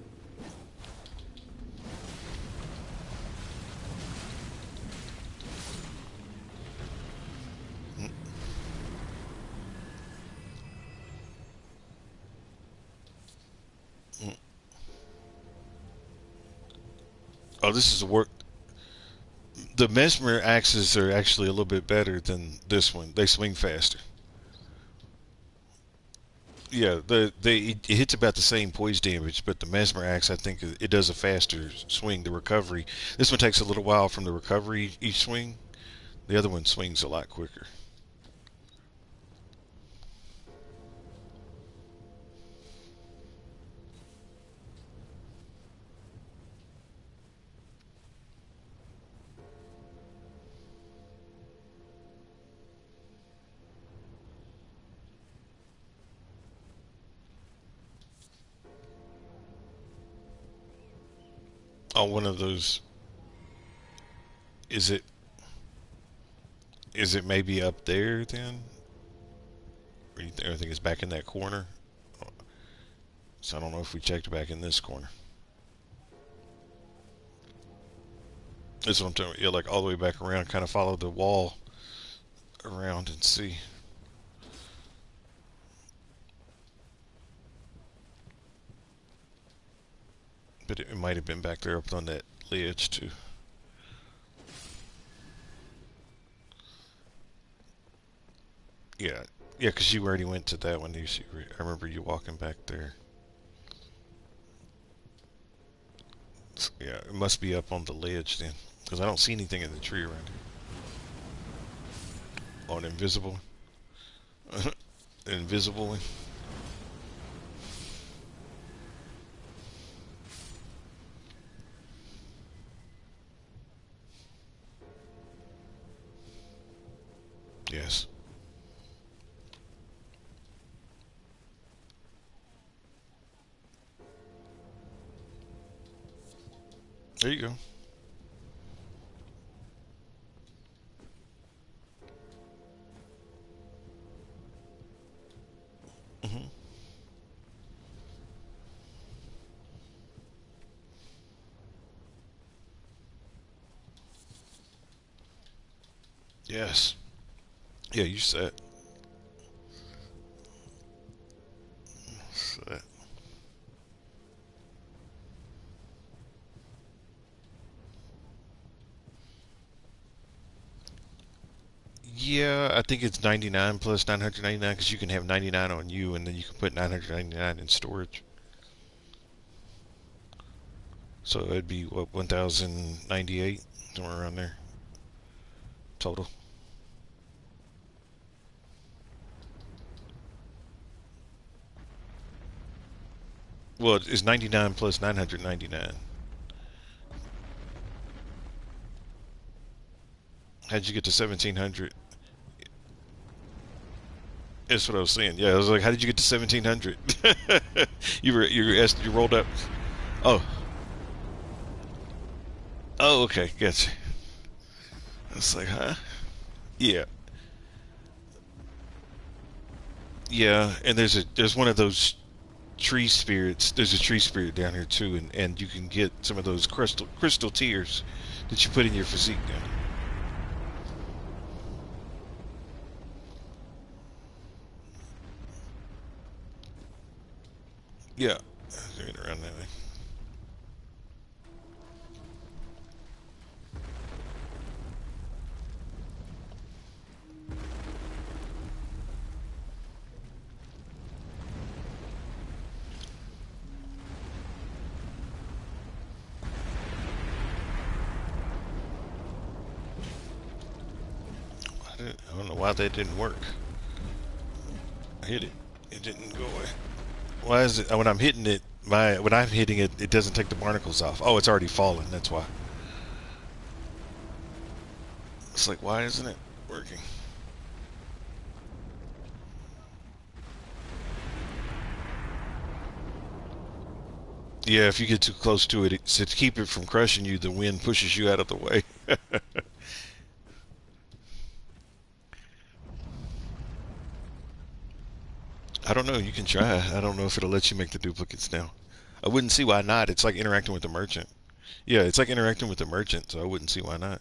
Mm, mm. Oh, this is a work. The mesmer axes are actually a little bit better than this one. They swing faster. Yeah, it hits about the same poise damage, but the mesmer axe I think it does a faster swing. The recovery. This one takes a little while from the recovery each swing. The other one swings a lot quicker. On one of those, is it is it maybe up there then? Or you think everything is back in that corner? So I don't know if we checked back in this corner. That's what I'm telling you. Yeah, like all the way back around, kind of follow the wall around and see. But it might have been back there up on that ledge too. Yeah, yeah, because you already went to that one. I remember you walking back there. So, yeah, it must be up on the ledge then, because I don't see anything in the tree around here. On invisible, invisible. Yes. There you go. Hmm. Yes. Yeah, you set. Set. Yeah, I think it's 99 plus 999 because you can have 99 on you and then you can put 999 in storage. So it'd be what 1098 somewhere around there total. Well, it's 99 plus 999. How'd you get to 1700? That's what I was saying. Yeah, I was like, how did you get to 1700? You rolled up. Oh, oh, okay, gotcha. I was like, huh? Yeah, yeah. And there's one of those tree spirits. There's a tree spirit down here too, and you can get some of those crystal tears that you put in your physique down. Yeah, right around that way. I don't know why that didn't work. I hit it. It didn't go away. Why is it when I'm hitting it? When I'm hitting it, it doesn't take the barnacles off. Oh, it's already fallen. That's why. It's like, why isn't it working? Yeah, if you get too close to it, to keep it from crushing you, the wind pushes you out of the way. I don't know. You can try. I don't know if it'll let you make the duplicates now. I wouldn't see why not. It's like interacting with the merchant. Yeah, it's like interacting with the merchant, so I wouldn't see why not.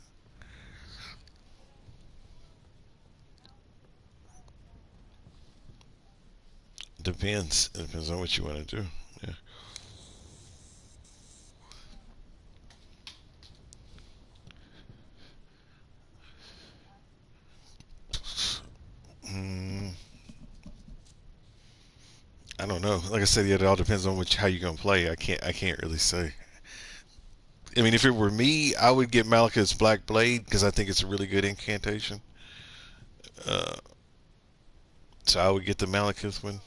Depends. It depends on what you want to do. Yeah. Mm, I don't know. Like I said, yeah, it all depends on how you're gonna play. I can't really say. I mean, if it were me, I would get Malekith's Black Blade because I think it's a really good incantation. Uh, so I would get the Malekith one.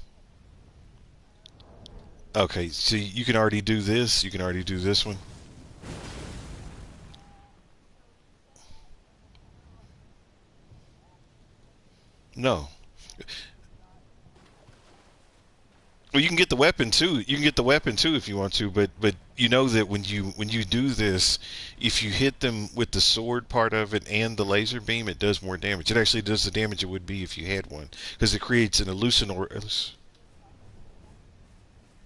Okay, so you can already do this. You can already do this one. No. Well, you can get the weapon too. You can get the weapon too if you want to, but you know that when you do this, if you hit them with the sword part of it and the laser beam, it does more damage. It actually does the damage it would be if you had one, because it creates an illusionor.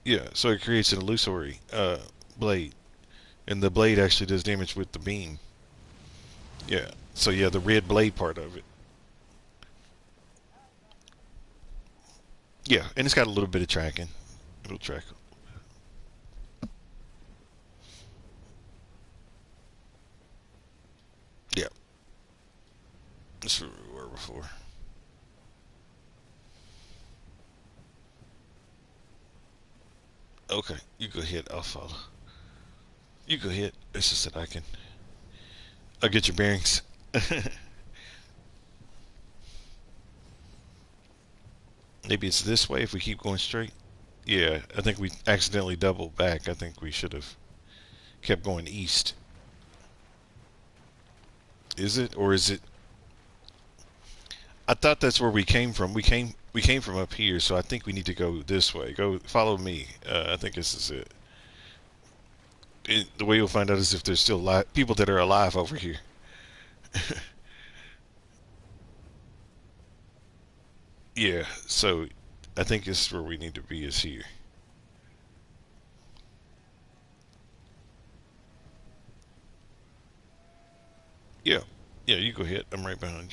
Yeah, so it creates an illusory blade, and the blade actually does damage with the beam. Yeah. So yeah, the red blade part of it. Yeah, and it's got a little bit of tracking. It'll track. Yeah, that's what we were before. Okay, you go ahead. I'll follow. You go ahead. It's just that I'll get your bearings. Maybe it's this way if we keep going straight. Yeah, I think we accidentally doubled back. I think we should have kept going east. Is it or is it? I thought that's where we came from. We came from up here, so I think we need to go this way. Go follow me. I think this is it. The way you'll find out is if there's still people that are alive over here. Yeah, so I think this is where we need to be. Is here. Yeah, yeah. You go ahead. I'm right behind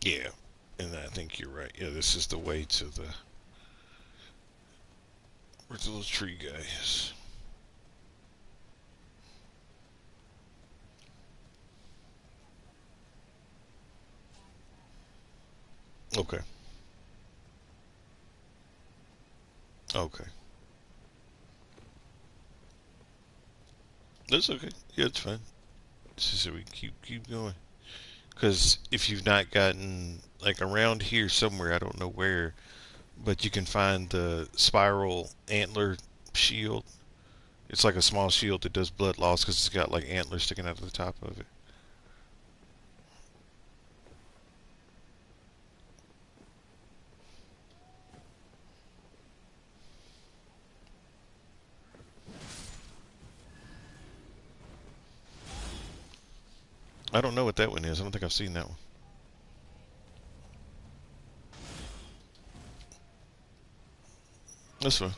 you. Yeah, and I think you're right. Yeah, this is the way to the where the little tree guy is. Okay. Okay. That's okay. Yeah, it's fine. It's just that we keep going. Because if you've not gotten like around here somewhere, I don't know where, but you can find the spiral antler shield. It's like a small shield that does blood loss because it's got like antlers sticking out of the top of it. I don't know what that one is. I don't think I've seen that one. That's fine.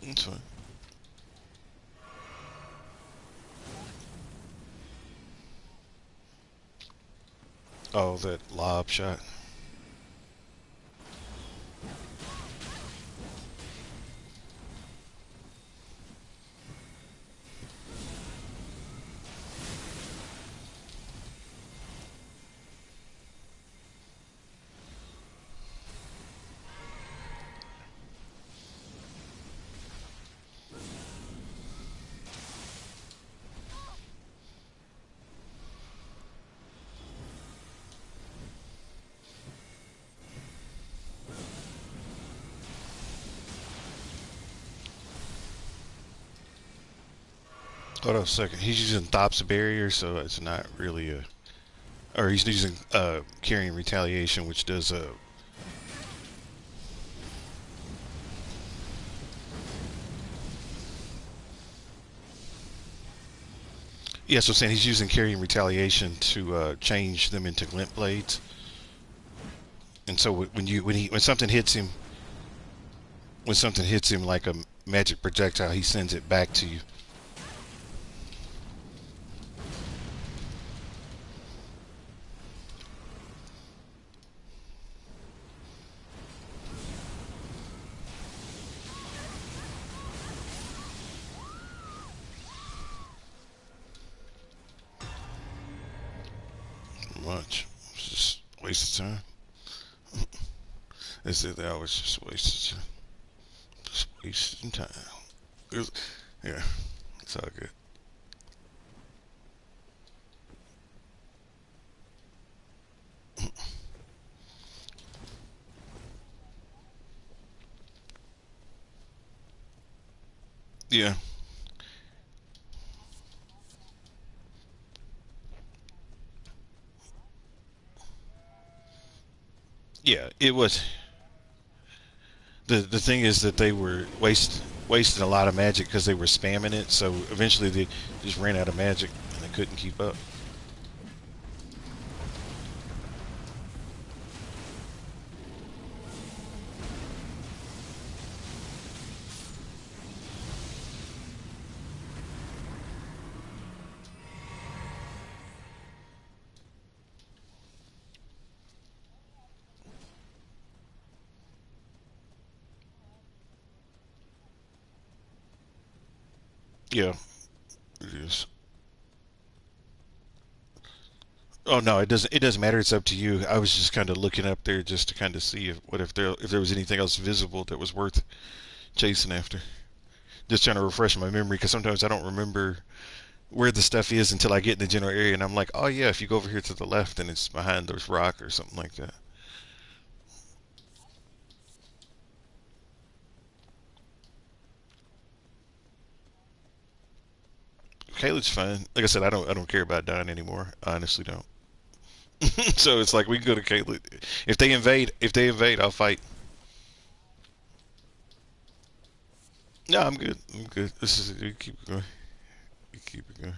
That's fine. Oh, that lob shot. Hold on a second. He's using Thop's barrier, so it's not really a. Or he's using carrying retaliation, which does a. Yeah, so I'm saying he's using carrying retaliation to change them into glint blades. And so when something hits him, when something hits him like a magic projectile, he sends it back to you. Much. It's just a waste of time. They always just wasted, just wasting time. It yeah, it's all good. Yeah, yeah. It was the thing is that they were wasting a lot of magic because they were spamming it. So eventually they just ran out of magic and they couldn't keep up. Yeah, it is. Oh no, it doesn't. It doesn't matter. It's up to you. I was just kind of looking up there just to kind of see if there was anything else visible that was worth chasing after. Just trying to refresh my memory because sometimes I don't remember where the stuff is until I get in the general area and I'm like, oh yeah, if you go over here to the left and it's behind this rock or something like that. Caleb's fine. Like I said, I don't care about dying anymore. I honestly don't. So it's like we can go to Caleb. If they invade, I'll fight. No, I'm good. I'm good. This is you keep it going. You keep it going.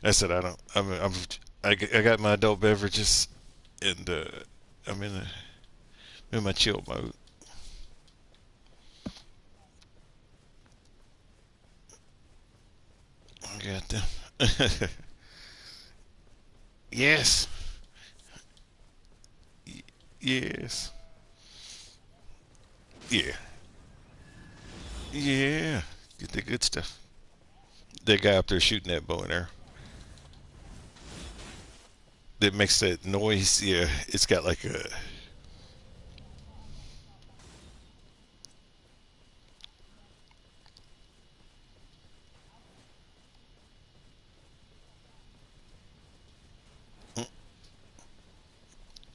I said I don't. I got my adult beverages and I'm in my chill mode. I got them. Yes. Yes. Yeah. Yeah. Get the good stuff. That guy up there shooting that bow and arrow. That makes that noise. Yeah. It's got like a.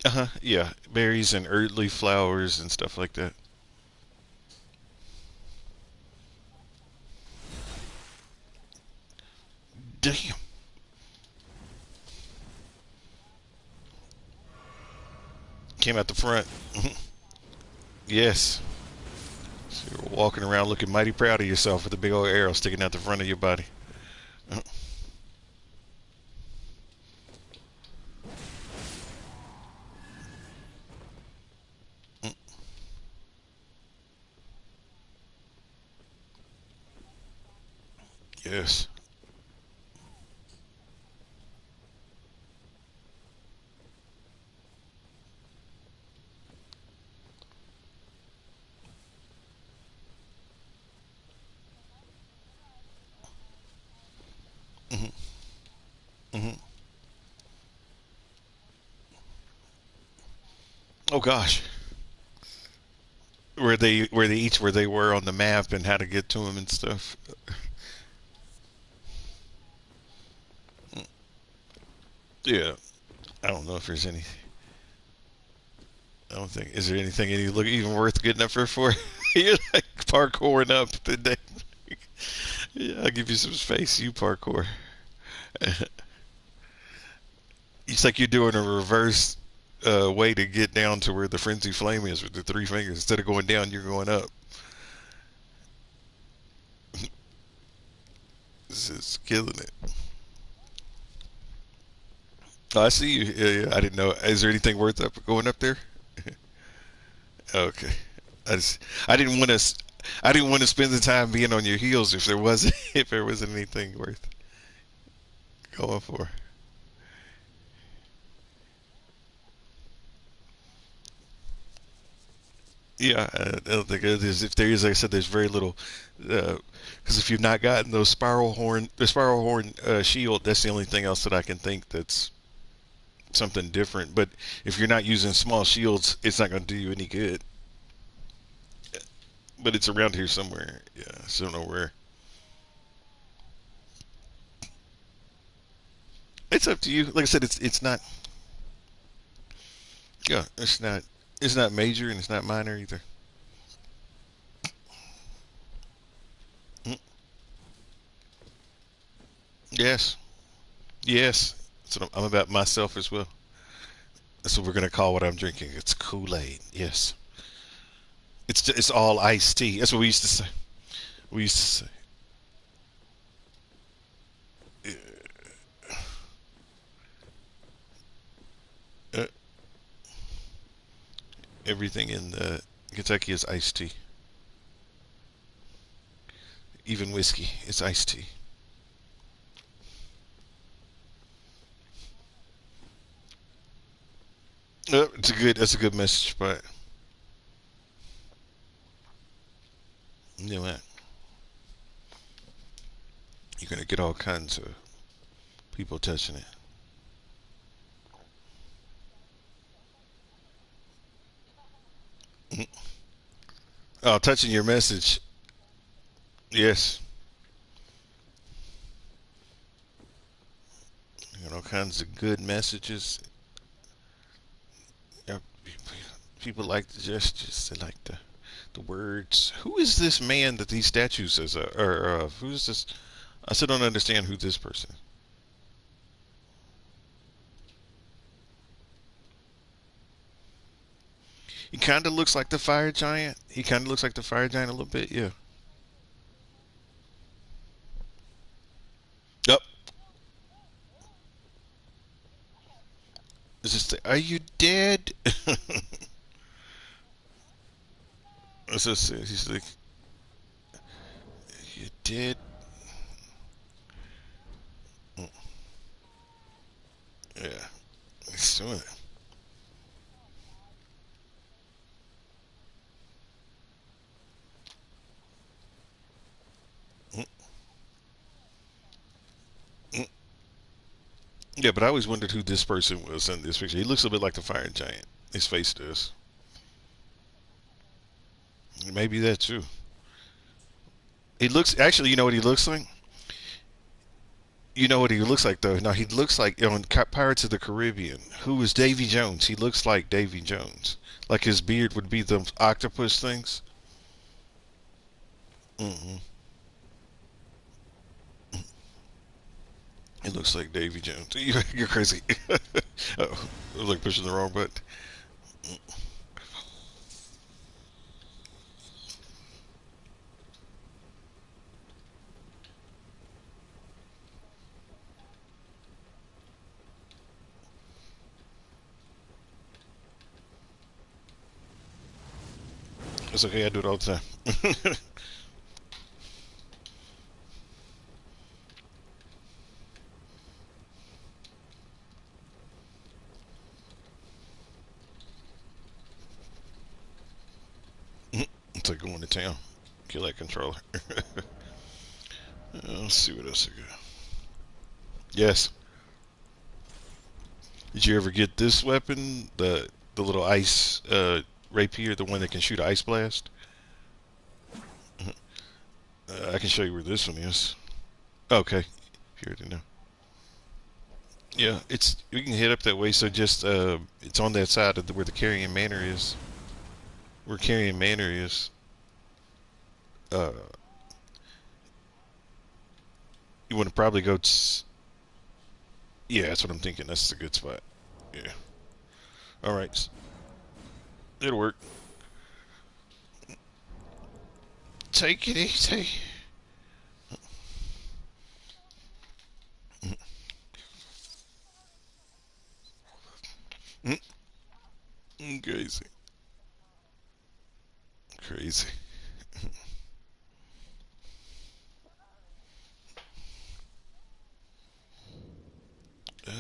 Uh huh. Yeah. Berries and earthly flowers and stuff like that. Damn. Came out the front. Yes. So you're walking around looking mighty proud of yourself with a big old arrow sticking out the front of your body. Yes. Hmm. Hmm. Oh gosh. Where they were on the map and how to get to them and stuff. Yeah. I don't know if there's any. I don't think. Is there anything any look even worth getting up there for? You're like parkouring up the day. Yeah, I'll give you some space. You parkour. It's like you're doing a reverse way to get down to where the frenzy flame is with the three fingers. Instead of going down, you're going up. This is killing it. Oh, I see you. Yeah, yeah. I didn't know. Is there anything worth up going up there? Okay. I just I didn't want to I didn't want to spend the time being on your heels if there wasn't if there wasn't anything worth going for. Yeah, I don't think it is. If there is, like I said, there's very little. Because if you've not gotten the spiral horn shield, that's the only thing else that I can think that's something different. But if you're not using small shields, it's not going to do you any good. But it's around here somewhere. Yeah, I still don't know where. It's up to you. Like I said, it's not. Yeah, it's not. It's not major and it's not minor either. Yes. Yes. So I'm about myself as well. That's what we're gonna call what I'm drinking. It's Kool-Aid. Yes. It's all iced tea. That's what we used to say. We used to say uh, everything in Kentucky is iced tea. Even whiskey, it's iced tea. It's a good. That's a good message, but you know what? You're gonna get all kinds of people touching it. Mhm. Oh, touching your message. Yes. You got all kinds of good messages. Yeah, people like the gestures. They like the words. Who is this man that these statues is? Or who's this? I still don't understand who this person is. He kind of looks like the fire giant. He kind of looks like the fire giant a little bit. Yeah. Yep. Is this are you dead? It's just, he's like, you dead? Mm, yeah. He's doing it. Mm, mm. Yeah, but I always wondered who this person was in this picture. He looks a bit like the fire giant. His face does. Maybe that too. He looks, actually, you know what he looks like? You know what he looks like though? No, he looks like on Pirates of the Caribbean. Who is Davy Jones? He looks like Davy Jones. Like his beard would be the octopus things. Mm-hmm. It looks like Davy Jones. You're crazy. Oh, I was like pushing the wrong button. It's okay. I do it all the time. It's like going to town. Kill that controller. Let's see what else I got. Yes. Did you ever get this weapon? The little ice rapier, the one that can shoot an ice blast? I can show you where this one is. Okay. If you already know. Yeah, it's you can head up that way. So just it's on that side of where the Carrion Manor is. Where Carrion Manor is. Uh, you want to probably go. Yeah, that's what I'm thinking. That's a good spot. Yeah. All right. It'll work. Take it easy. Crazy. Crazy. I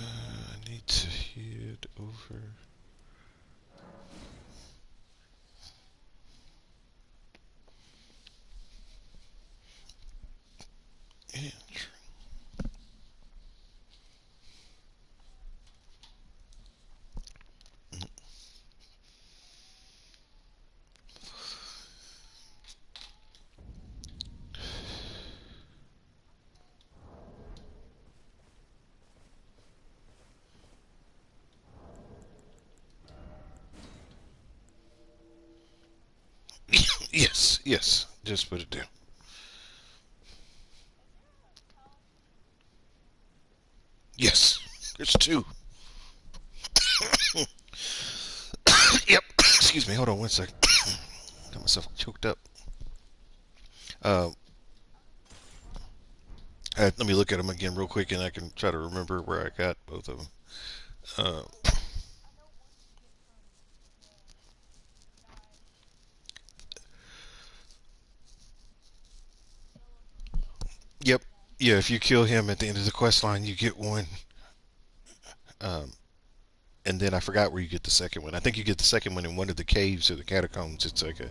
need to head over. And yes, yes. Just put it down. Yes, there's two. Yep. Excuse me. Hold on one second. Got myself choked up. Uh, let me look at them again real quick, and I can try to remember where I got both of them. Uh, yep. Yeah. If you kill him at the end of the quest line, you get one. Um, and then I forgot where you get the second one. I think you get the second one in one of the caves or the catacombs. It's like a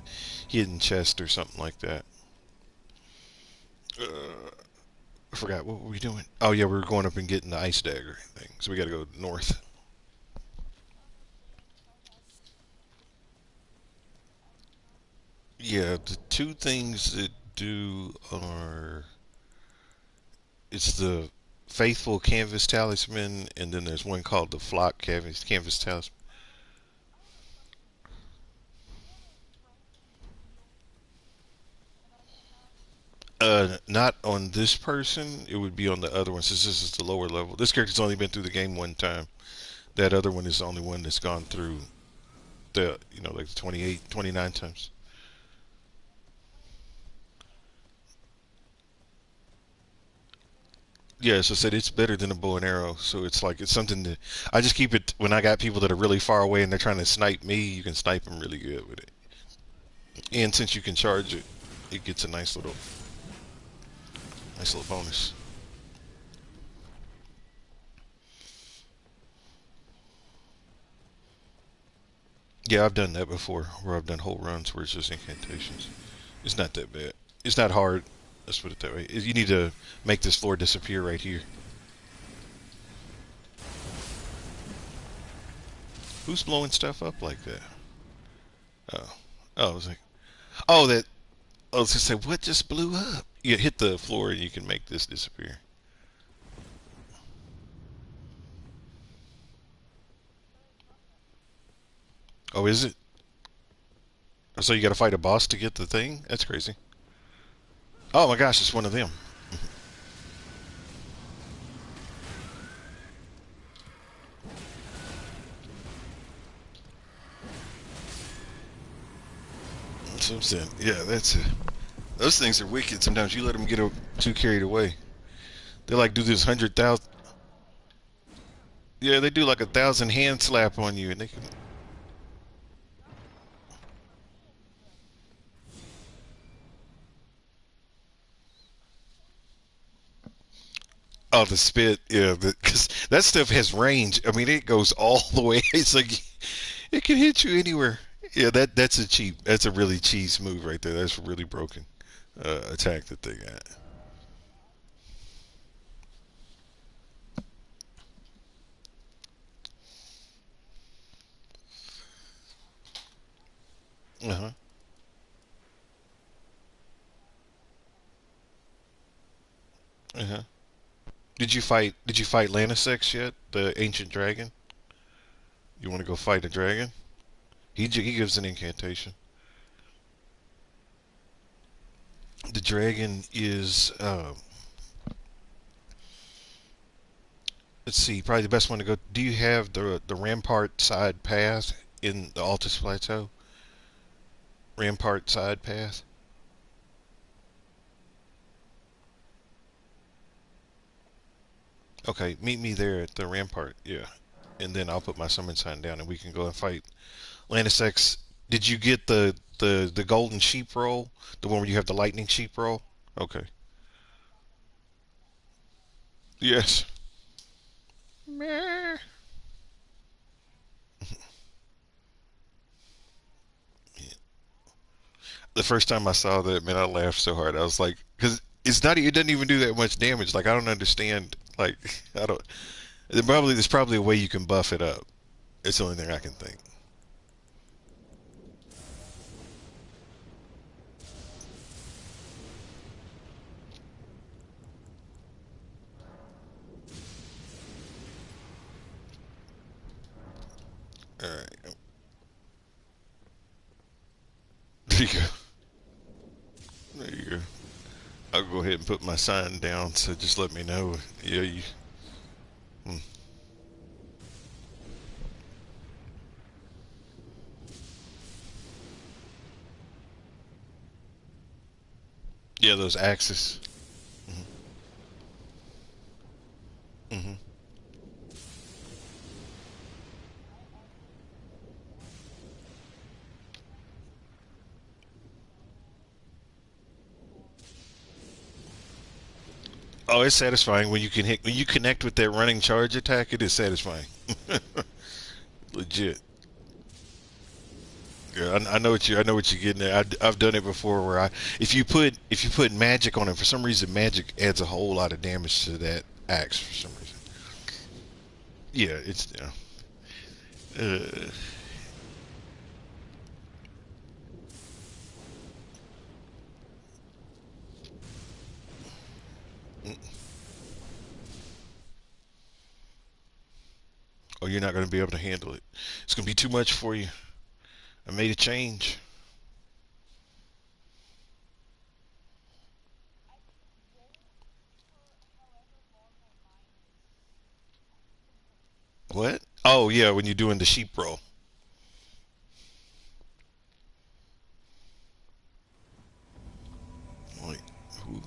hidden chest or something like that. I forgot what were we doing. Oh yeah, we were going up and getting the ice dagger thing. So we got to go north. Yeah, the two things that do are it's the faithful canvas talisman, and then there's one called the flock canvas talisman. Not on this person. It would be on the other one, since this is the lower level. This character's only been through the game one time. That other one is the only one that's gone through the, like the 28, 29 times. Yeah, so I said it's better than a bow and arrow. So it's like it's something that I just keep it when I got people that are really far away and they're trying to snipe me. You can snipe them really good with it, and since you can charge it, it gets a nice little bonus. Yeah, I've done that before, where I've done whole runs where it's just incantations. It's not that bad. It's not hard. Let's put it that way. You need to make this floor disappear right here. Who's blowing stuff up like that? Oh, I was like, oh, that. I was gonna say, what just blew up? You hit the floor and you can make this disappear. Oh, is it? So you got to fight a boss to get the thing? That's crazy. Oh my gosh, it's one of them. That's what I'm saying. Yeah, those things are wicked. Sometimes you let them get too carried away. They like do this 100,000. Yeah, they do like 1,000 hand slap on you, and they can. Oh, the spit. Yeah, because that stuff has range. I mean, it goes all the way. It's like it can hit you anywhere. Yeah, that's a really cheese move right there. That's a really broken attack that they got. Uh huh. Uh huh. Did you fight Lanisex yet? The ancient dragon. You want to go fight a dragon? He gives an incantation. The dragon is let's see, probably the best one to go. Do you have the rampart side path in the Altus Plateau? Rampart side path. Okay, meet me there at the rampart. Yeah, and then I'll put my summon sign down, and we can go and fight Lanisex. Did you get the golden sheep roll? The one where you have the lightning sheep roll? Okay. Yes. Meh. The first time I saw that, man, I laughed so hard. I was like, because it doesn't even do that much damage. Like, I don't understand. Like, I don't. There's probably a way you can buff it up. It's the only thing I can think. All right, there you go. There you go. I'll go ahead and put my sign down. So just let me know. Yeah, you. Mm. Yeah, those axes. Hmm. Hmm. Oh, it's satisfying when you can hit when you connect with that running charge attack. It is satisfying. Legit. Yeah, I know what you're getting at. I've done it before where if you put magic on it for some reason magic adds a whole lot of damage to that axe for some reason. Yeah, it's oh, you're not going to be able to handle it. It's going to be too much for you. I made a change. What? Oh yeah, when you're doing the sheep roll. Wait, who?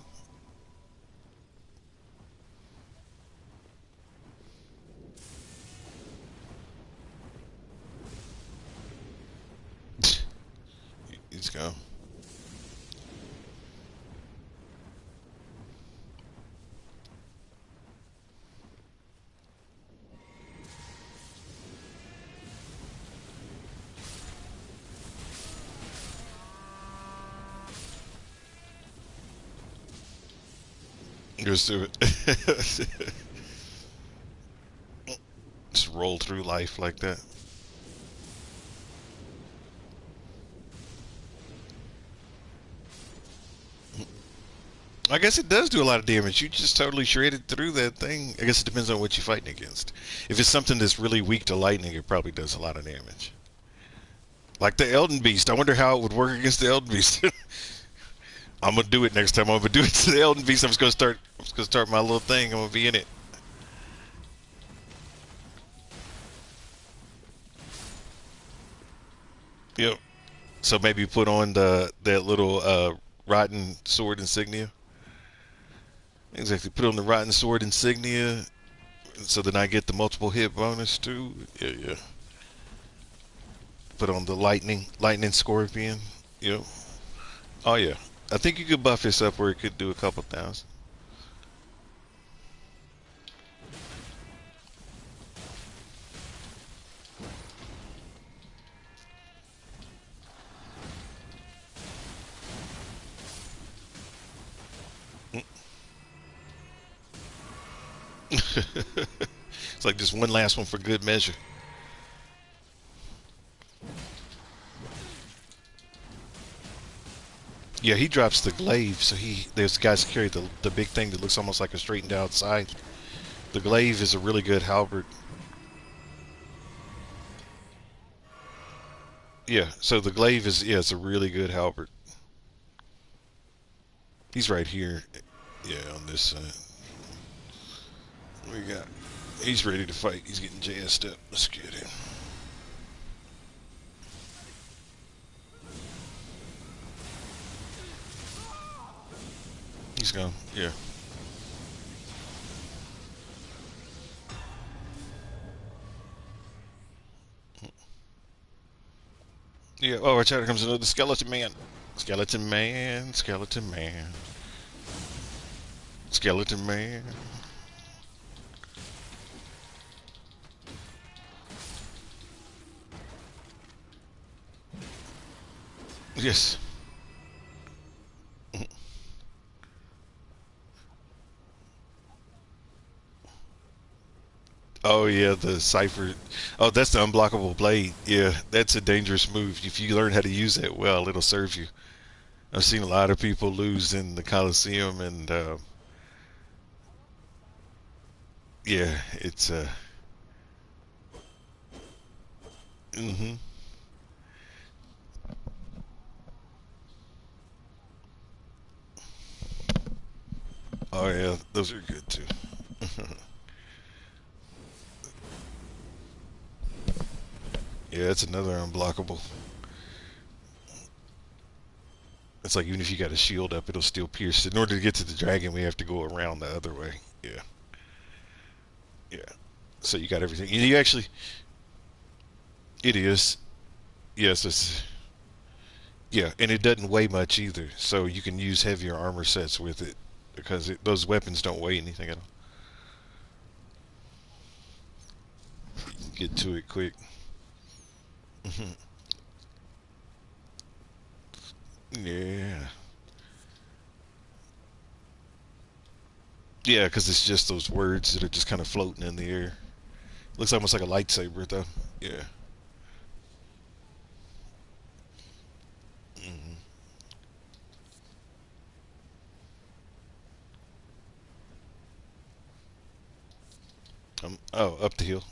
He's gone. Just do it. Just roll through life like that. I guess it does do a lot of damage. You just totally shredded through that thing. I guess it depends on what you're fighting against. If it's something that's really weak to lightning, it probably does a lot of damage. Like the Elden Beast. I wonder how it would work against the Elden Beast. I'm gonna do it next time. I'm gonna do it to the Elden Beast. I'm just gonna start my little thing. I'm gonna be in it. Yep. So maybe put on the that little rotten sword insignia. Exactly. Put on the rotten sword insignia, so then I get the multiple hit bonus too. Yeah, yeah. Put on the lightning scorpion. Yep. Oh yeah. I think you could buff this up where it could do a couple thousand. It's like just one last one for good measure. Yeah, he drops the glaive, so there's guys carry the big thing that looks almost like a straightened out scythe. The glaive is a really good halberd. Yeah, so the glaive is yeah, it's a really good halberd. He's right here. Yeah, on this side. We got. He's ready to fight. He's getting jazzed up. Let's get him. He's gone. Yeah. Yeah. Oh, watch out! Here comes another skeleton man. Skeleton man. Skeleton man. Skeleton man. Yes. Oh yeah, the cipher. Oh, that's the unblockable blade. Yeah, that's a dangerous move. If you learn how to use that well, it'll serve you. I've seen a lot of people lose in the Coliseum, and yeah, it's hmm. Oh yeah, those are good too. Yeah, that's another unblockable. It's like even if you got a shield up, it'll still pierce. In order to get to the dragon, we have to go around the other way. Yeah, yeah. So you got everything. You actually, it is. Yes, it's yeah, and it doesn't weigh much either. So you can use heavier armor sets with it because those weapons don't weigh anything at all. You can get to it quick. Hmm. Yeah, yeah, because it's just those words that are just kind of floating in the air. Looks almost like a lightsaber though. Yeah. Hmm. Oh, up the hill.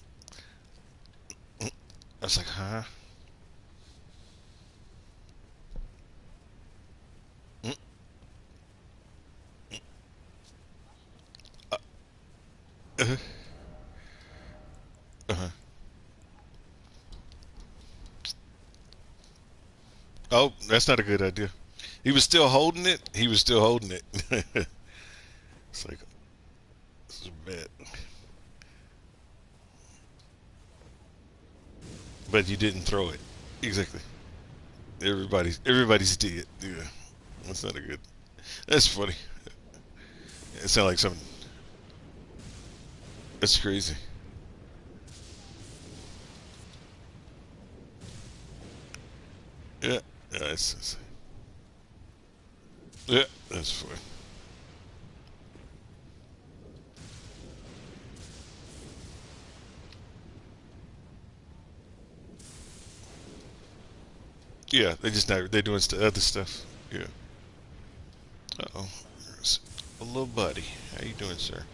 I was like, huh? Mm, uh, uh, uh-huh. Oh, that's not a good idea. He was still holding it. He was still holding it. It's like this is bad, but you didn't throw it. Exactly. Everybody's dead. Yeah, that's not a good. That's funny. It sounds like something. That's crazy. Yeah, yeah, yeah, that's funny. Yeah, they just not they're doing other stuff. Yeah. Uh oh. There's a little buddy. How you doing, sir?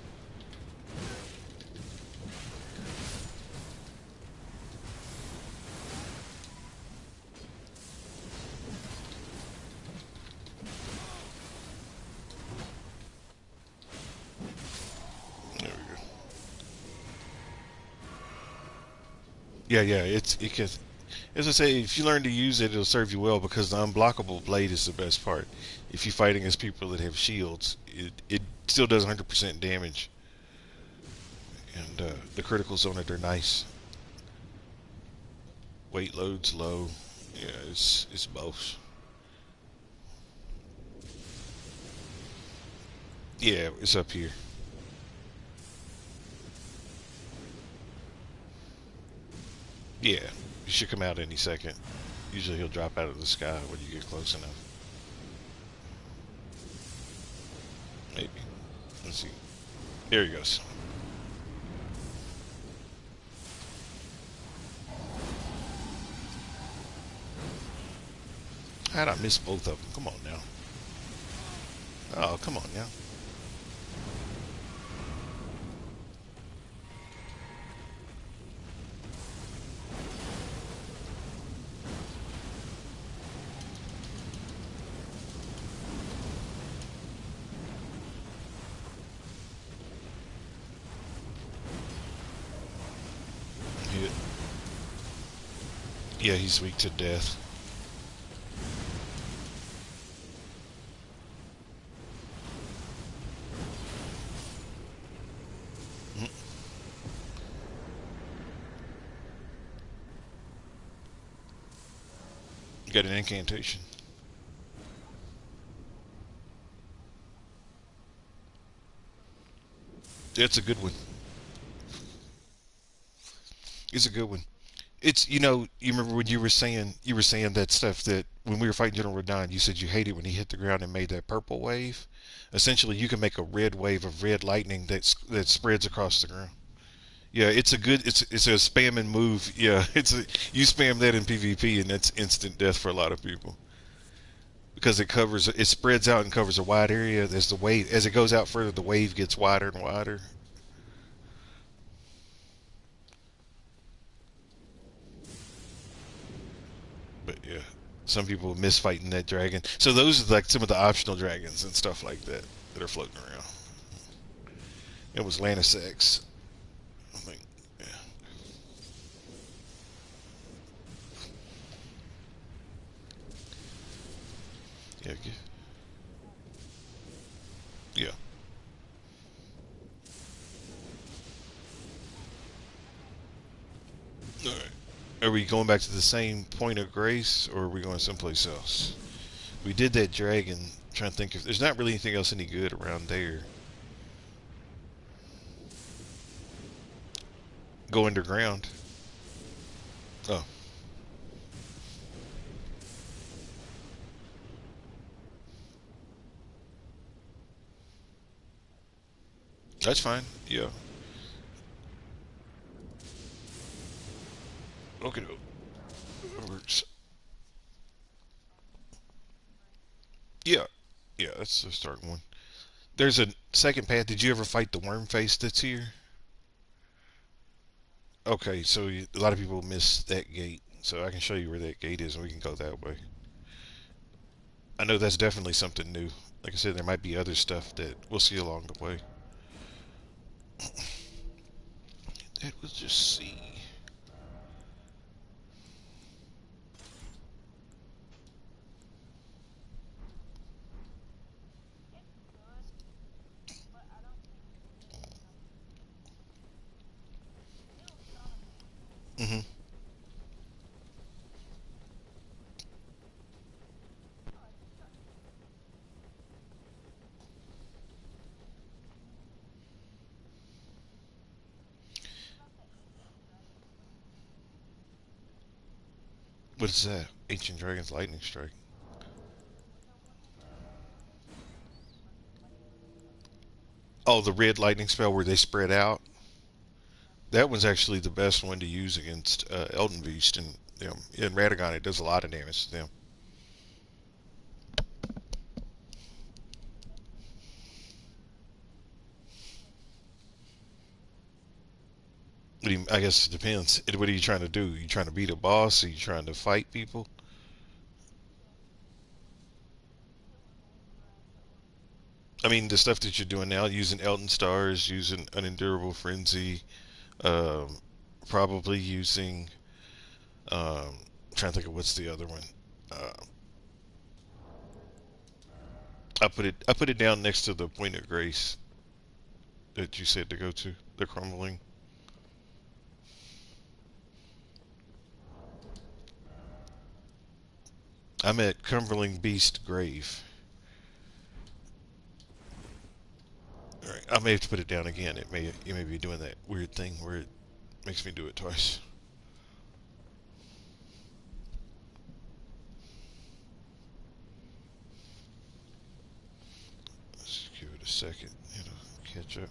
There we go. Yeah, yeah. It can. As I say, if you learn to use it, it'll serve you well because the unblockable blade is the best part. If you're fighting against people that have shields, it still does 100% damage, and the criticals on it are nice. Weight load's low. Yeah, it's both. Yeah, it's up here. Yeah, he should come out any second. Usually he'll drop out of the sky when you get close enough. Maybe. Let's see. There he goes. How'd I miss both of them? Come on now. Oh, come on now. Hit. Yeah, he's weak to death. Mm, you got an incantation. That's a good one. It's a good one. It's you remember when you were saying that stuff that when we were fighting General Radon, you said you hated when he hit the ground and made that purple wave. Essentially, you can make a red wave of red lightning that spreads across the ground. Yeah, it's a spamming move. Yeah, you spam that in PvP and that's instant death for a lot of people because it spreads out and covers a wide area as it goes out further, the wave gets wider and wider. But yeah, some people miss fighting that dragon. So those are like some of the optional dragons and stuff like that are floating around. It was Lanisex. I think. Yeah. Yeah. Yeah. All right. Are we going back to the same point of grace, or are we going someplace else? We did that dragon. Trying to think if there's not really anything else any good around there. Go underground. Oh, that's fine. Yeah. Okay. Works. Yeah. Yeah. That's the starting one. There's a second path. Did you ever fight the worm face that's here? Okay, so a lot of people miss that gate. So I can show you where that gate is, and we can go that way. I know that's definitely something new. Like I said, there might be other stuff that we'll see along the way. That was just see. Hmm. What is that? Ancient Dragon's Lightning Strike. Oh, the red lightning spell where they spread out. That one's actually the best one to use against Elden Beast and them. In Radagon, it does a lot of damage to them. I guess it depends. What are you trying to do? Are you trying to beat a boss? Are you trying to fight people? I mean, the stuff that you're doing now, using Elden Stars, using Unendurable Frenzy, um, probably using. Trying to think of what's the other one. Uh, I put it down next to the Point of Grace that you said to go to. The crumbling. I'm at Crumbling Beast Grave. All right, I may have to put it down again. You may be doing that weird thing where it makes me do it twice. Let's give it a second. It'll catch up.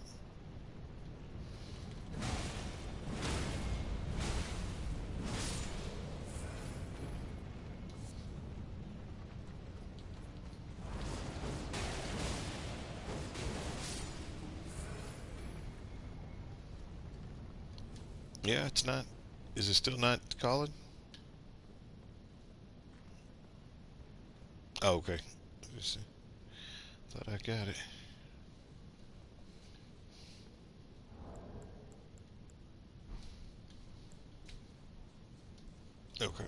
Yeah, it's not. Is it still not calling? Oh, okay. Let's see. Thought I got it. Okay.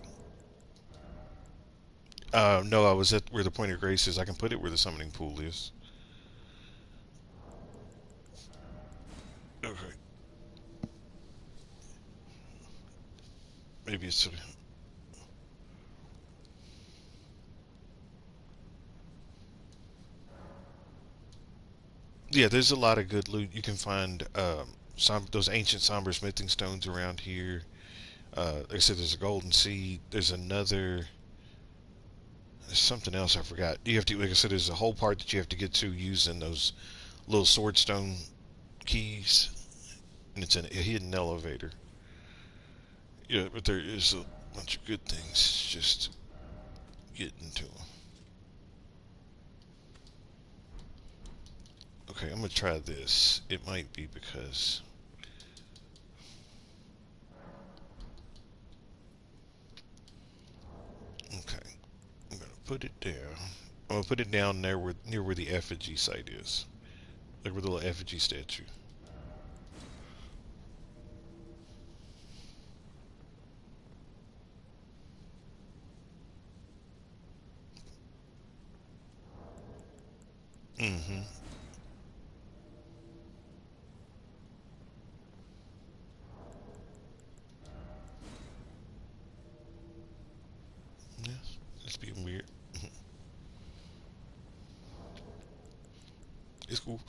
No, I was at where the Point of Grace is. I can put it where the summoning pool is. Okay. Maybe it's. Yeah, there's a lot of good loot. You can find some those ancient somber smithing stones around here. Like I said, there's a golden seed. There's something else I forgot. You have to, like I said, there's a whole part that you have to get to using those little swordstone keys, and it's a hidden elevator. Yeah, but there is a bunch of good things just getting to them. Okay, I'm gonna try this. It might be because. Okay, I'm gonna put it down. I'm gonna put it down there where near where the effigy site is, like where the little effigy statue. Mm-hmm. Yeah, it's being weird. It's cool.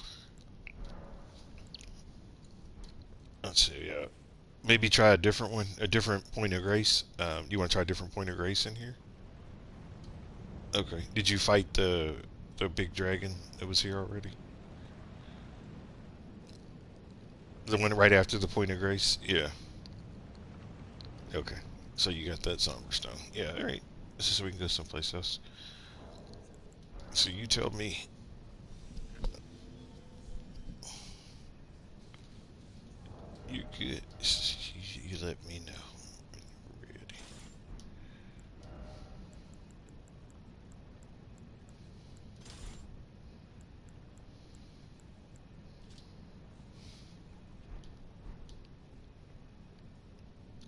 Let's see. Maybe try a different one, a different point of grace. You want to try a different point of grace in here? Okay. Did you fight the big dragon that was here already? The one right after the point of grace? Yeah. Okay. So you got that somber stone. Yeah. All right. This is so we can go someplace else. So you tell me. You good. You let me know when you're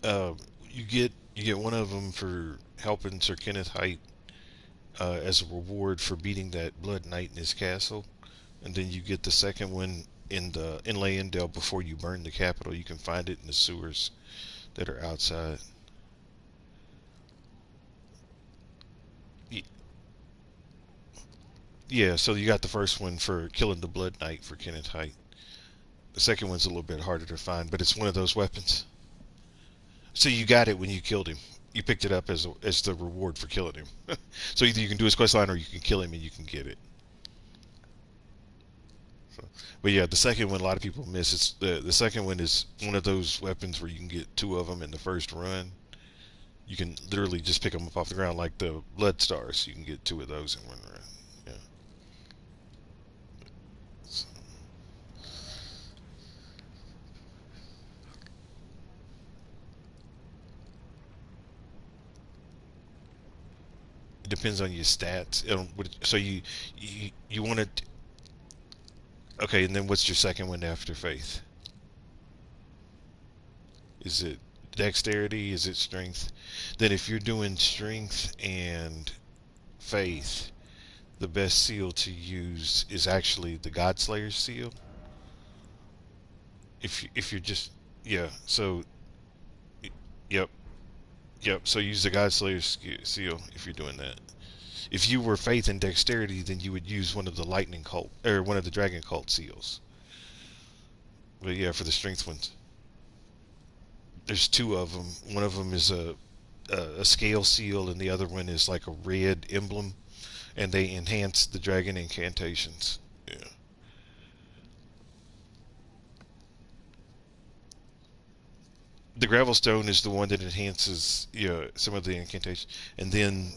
ready. Um, you get one of them for helping Sir Kenneth Height as a reward for beating that Blood Knight in his castle, and then you get the second one in the in Leyendell before you burn the capital. You can find it in the sewers that are outside. Yeah, so you got the first one for killing the Blood Knight for Kenneth Height. The second one's a little bit harder to find, but it's one of those weapons. So you got it when you killed him. You picked it up as the reward for killing him. So either you can do his quest line or you can kill him and you can get it. So, but yeah, the second one a lot of people miss. It's the second one is one of those weapons where you can get two of them in the first run. You can literally just pick them up off the ground like the blood stars. You can get two of those in one run. Yeah. So, it depends on your stats. So you want to. Okay, and then what's your second one after faith? Is it dexterity? Is it strength? Then if you're doing strength and faith, the best seal to use is actually the Godslayer seal. If you're just yeah, so yep, yep. So use the Godslayer seal if you're doing that. If you were faith and dexterity, then you would use one of the lightning cult or one of the dragon cult seals. But yeah, for the strength ones, there's two of them. One of them is a scale seal, and the other one is like a red emblem, and they enhance the dragon incantations. Yeah. The gravel stone is the one that enhances some of the incantation, and then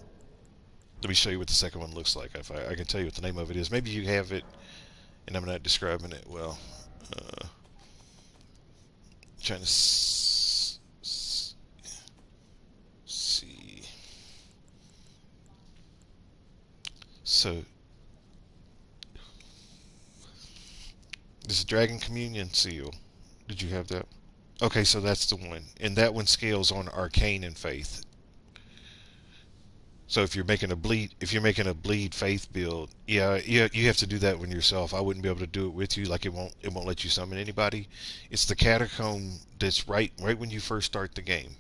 let me show you what the second one looks like. If I can tell you what the name of it is, maybe you have it, and I'm not describing it well. Uh, trying to see. So this dragon communion seal. Did you have that? Okay, so that's the one, and that one scales on arcane and faith. So if you're making a bleed faith build, yeah, you have to do that one yourself. I wouldn't be able to do it with you. Like it won't let you summon anybody. It's the catacomb that's right when you first start the game.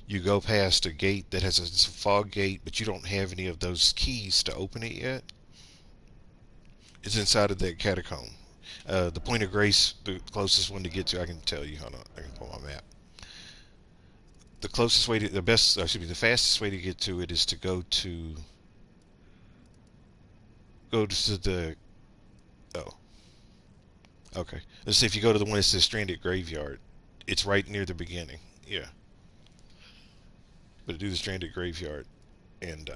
You go past a gate that has a fog gate, but you don't have any of those keys to open it yet. It's inside of that catacomb. The point of grace, the closest one to get to, I can tell you. Hold on, I can pull my map. The closest way to the best, excuse me, the fastest way to get to it is to go to the oh okay. Let's see if you go to the one that says Stranded Graveyard. It's right near the beginning. Yeah, but do the Stranded Graveyard, and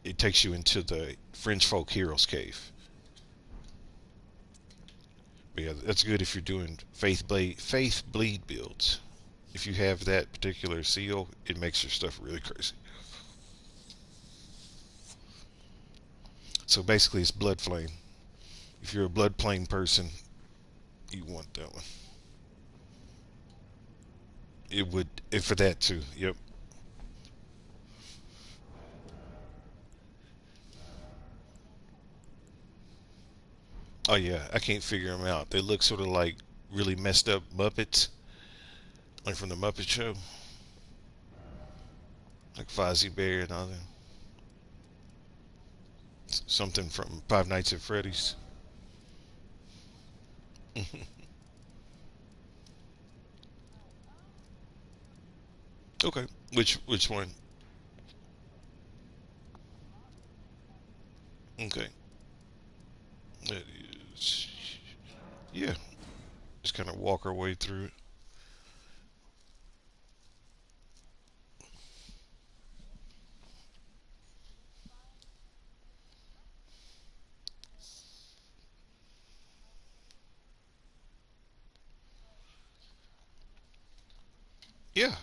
it takes you into the Fringe Folk Heroes Cave. But yeah, that's good if you're doing faith bleed builds. If you have that particular seal, it makes your stuff really crazy. So basically, it's Blood Flame. If you're a Blood Flame person, you want that one. It would, if for that too. Yep. Oh yeah, I can't figure them out. They look sort of like really messed up Muppets, like from the Muppet Show, like Fozzie Bear and all that. Something from Five Nights at Freddy's. Okay, which one? Okay, that is, yeah. Just kind of walk our way through it. Yeah,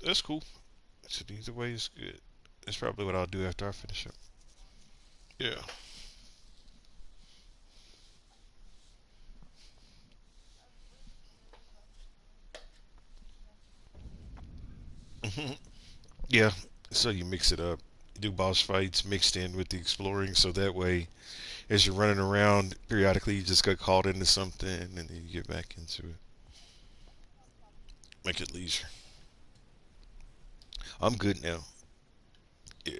that's cool. So either way is good. That's probably what I'll do after I finish up. Yeah. Yeah. So you mix it up. You do boss fights mixed in with the exploring, so that way, as you're running around, periodically you just get caught into something, and then you get back into it. Make it leisure. I'm good now. Yeah.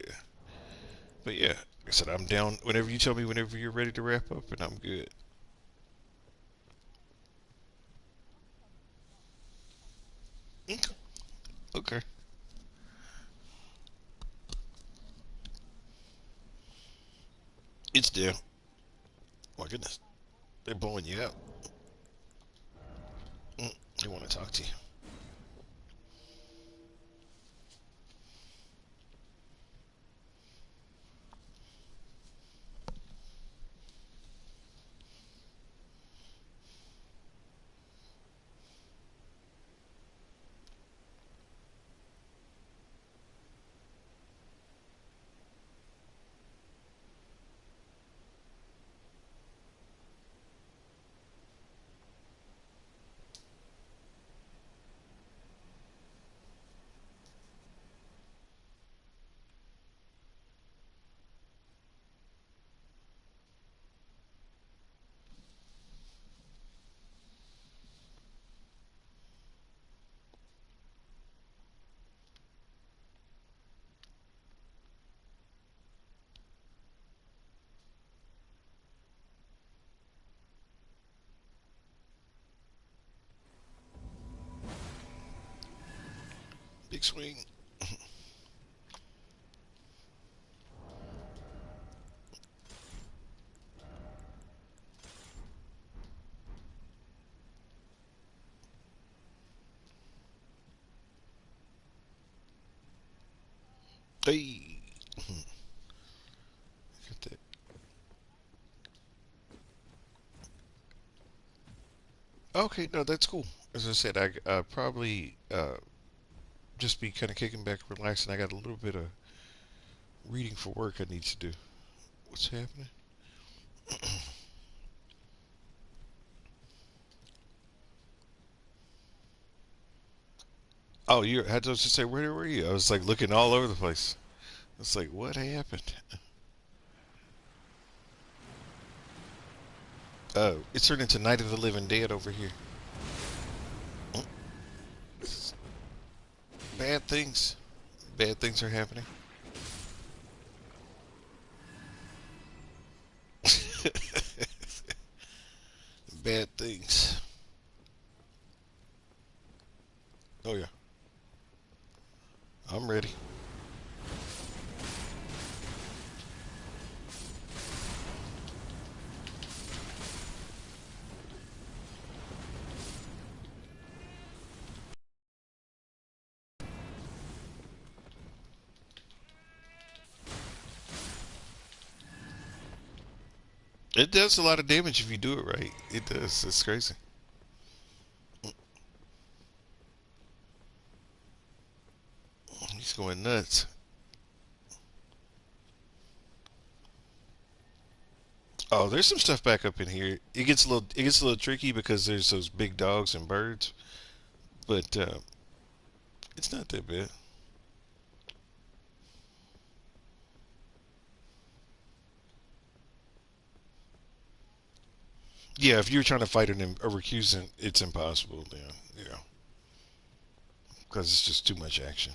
But yeah, like I said, I'm down whenever you tell me whenever you're ready to wrap up, and I'm good. Okay. Okay. It's there. My goodness. They're blowing you out. They want to talk to you. Big swing. Hey. Got that. Okay, no, that's cool. As I said, I probably just be kind of kicking back, relaxing. I got a little bit of reading for work I need to do. What's happening? Oh, you had to just say, where were you? I was like looking all over the place. It's like, what happened? It turned into Night of the Living Dead over here. Oh, bad things. Bad things are happening. Bad things. Oh yeah, I'm ready. It does a lot of damage if you do it right. It does. It's crazy. He's going nuts. Oh, there's some stuff back up in here. It gets a little tricky because there's those big dogs and birds, but it's not that bad. Yeah, if you're trying to fight a recusant, it's impossible then. Yeah, because it's just too much action.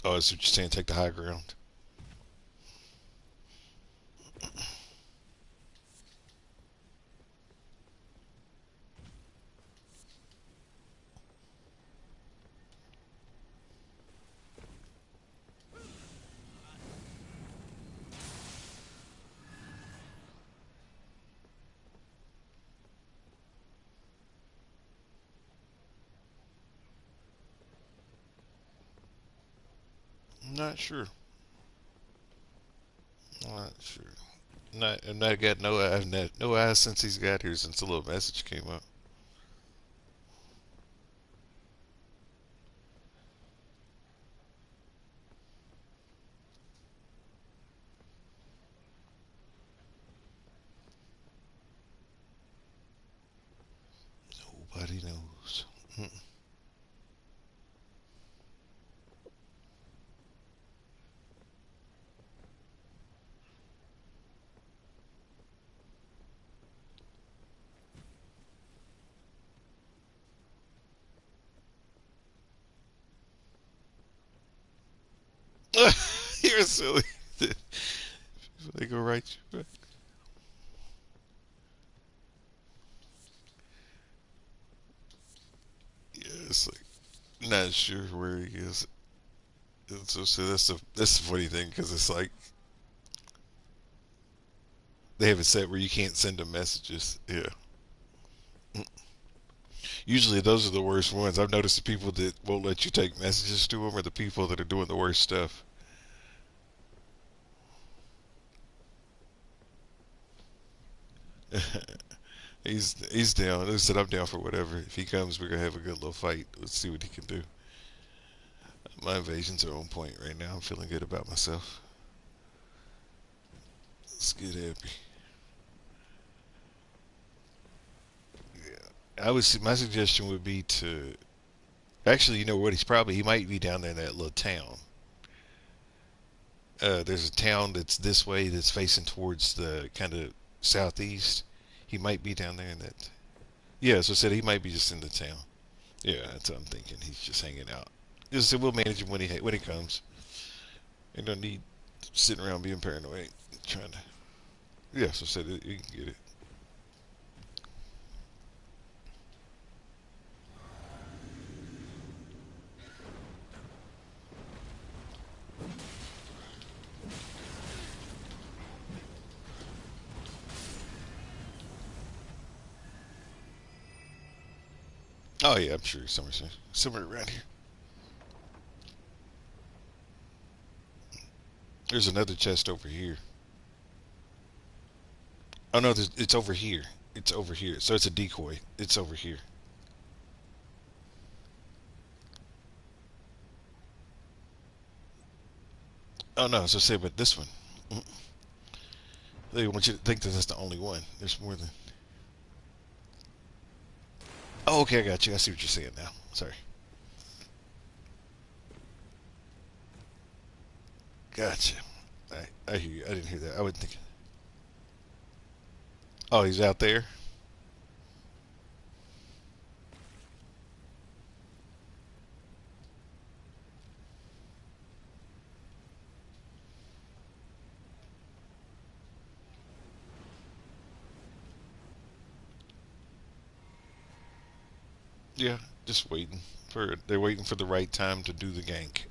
Oh, so you're saying take the high ground? Not sure. Not sure. Not, I've not got no. I've had no eyes since he's got here. Since the little message came up. Nobody knows. You're silly. They go right you back. Yeah, it's like not sure where he is. So that's the funny thing because it's like they have it set where you can't send them messages. Yeah. Usually those are the worst ones. I've noticed the people that won't let you take messages to them are the people that are doing the worst stuff. He's down. He said I'm down for whatever. If he comes, we're gonna have a good little fight. Let's see what he can do. My invasions are on point right now. I'm feeling good about myself. Let's get happy. Yeah. I was. My suggestion would be to actually, you know what? He might be down there in that little town. There's a town that's this way that's facing towards the kind of southeast. He might be down there in that. Yeah, so I said he might be just in the town. Yeah, that's what I'm thinking. He's just hanging out. Just we'll manage him when he comes. Ain't no need sitting around being paranoid. Trying to. Yeah, so I said you can get it. Oh yeah, I'm sure he's somewhere around here. There's another chest over here. Oh no, it's over here. It's over here. So it's a decoy. It's over here. Oh no, so say but this one. They want you to think that that's the only one. There's more than. Oh, okay, I got you. I see what you're saying now. Sorry. Gotcha. I hear you. I didn't hear that. I would think. Oh, he's out there. Yeah, just waiting for. They're waiting for the right time to do the gank.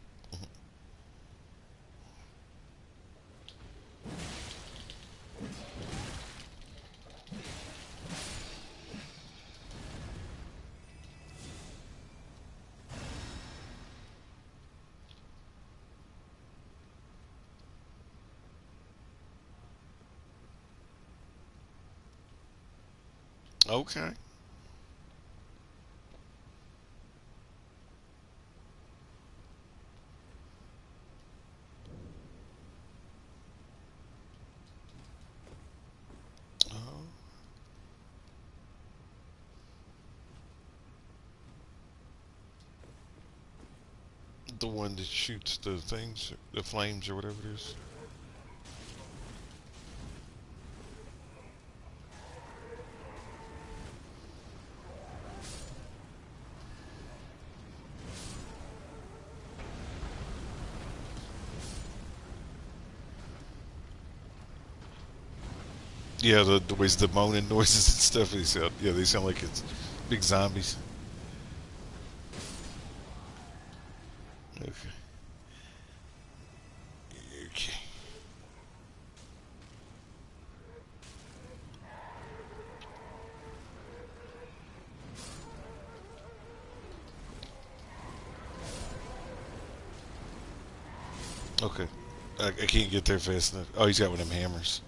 Okay. the one that shoots the things, the flames or whatever it is. Yeah, the ways the moaning noises and stuff. They sound, yeah, they sound like it's big zombies. Okay. Okay. Okay. I can't get there fast enough. Oh, he's got one of them hammers.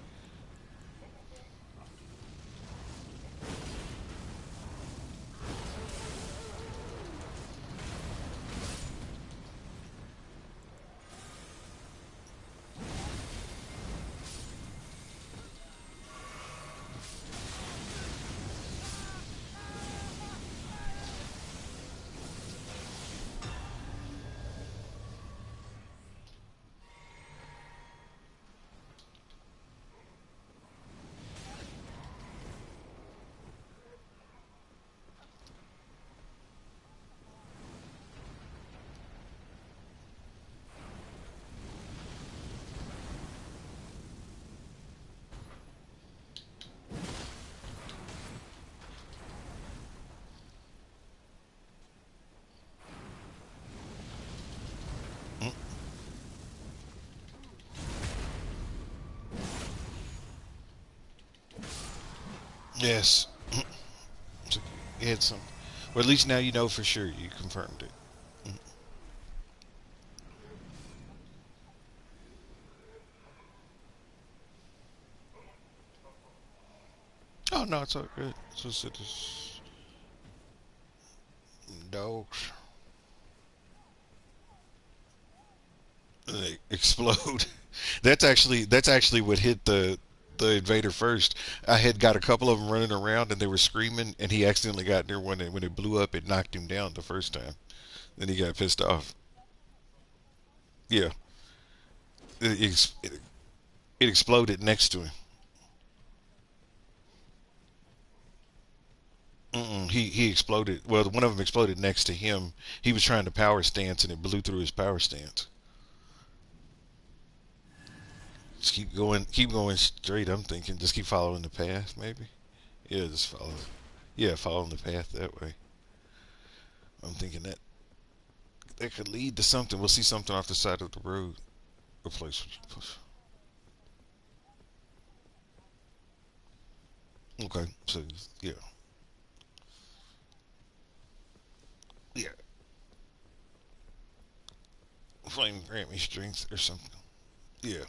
Mm, yes. So you had some. Well, at least now you know for sure. You confirmed it. Mm. Oh no, it's all good. So this dogs. And they explode. That's actually what hit the invader first. I had got a couple of them running around and they were screaming, and he accidentally got near one. And when it blew up, it knocked him down the first time. Then he got pissed off. Yeah, it exploded next to him. He exploded. Well, one of them exploded next to him. He was trying to power stance, and it blew through his power stance. Just keep going straight. I'm thinking, just keep following the path, maybe. Yeah, just follow. Yeah, following the path that way. I'm thinking that could lead to something. We'll see something off the side of the road. A place. Okay, so yeah, yeah. Flame grant me strength or something. Yeah,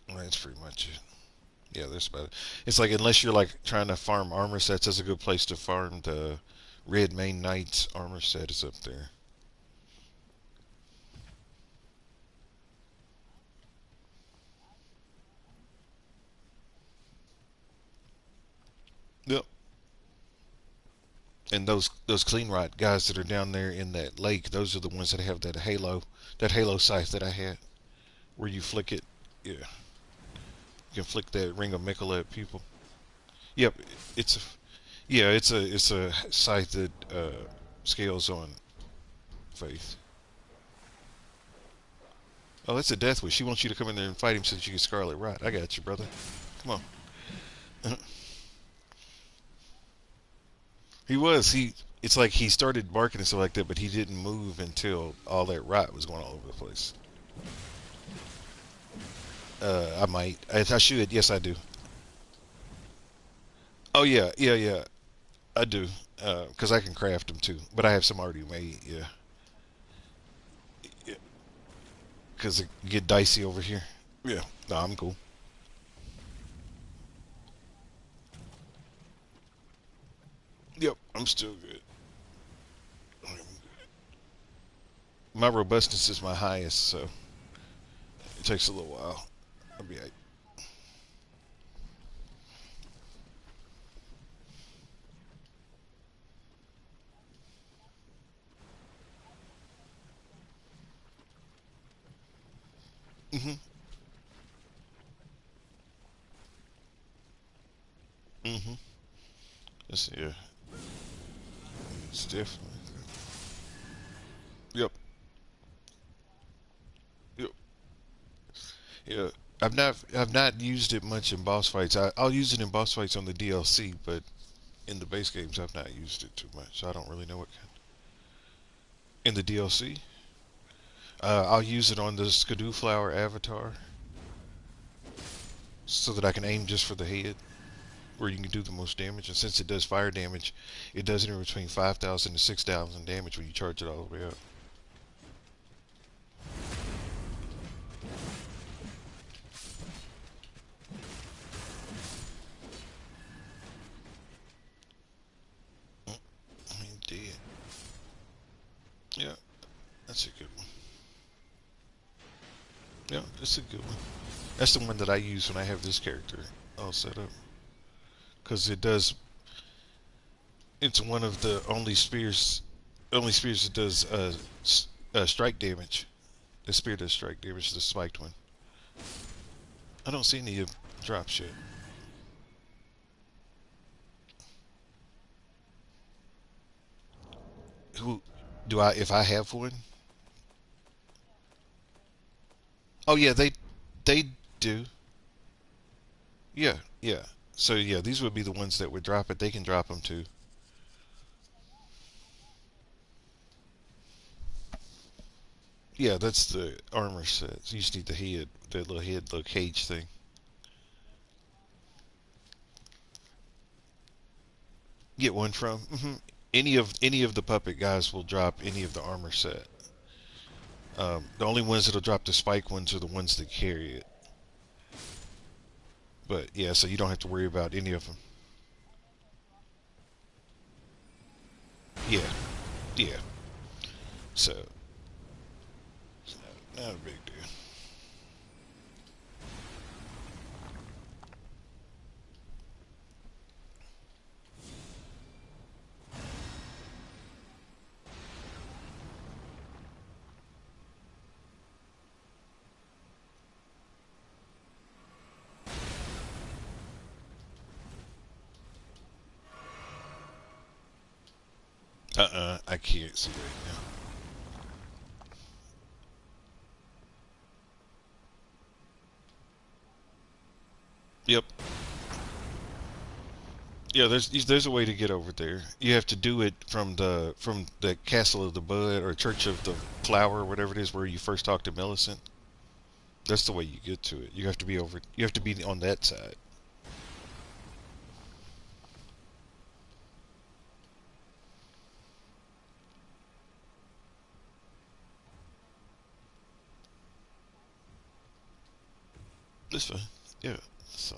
well, that's pretty much it. Yeah, that's about it. It's like unless you're like trying to farm armor sets, that's a good place to farm the Red Main Knight's armor set is up there. Yep. And those clean rot guys that are down there in that lake, those are the ones that have that halo sight that I had, where you flick it. Yeah, you can flick that ring of Mickle at people. Yep, it's a yeah, it's a sight that scales on faith. Oh, that's a death wish. She wants you to come in there and fight him so that you can Scarlet Rot. I got you, brother. Come on. He was. It's like he started barking and stuff like that, but he didn't move until all that rot was going all over the place. I might. I should. Yes, I do. Oh yeah, yeah, yeah. I do. Because I can craft them too, but I have some already made. Yeah. Because it get dicey over here. Yeah. No, I'm cool. Yep. I'm still good. My robustness is my highest, so it takes a little while. I'll be. Hmm. Hmm. Yeah, it's definitely. Yep. Yep. Yeah. I've not used it much in boss fights. I'll use it in boss fights on the DLC, but in the base games I've not used it too much. So I don't really know what kind. In the DLC, I'll use it on the Skidoo Flower avatar so that I can aim just for the head, where you can do the most damage. And since it does fire damage, it does anywhere between 5,000 to 6,000 damage when you charge it all the way up. Mm, I mean, dead. Yeah, that's a good one. Yeah, it's a good one. That's the one that I use when I have this character all set up. Because it does, it's one of the only spears that does strike damage. The spear does strike damage, the spiked one. I don't see any drops yet. Who do I? If I have one? Oh yeah, they do. Yeah, yeah. So yeah, these would be the ones that would drop it. They can drop them too. Yeah, that's the armor set. So you just need the head, the little head, little cage thing. Get one from. Any of the puppet guys will drop any of the armor set. The only ones that'll drop the spike ones are the ones that carry it. But yeah, so you don't have to worry about any of them. Yeah, yeah. So it's not a big deal. I can't see right now. Yep. Yeah, there's a way to get over there. You have to do it from the Castle of the Bud or Church of the Flower, or whatever it is, where you first talk to Millicent. That's the way you get to it. You have to be over. You have to be on that side. This fine. Yeah. So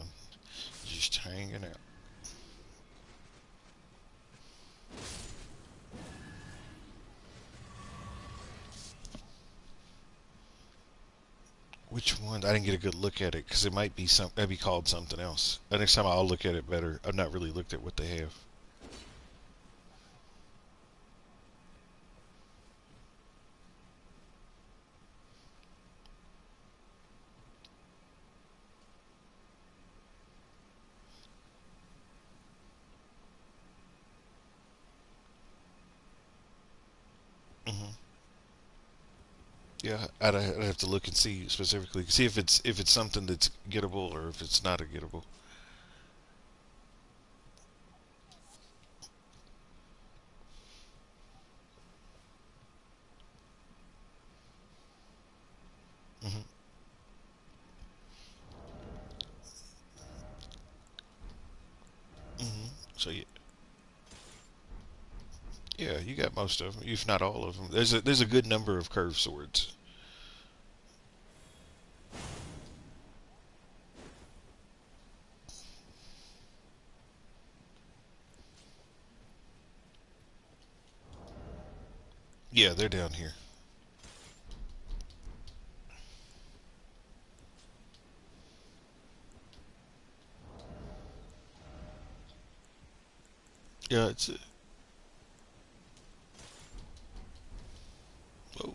just hanging out. Which one? I didn't get a good look at it because it might be some. Maybe called something else. The next time I'll look at it better. I've not really looked at what they have. Hmm. Yeah, I'd have to look and see specifically. See if it's something that's gettable or if it's not a gettable. Hmm. Hmm. So yeah, yeah, you got most of them, if not all of them. There's a good number of curved swords. Yeah, they're down here. Yeah, it's oh,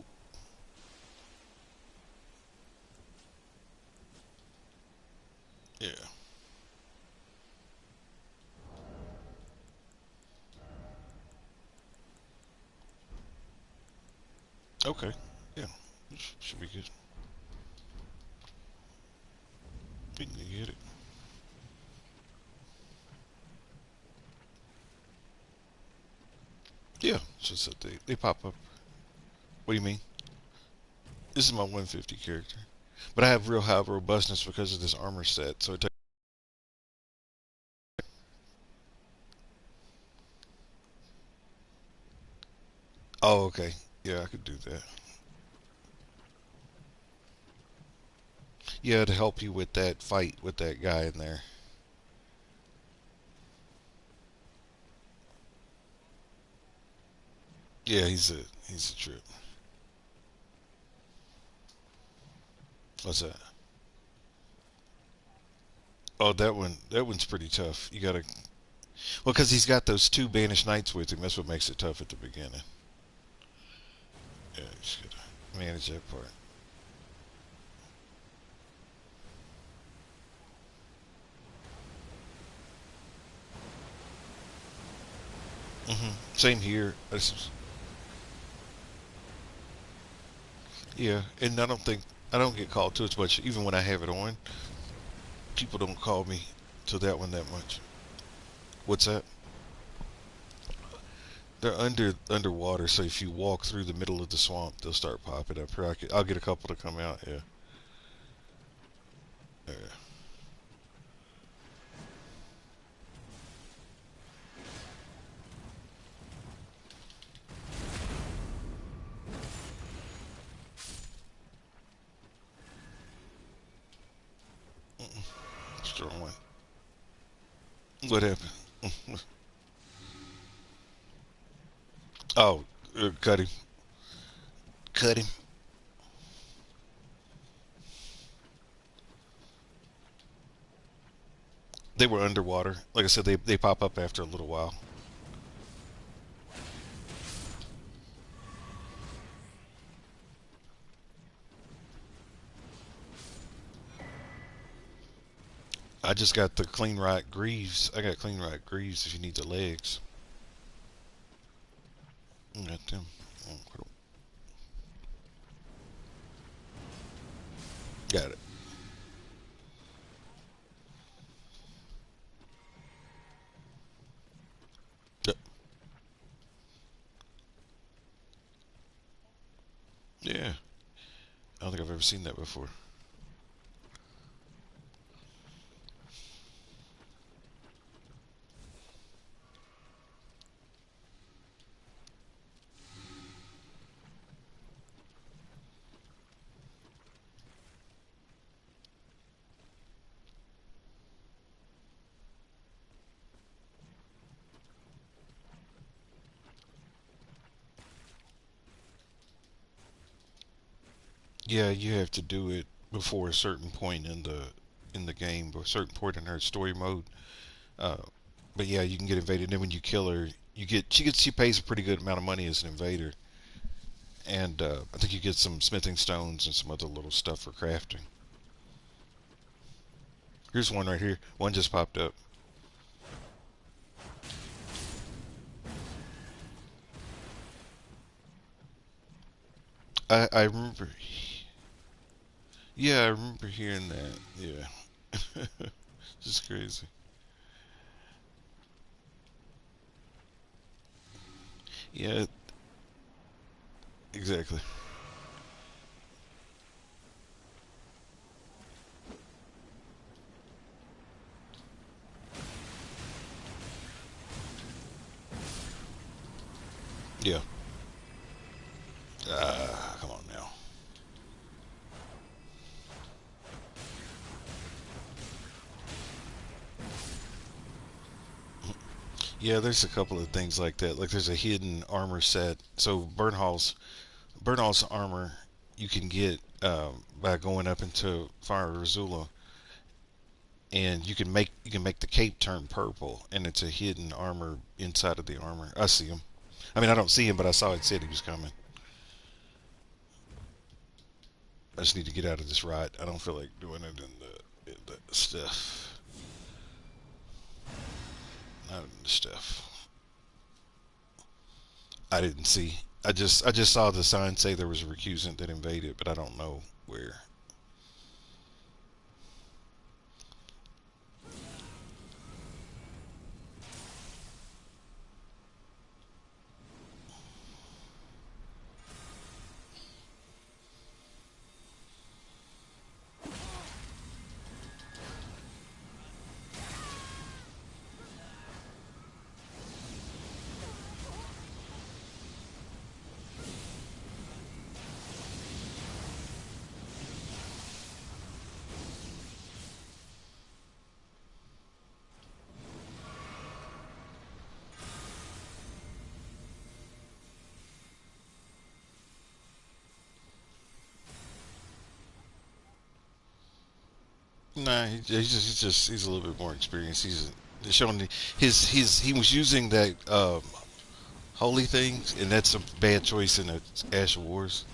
Okay. Yeah. Should be good. We can get it. Yeah. It's just that they pop up. What do you mean? This is my 150 character. But I have real high robustness because of this armor set. So it takes. Oh, okay. Yeah, I could do that. Yeah, to help you with that fight with that guy in there. Yeah, he's a trip. What's that? Oh, that one's pretty tough. You gotta well, because he's got those two banished knights with him. That's what makes it tough at the beginning. Yeah, you just gotta manage that part. Same here. Yeah, and I don't get called to it much. Even when I have it on, people don't call me to that one that much. What's that? They're underwater, so if you walk through the middle of the swamp, they'll start popping up. Here, I'll get a couple to come out. Yeah. Yeah. Strong one. What happened? Oh, cut him. Cut him. They were underwater. Like I said, they pop up after a little while. I just got the clean right greaves. I got clean right greaves if you need the legs. I got them. Oh, got it. Yep. Yeah. I don't think I've ever seen that before. Yeah, you have to do it before a certain point in the game, or a certain point in her story mode. Uh, but yeah, you can get invaded. And then when you kill her, she pays a pretty good amount of money as an invader, and I think you get some smithing stones and some other little stuff for crafting. Here's one right here. One just popped up. I remember. Yeah, I remember hearing that. Yeah, just crazy. Yeah, exactly. Yeah. Come on now. Yeah, there's a couple of things like that. Like there's a hidden armor set. So Bernhal's armor you can get by going up into Fire Razula, and you can make the cape turn purple, and it's a hidden armor inside of the armor. I see him. I mean, I don't see him, but I saw it said he was coming. I just need to get out of this ride. I don't feel like doing it in the stuff. Not in the stuff. I didn't see. I just saw the sign say there was a recusant that invaded, but I don't know where. Nah, he's a little bit more experienced. He's showing he was using that holy thing, and that's a bad choice in the Ash of Wars.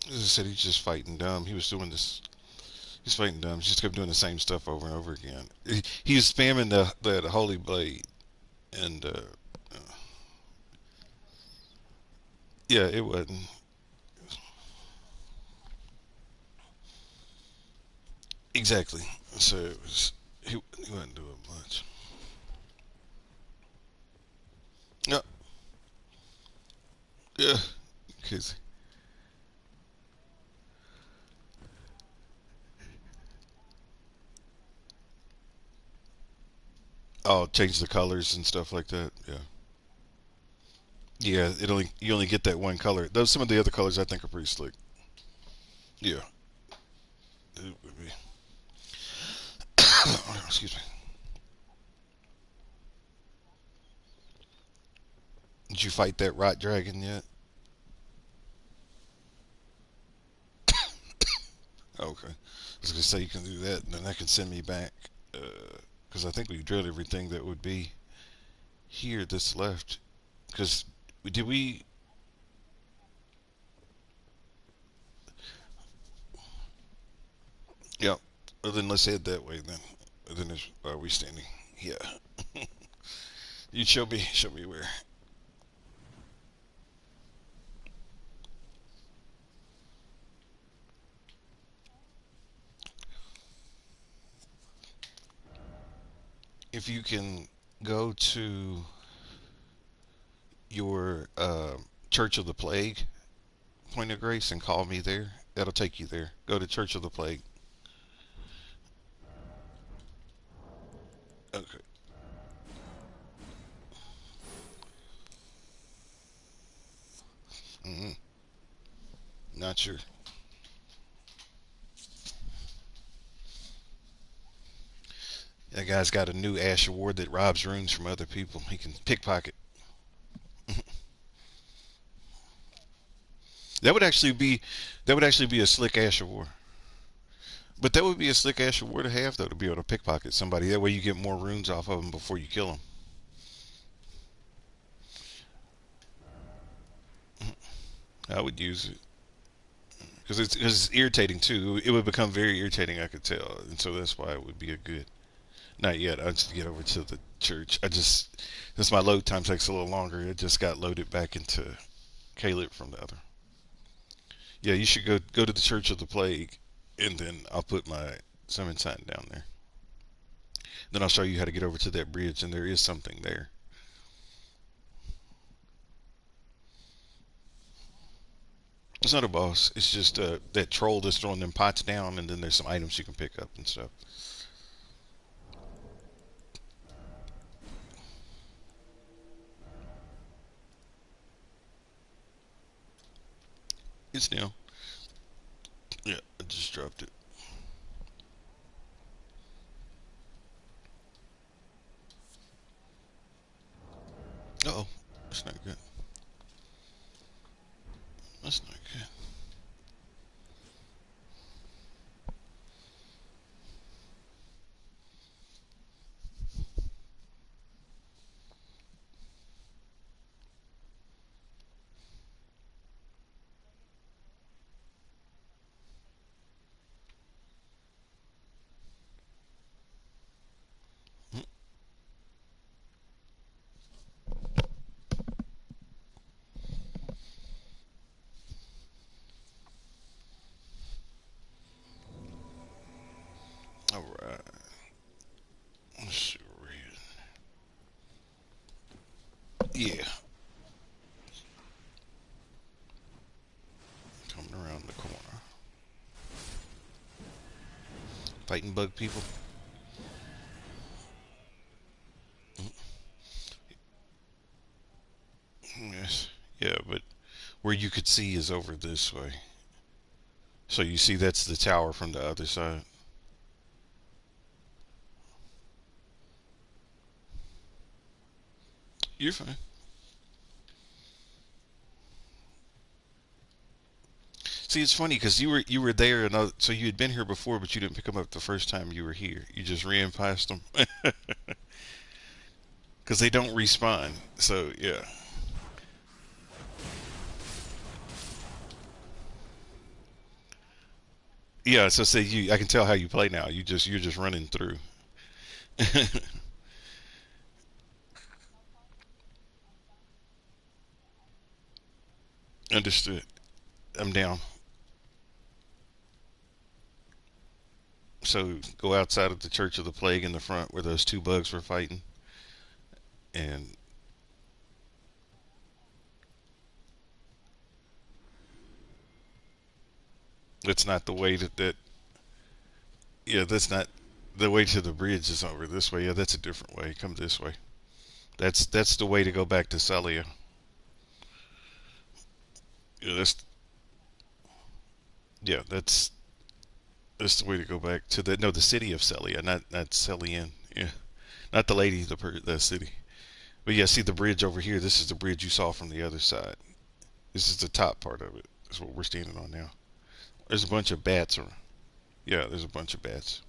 As I said, he's just fighting dumb. He was doing this. He's fighting dumb. He just kept doing the same stuff over and over again. He was spamming the holy blade, and yeah, it wasn't exactly. So he wasn't doing much. Yeah, yeah. Cause oh, change the colors and stuff like that. Yeah, yeah. You only get that one color. Those some of the other colors I think are pretty slick. Yeah. It would be. Excuse me. Did you fight that rot dragon yet? Okay. I was gonna say you can do that, and then that can send me back. Because I think we drilled everything that would be here that's left. Because did we? Yeah. Well, then let's head that way then. Then are we standing? Yeah. You show me where. If you can go to your Church of the Plague point of grace and call me there, that'll take you there. Go to Church of the Plague. Okay. Mm-hmm. Not sure. That guy's got a new Ash award that robs runes from other people. He can pickpocket. That would actually be a slick Ash award. But that would be a slick Ash award to have though, to be able to pickpocket somebody. That way you get more runes off of them before you kill them. I would use it because it's irritating too. It would become very irritating, I could tell, and so that's why it would be a good. Not yet. I just get over to the church. Since my load time takes a little longer, it just got loaded back into Caleb from the other. Yeah, you should go to the Church of the Plague, and then I'll put my summon sign down there. Then I'll show you how to get over to that bridge, and there is something there. It's not a boss. It's just that troll that's throwing them pots down, and then there's some items you can pick up and stuff. It's down. Yeah, I just dropped it. Oh, that's not good. That's not good. Mm. All right. Let's see where we at. Yeah, coming around the corner. Fighting bug people. Yes. Yeah, but where you could see is over this way. So you see that's the tower from the other side. You're fine. See, it's funny because you were there, and so you had been here before, but you didn't pick them up the first time you were here. You just ran past them because they don't respawn. So yeah, yeah. So say you, I can tell how you play now. You're just running through. Understood. I'm down. So go outside of the Church of the Plague in the front where those two bugs were fighting, and that's not the way that. Yeah, that's not the way to the bridge. Is over this way. Yeah, that's a different way. Come this way. That's the way to go back to Celia. Yeah, that's the way to go back to the no the city of Celia, not Celian. Yeah, not the lady, the city. But yeah, see the bridge over here. This is the bridge you saw from the other side. This is the top part of it. That's what we're standing on now. There's a bunch of bats around. Yeah, there's a bunch of bats.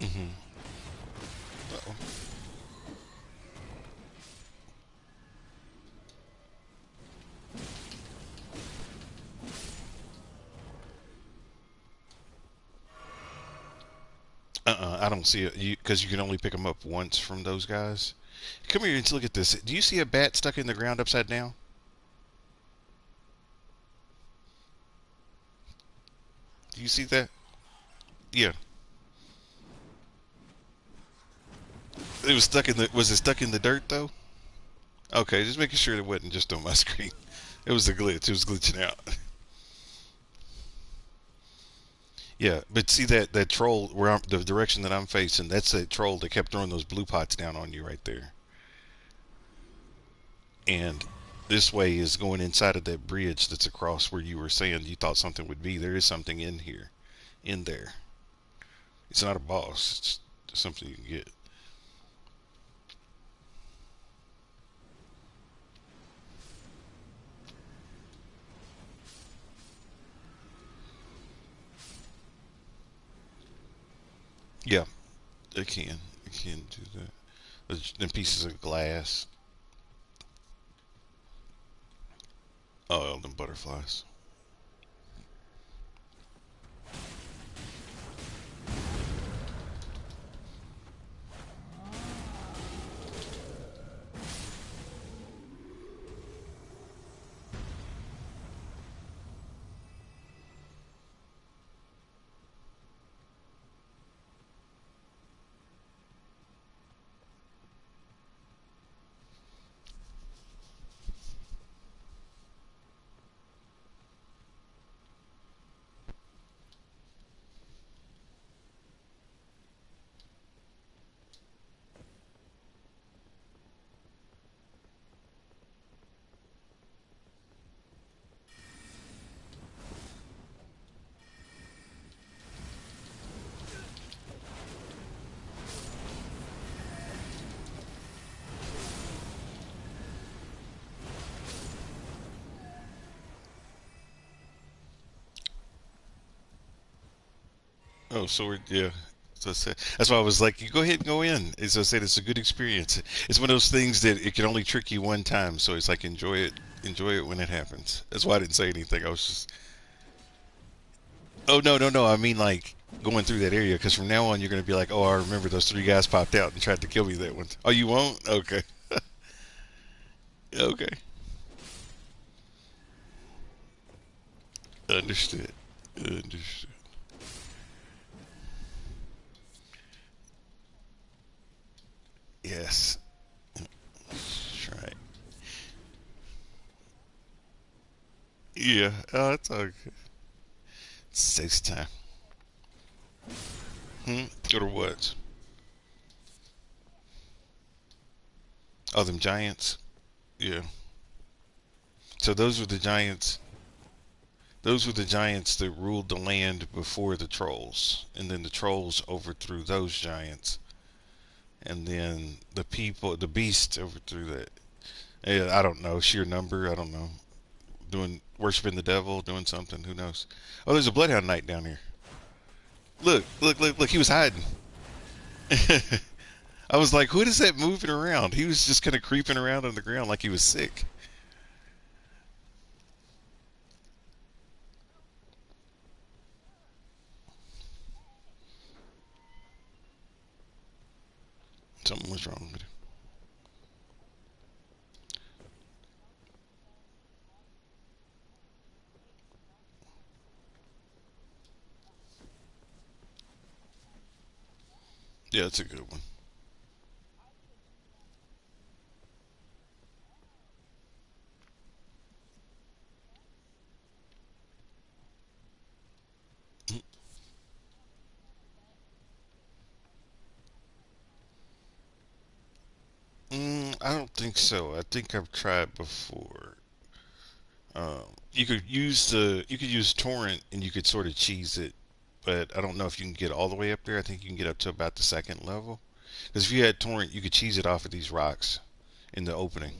Mm-hmm. Uh-oh. I don't see it because you can only pick them up once from those guys. Come here and look at this. Do you see a bat stuck in the ground upside down? Do you see that? Yeah, it was stuck in the. Was it stuck in the dirt though? Okay, just making sure it wasn't just on my screen. It was a glitch. It was glitching out. Yeah, but see that troll the direction that I'm facing. That's that troll that kept throwing those blue pots down on you right there. And this way is going inside of that bridge that's across where you were saying you thought something would be. There is something in here, in there. It's not a boss. It's something you can get. Yeah, it can. It can do that. And pieces of glass. Oh, Elden butterflies. Oh, so we're yeah. So that's why I was like, you go ahead and go in. As I said, it's a good experience. It's one of those things that it can only trick you one time. So it's like enjoy it when it happens. That's why I didn't say anything. I was just, oh no, no, no. I mean like going through that area because from now on you're gonna be like, oh, I remember those three guys popped out and tried to kill me that one. Oh, you won't? Okay, okay, understood, understood. Yes, that's right. Yeah, oh, it's okay. It takes time. Go to what? Oh, them giants. Yeah. So those were the giants. Those were the giants that ruled the land before the trolls, and then the trolls overthrew those giants, and then the people, the beast, overthrew that. Yeah, I don't know sheer number. I don't know. Doing worshiping the devil, doing something. Who knows? Oh, there's a bloodhound knight down here. Look, look, look, look. He was hiding. I was like, what is that moving around? He was just kind of creeping around on the ground like he was sick. Something was wrong with him. Yeah, that's a good one. I don't think so. I think I've tried before. You could use torrent and you could sort of cheese it, but I don't know if you can get all the way up there. I think you can get up to about the second level. Because if you had torrent, you could cheese it off of these rocks in the opening.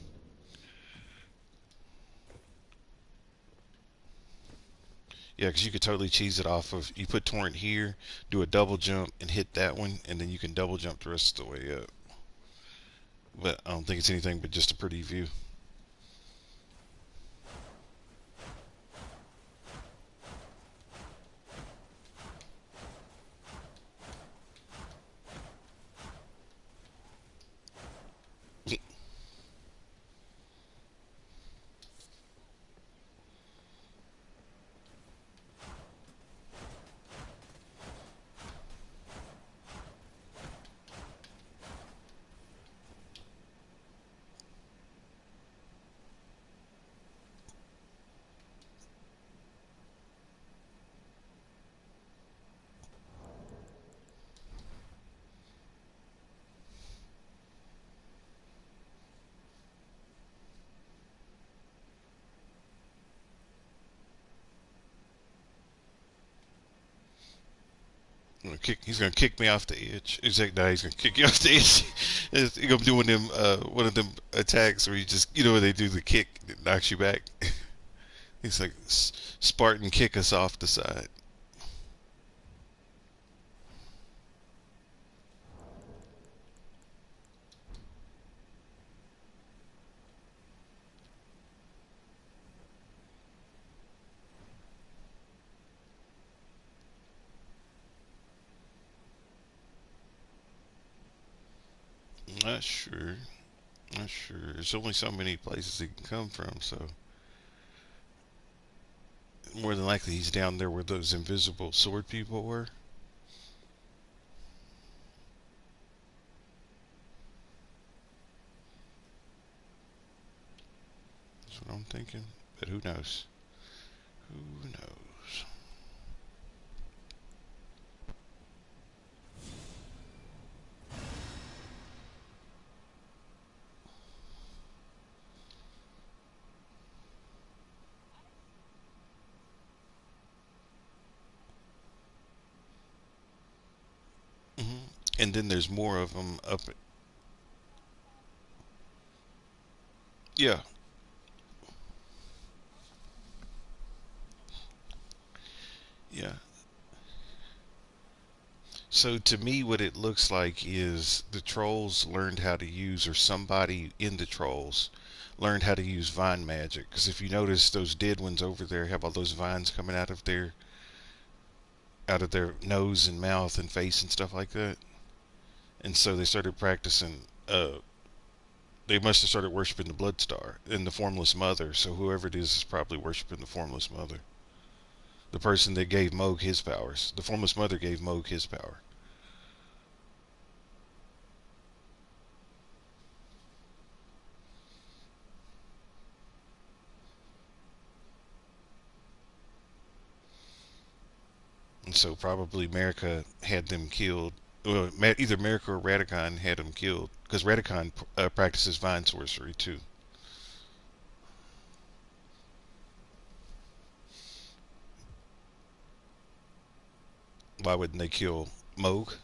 Yeah, because you could totally cheese it off of. You put torrent here, do a double jump, and hit that one, and then you can double jump the rest of the way up. But I don't think it's anything but just a pretty view. He's gonna kick me off the edge. He's like, no, he's gonna kick you off the edge. He's gonna be doing them one of them attacks where you just where they do the kick that knocks you back. He's like Spartan kick us off the side. Not sure. Not sure. There's only so many places he can come from, so more than likely he's down there where those invisible sword people were. That's what I'm thinking. But who knows? Who knows? Hmm. And then there's more of them up. Yeah, yeah. So to me, what it looks like is the trolls learned how to use, or somebody in the trolls learned how to use vine magic. Because if you notice, those dead ones over there have all those vines coming out of their nose and mouth and face and stuff like that. And so they started practicing. They must have started worshiping the blood star and the formless mother. So whoever it is probably worshiping the formless mother, the person that gave Moog his powers. The formless mother gave Moog his power. And so probably America had them killed. Well, either America or Radicon had them killed because Radicon practices vine sorcery too. Why wouldn't they kill Moog?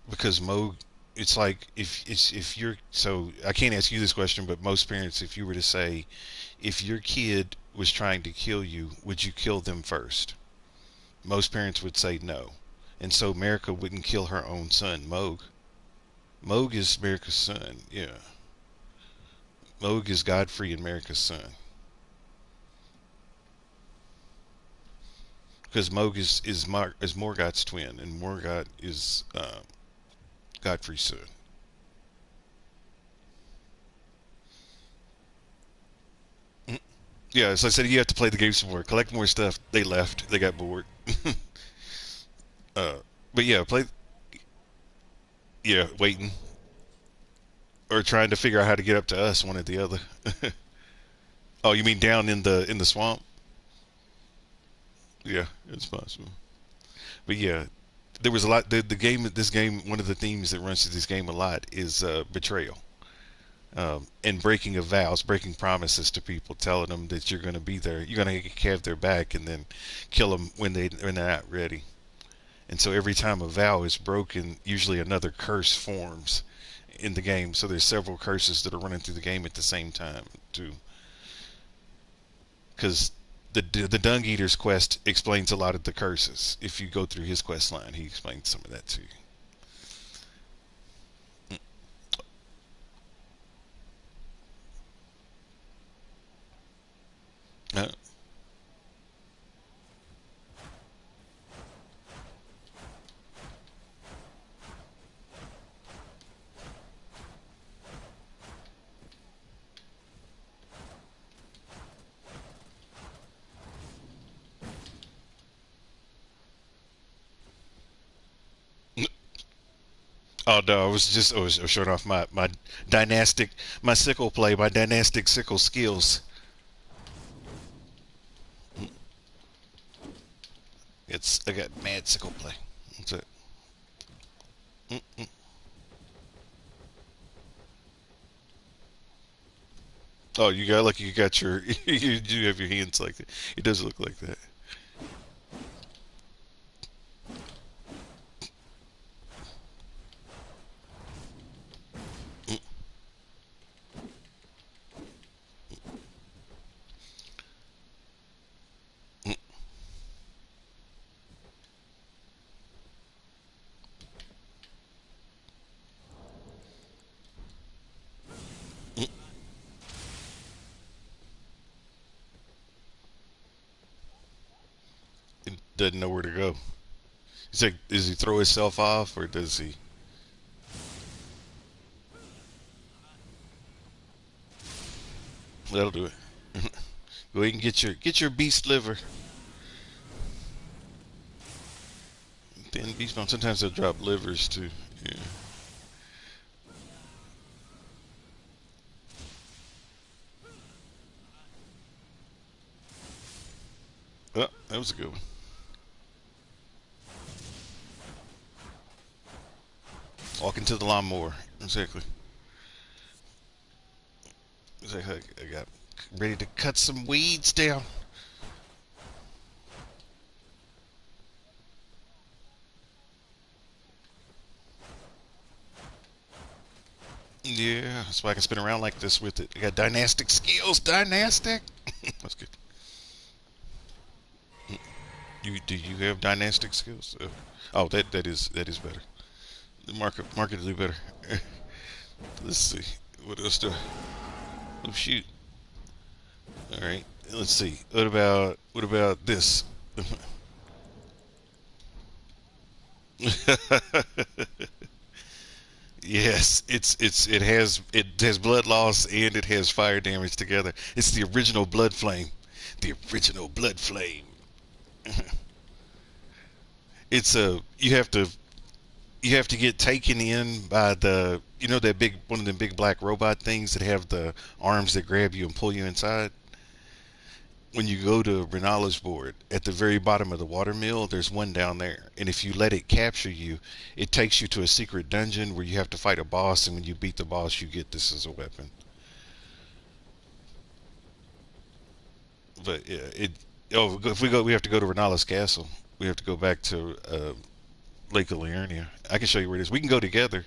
Because Moog, it's like if you're so I can't ask you this question, but most parents, if you were to say, if your kid was trying to kill you, would you kill them first? Most parents would say no, and so America wouldn't kill her own son, Moog. Moog is America's son. Yeah, Moog is Godfrey and America's son. Because Moog is Morgoth's twin, and Morgoth is Godfrey's son. Mm. Yeah, as I said, you have to play the game some more, collect more stuff. They left, they got bored. uh, but yeah, play. Yeah, waiting or trying to figure out how to get up to us, one or the other. Oh, you mean down in the swamp? Yeah, it's possible. But yeah, there was a lot. The game, this game, one of the themes that runs through this game a lot is betrayal. And breaking of vows, breaking promises to people, telling them that you're going to be there, you're going to have their back, and then kill them when they're not ready. And so every time a vow is broken, usually another curse forms in the game. So there's several curses that are running through the game at the same time too, because the Dung Eater's quest explains a lot of the curses. If you go through his quest line, he explains some of that to you. Uh, Oh no, I was showing off my dynastic, my sickle play, my dynastic sickle skills. It's I got mad sickle play. That's it. Mm-mm. Oh, you got like you got your you do have your hands like that. It does look like that. Mm, mm, mm. It doesn't know where to go. He's like, does he throw himself off or does he? That'll do it. Go ahead and get your beast liver. Thin beast bone. Sometimes they'll drop livers too. Yeah. Oh, that was a good one. Walking to the lawnmower. Exactly. Exactly. I got ready to cut some weeds down. Yeah, that's why I can spin around like this with it. I got dynastic skills. Dynastic. That's good. You do you have dynastic skills? Oh, that is better. Markedly better. Let's see. What else do I? Oh shoot. All right. Let's see. What about this? Yes, it has blood loss and it has fire damage together. It's the original blood flame. The original blood flame. It's a you have to get taken in by the that big one of them big black robot things that have the arms that grab you and pull you inside. When you go to Renala's board, at the very bottom of the watermill, there's one down there. And if you let it capture you, it takes you to a secret dungeon where you have to fight a boss. And when you beat the boss, you get this as a weapon. But yeah, it. Oh, if we have to go to Renala's castle. We have to go back to Lake of Liurnia. I can show you where it is. We can go together.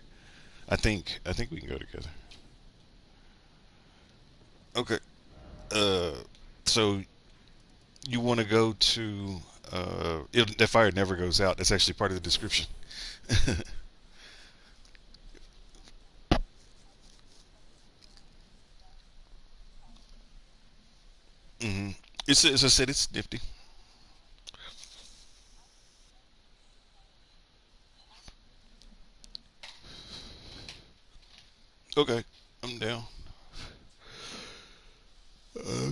I think we can go together. Okay. Uh, so you want to go to that fire never goes out. That's actually part of the description. hmm It's as I said, it's nifty. Okay, I'm down.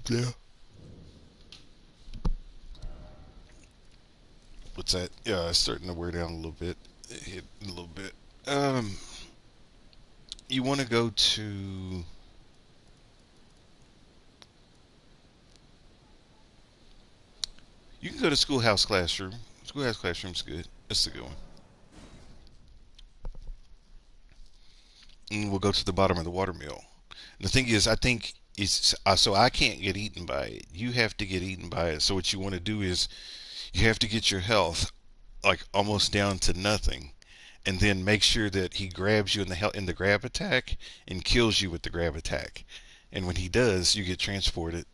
Yeah. What's that? Yeah, it's starting to wear down a little bit. It hit a little bit. Um, you want to go to? You can go to Schoolhouse Classroom. Schoolhouse Classroom's good. That's a good one. And we'll go to the bottom of the watermill. The thing is, I think it's so I can't get eaten by it. You have to get eaten by it. So what you want to do is you have to get your health like almost down to nothing, and then make sure that he grabs you in the grab attack and kills you with the grab attack. And when he does, you get transported.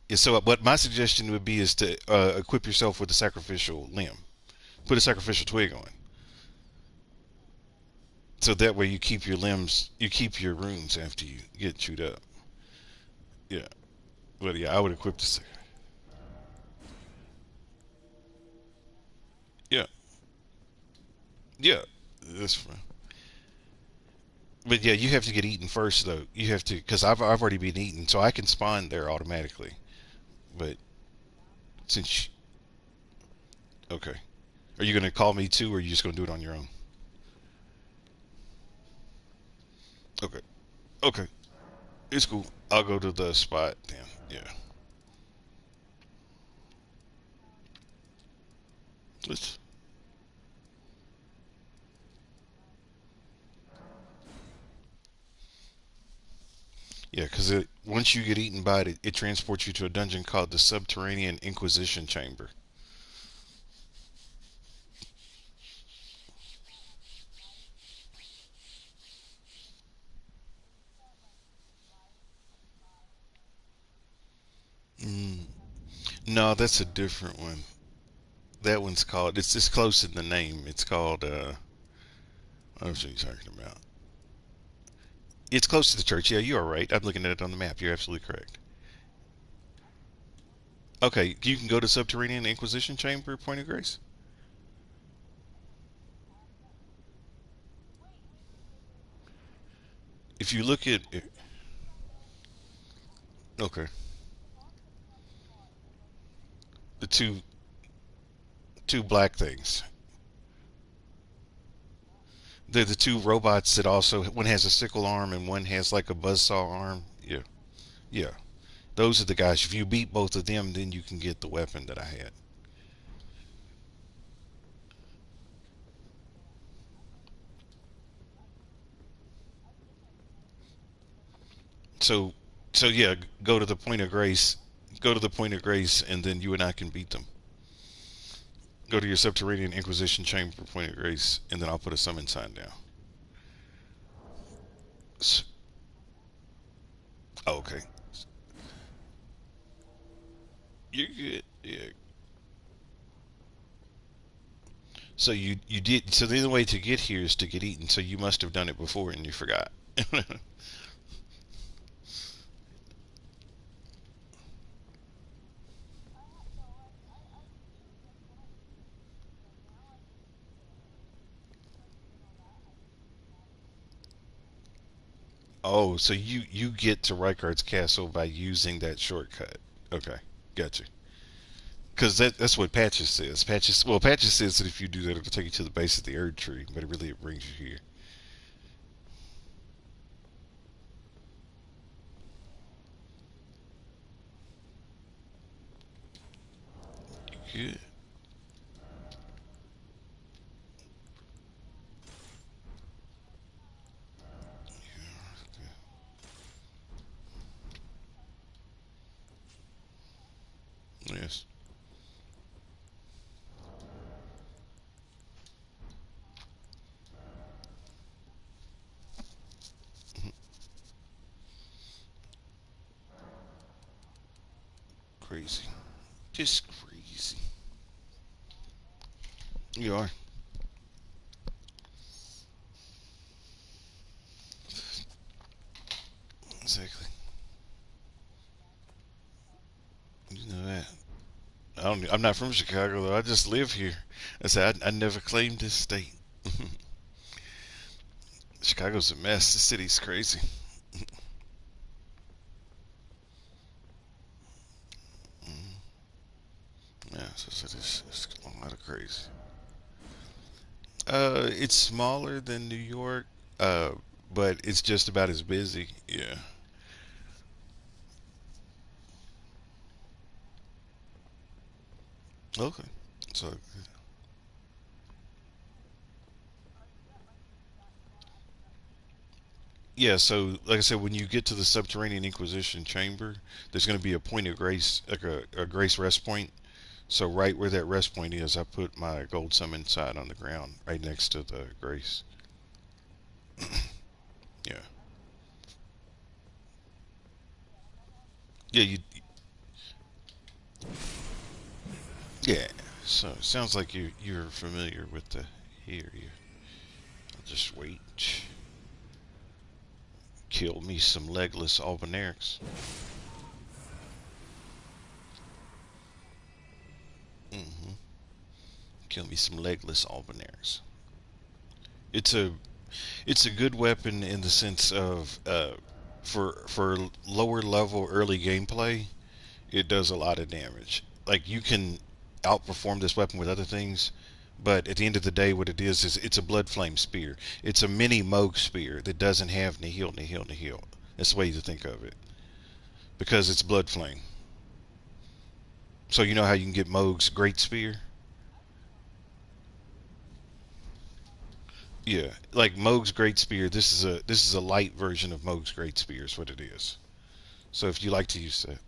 Yeah, so what my suggestion would be is to equip yourself with a sacrificial limb. Put a sacrificial twig on, so that way you keep your limbs, you keep your runes after you get chewed up. Yeah, but yeah, I would equip the. Yeah, yeah, that's fine. But yeah, you have to get eaten first though. You have to because I've already been eaten, so I can spawn there automatically. But since okay, are you gonna call me too, or are you just gonna do it on your own? Okay, okay, it's cool. I'll go to the spot then. Yeah, let's. Yeah, because once you get eaten by it, it transports you to a dungeon called the Subterranean Inquisition Chamber. Mm, no, that's a different one. That one's called. It's close in the name. It's called. I don't know what you're talking about. It's close to the church. Yeah, you are right. I'm looking at it on the map. You're absolutely correct. Okay, you can go to Subterranean Inquisition Chamber, Point of Grace. If you look at, Okay. The two black things. They're the two robots that also one has a sickle arm and one has like a buzzsaw arm. Yeah, yeah. Those are the guys. If you beat both of them, then you can get the weapon that I had. So, so yeah, go to the point of grace. Go to the point of grace, and then you and I can beat them. Go to your subterranean Inquisition chamber, point of grace, and then I'll put a summon sign down. S oh, okay, you're good. Yeah. So you did. So the only way to get here is to get eaten. So you must have done it before and you forgot. Oh, so you get to Rykard's castle by using that shortcut. Okay, gotcha. Because that's what Patches says. Patches says that if you do that, it'll take you to the base of the Erd Tree, but it brings you here. Good. Yes. Crazy. Just crazy. You are. Exactly. You know that. I'm not from Chicago though. I just live here. I said I never claimed this state. Chicago's a mess. The city's crazy. Mm, yeah, it's a lot of crazy. It's smaller than New York, uh, but it's just about as busy. Yeah. Okay. So yeah, so like I said, when you get to the subterranean Inquisition chamber, there's going to be a point of grace, like a grace rest point. So right where that rest point is, I put my gold summon sign on the ground, right next to the grace. Yeah, yeah, yeah. So it sounds like you're familiar with the area. I'll just wait. Kill me some legless Albinaurics. Mm-hmm. Kill me some legless Albinaurics. It's a it's a good weapon in the sense of for lower level early gameplay, it does a lot of damage. Like you can outperform this weapon with other things, but at the end of the day, what it is it's a blood flame spear. It's a mini Moog spear that doesn't have nihil, nihil, nihil. That's the way to think of it because it's blood flame. So you know how you can get Moog's great spear? Yeah, like Moog's great spear. This is a light version of Moog's great spear. Is what it is. So if you like to use that,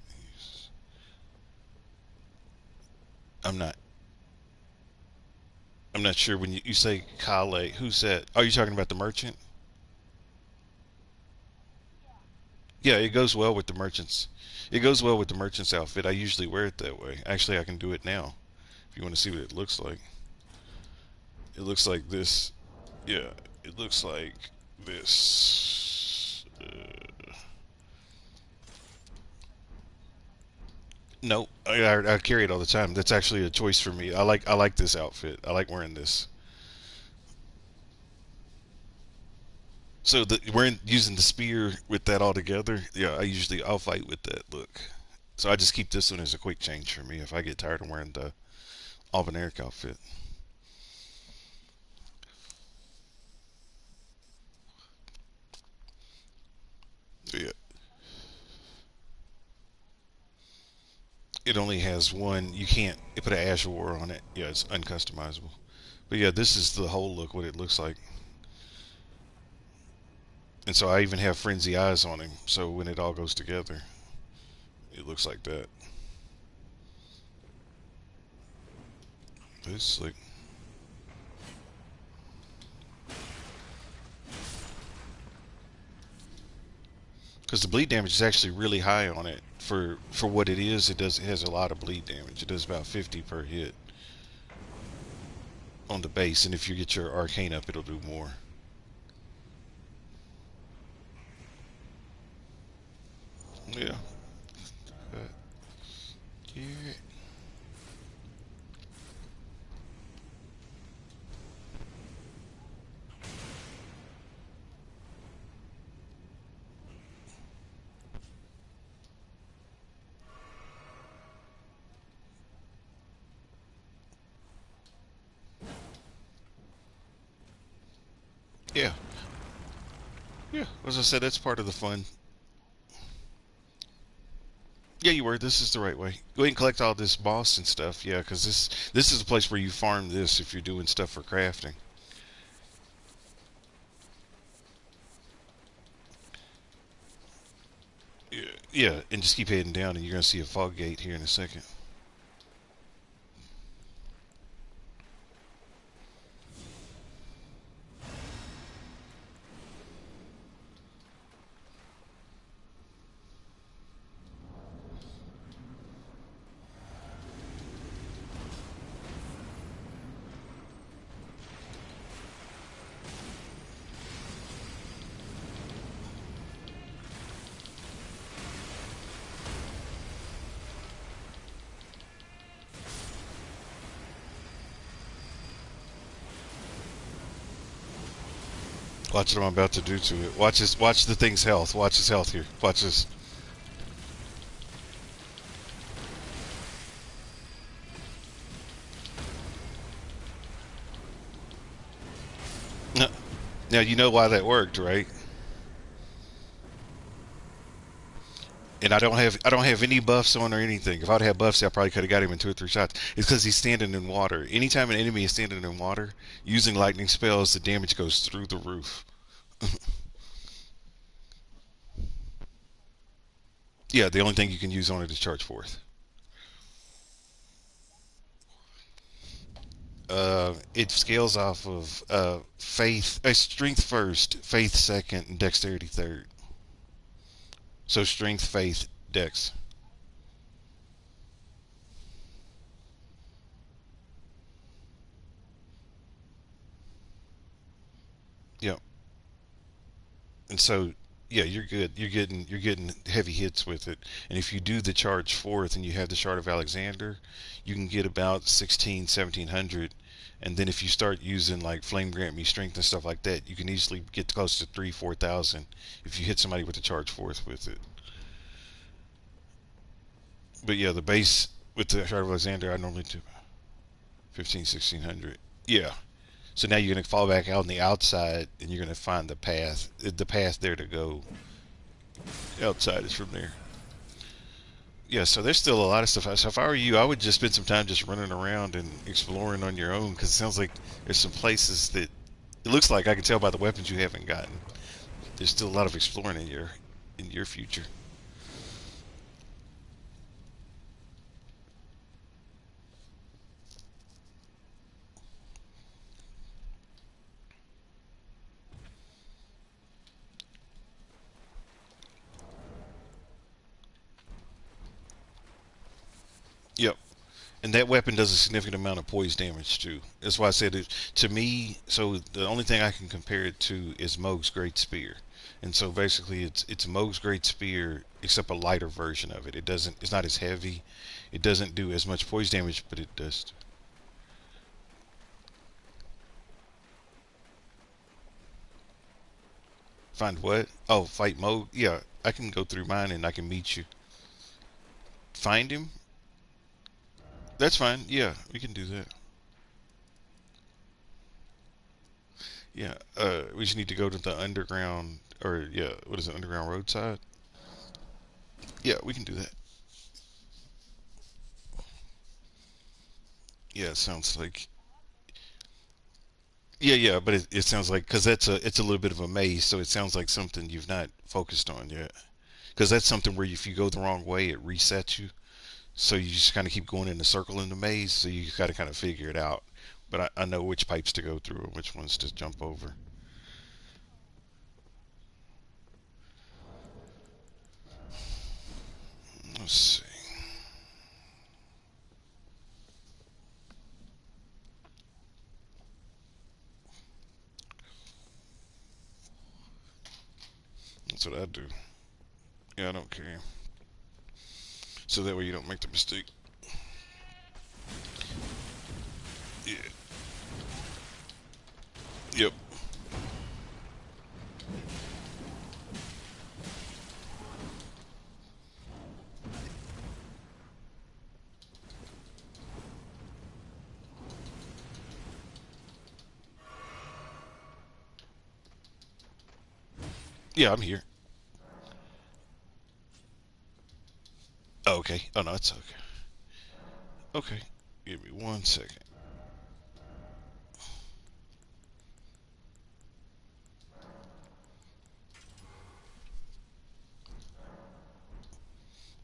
I'm not. I'm not sure when you say Kale. Who's that? Are you talking about the merchant? Yeah, it goes well with the merchants. It goes well with the merchant's outfit. I usually wear it that way. Actually, I can do it now. If you want to see what it looks like, it looks like this. Yeah, it looks like this. No, I carry it all the time. That's actually a choice for me. I like this outfit. I like wearing this. So we're using the spear with that all together. Yeah, I'll fight with that look. So I just keep this one as a quick change for me if I get tired of wearing the Alvin Eric outfit. Yeah, it only has one. You can't put an Azure War on it. Yeah, it's uncustomizable. But yeah, this is the whole look. What it looks like. And so I even have frenzy eyes on him. So when it all goes together, it looks like that. It's like because the bleed damage is actually really high on it for what it is. It has a lot of bleed damage. It does about 50 per hit on the base, and if you get your arcane up, it'll do more. Yeah. Yeah. Yeah. Yeah. As I said, that's part of the fun. Yeah, you were. This is the right way. Go ahead and collect all this boss and stuff. Yeah, because this is a place where you farm this if you're doing stuff for crafting. Yeah, yeah, and just keep heading down, and you're gonna see a fog gate here in a second. Watch what I'm about to do to it. Watch this. Watch the thing's health. Watch his health here. Watch this. Now you know why that worked, right? And I don't have any buffs on or anything. If I'd had buffs, I probably could have got him in 2 or 3 shots. It's because he's standing in water. Anytime an enemy is standing in water, using lightning spells, the damage goes through the roof. Yeah, the only thing you can use on it is charge forth. It scales off of strength first, faith second, and dexterity third. So strength, faith, dex. Yep. And so yeah, you're good. You're getting heavy hits with it. And if you do the charge forth and you have the shard of Alexander, you can get about 16, 1700. And then if you start using like flame grant me strength and stuff like that, you can easily get close to 3, 4,000 if you hit somebody with the charge forth with it. But yeah, the base with the shard of Alexander, I normally do 15, 1600. Yeah. So now you're going to fall back out on the outside and you're going to find the path there to go. Outside is from there. Yeah, so there's still a lot of stuff. So if I were you, I would just spend some time just running around and exploring on your own because it sounds like there's some places that it looks like I can tell by the weapons you haven't gotten. There's still a lot of exploring in your future. Yep. And that weapon does a significant amount of poise damage too. That's why I said it to me. So the only thing I can compare it to is Moog's Great Spear, and so basically it's Moog's Great Spear except a lighter version of it. It doesn't. It's not as heavy. It doesn't do as much poise damage, but it does. Find what? Oh, fight mode. Yeah, I can go through mine and I can meet you. Find him. That's fine. Yeah, we can do that. Yeah. We just need to go to the underground, or yeah, what is it? Underground roadside. Yeah, we can do that. Yeah, it sounds like. Yeah, yeah, but it sounds like because it's a little bit of a maze, so it sounds like something you've not focused on yet. Because that's something where if you go the wrong way, it resets you. So you just kind of keep going in a circle in the maze. So you got to kind of figure it out. But I know which pipes to go through and which ones to jump over. Let's see. That's what I do. Yeah, I don't care. So that way you don't make the mistake. Yeah. Yep. Yeah, I'm here. Oh, okay. Oh no, it's okay. Okay. Give me 1 second.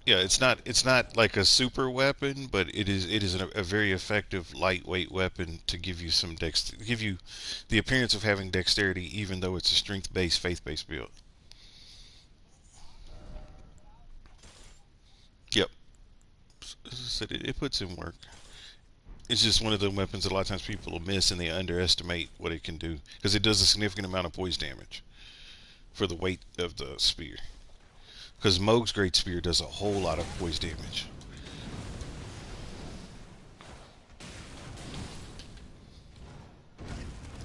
Yeah, it's not like a super weapon, but it is a very effective lightweight weapon to give you some give you the appearance of having dexterity, even though it's a strength-based, faith-based build. Yep, as I said, it puts in work. It's just one of the weapons that a lot of times people will miss and they underestimate what it can do because it does a significant amount of poise damage for the weight of the spear. Because Moog's great spear does a whole lot of poise damage.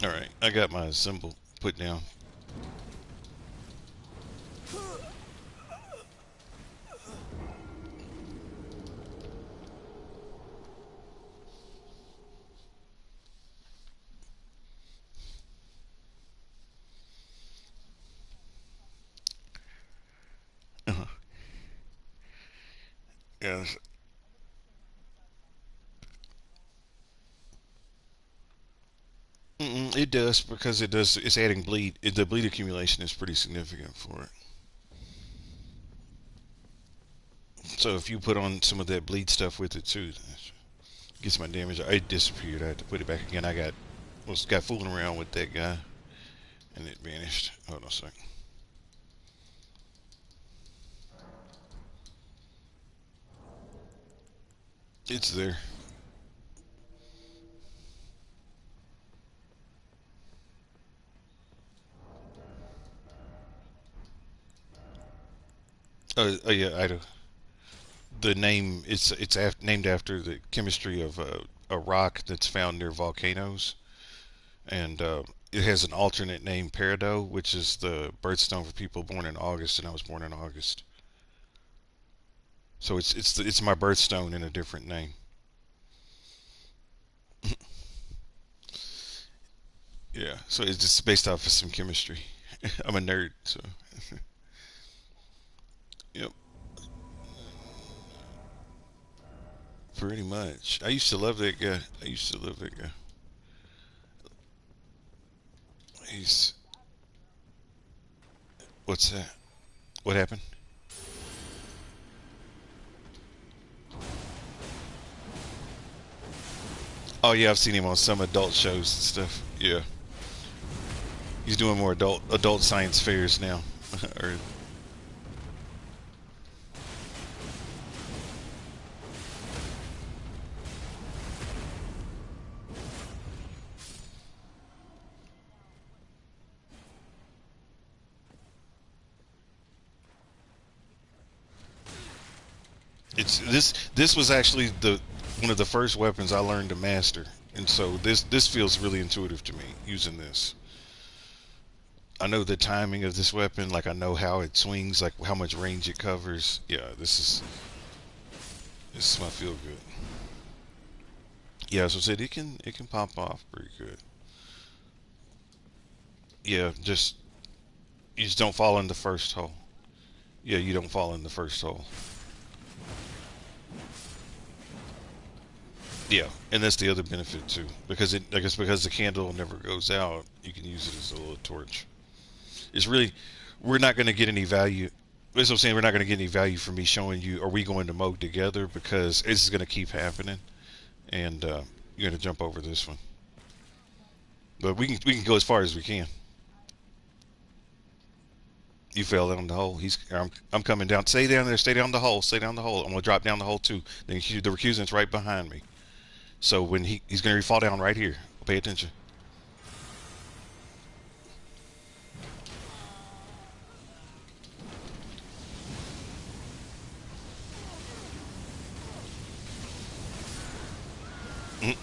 All right, I got my symbol put down. Uh-huh. Yeah, it does because it does. It's adding bleed. The bleed accumulation is pretty significant for it. So if you put on some of that bleed stuff with it too, gets my damage. It disappeared. I had to put it back again. Got fooling around with that guy, and it vanished. Hold on a second. It's there. Oh yeah, Ido. The name it's named after the chemistry of a rock that's found near volcanoes, and it has an alternate name, Peridot, which is the birthstone for people born in August, and I was born in August. So it's my birthstone in a different name. Yeah, so it's just based off of some chemistry. I'm a nerd, so yep, pretty much. I used to love that guy. I used to love that guy. He's what's that? What happened? Oh yeah, I've seen him on some adult shows and stuff. Yeah, he's doing more adult science fairs now. or it's this was actually the one of the first weapons I learned to master, and so this feels really intuitive to me using this. I know the timing of this weapon. Like I know how it swings, like how much range it covers. Yeah, this is my feel good. Yeah, so I said it can pop off pretty good. Yeah, just you just don't fall in the first hole. Yeah, you don't fall in the first hole. Yeah, and that's the other benefit too, because I guess because the candle never goes out, you can use it as a little torch. It's really, we're not going to get any value. That's what I'm saying. We're not going to get any value from me showing you, are we going to Moog together? Because this is going to keep happening, and you're going to jump over this one. But we can go as far as we can. You fell down the hole. I'm coming down. Stay down there. Stay down the hole. Stay down the hole. I'm gonna drop down the hole too. Then the recusant's right behind me. So when he's gonna fall down right here. Pay attention. Mhm.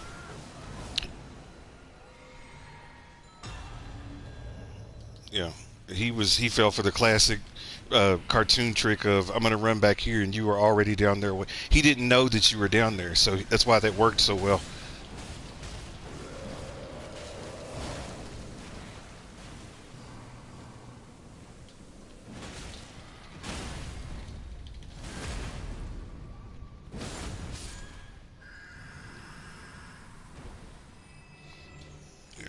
Yeah, he fell for the classic cartoon trick of I'm gonna run back here and you were already down there. He didn't know that you were down there, so that's why that worked so well. Yeah.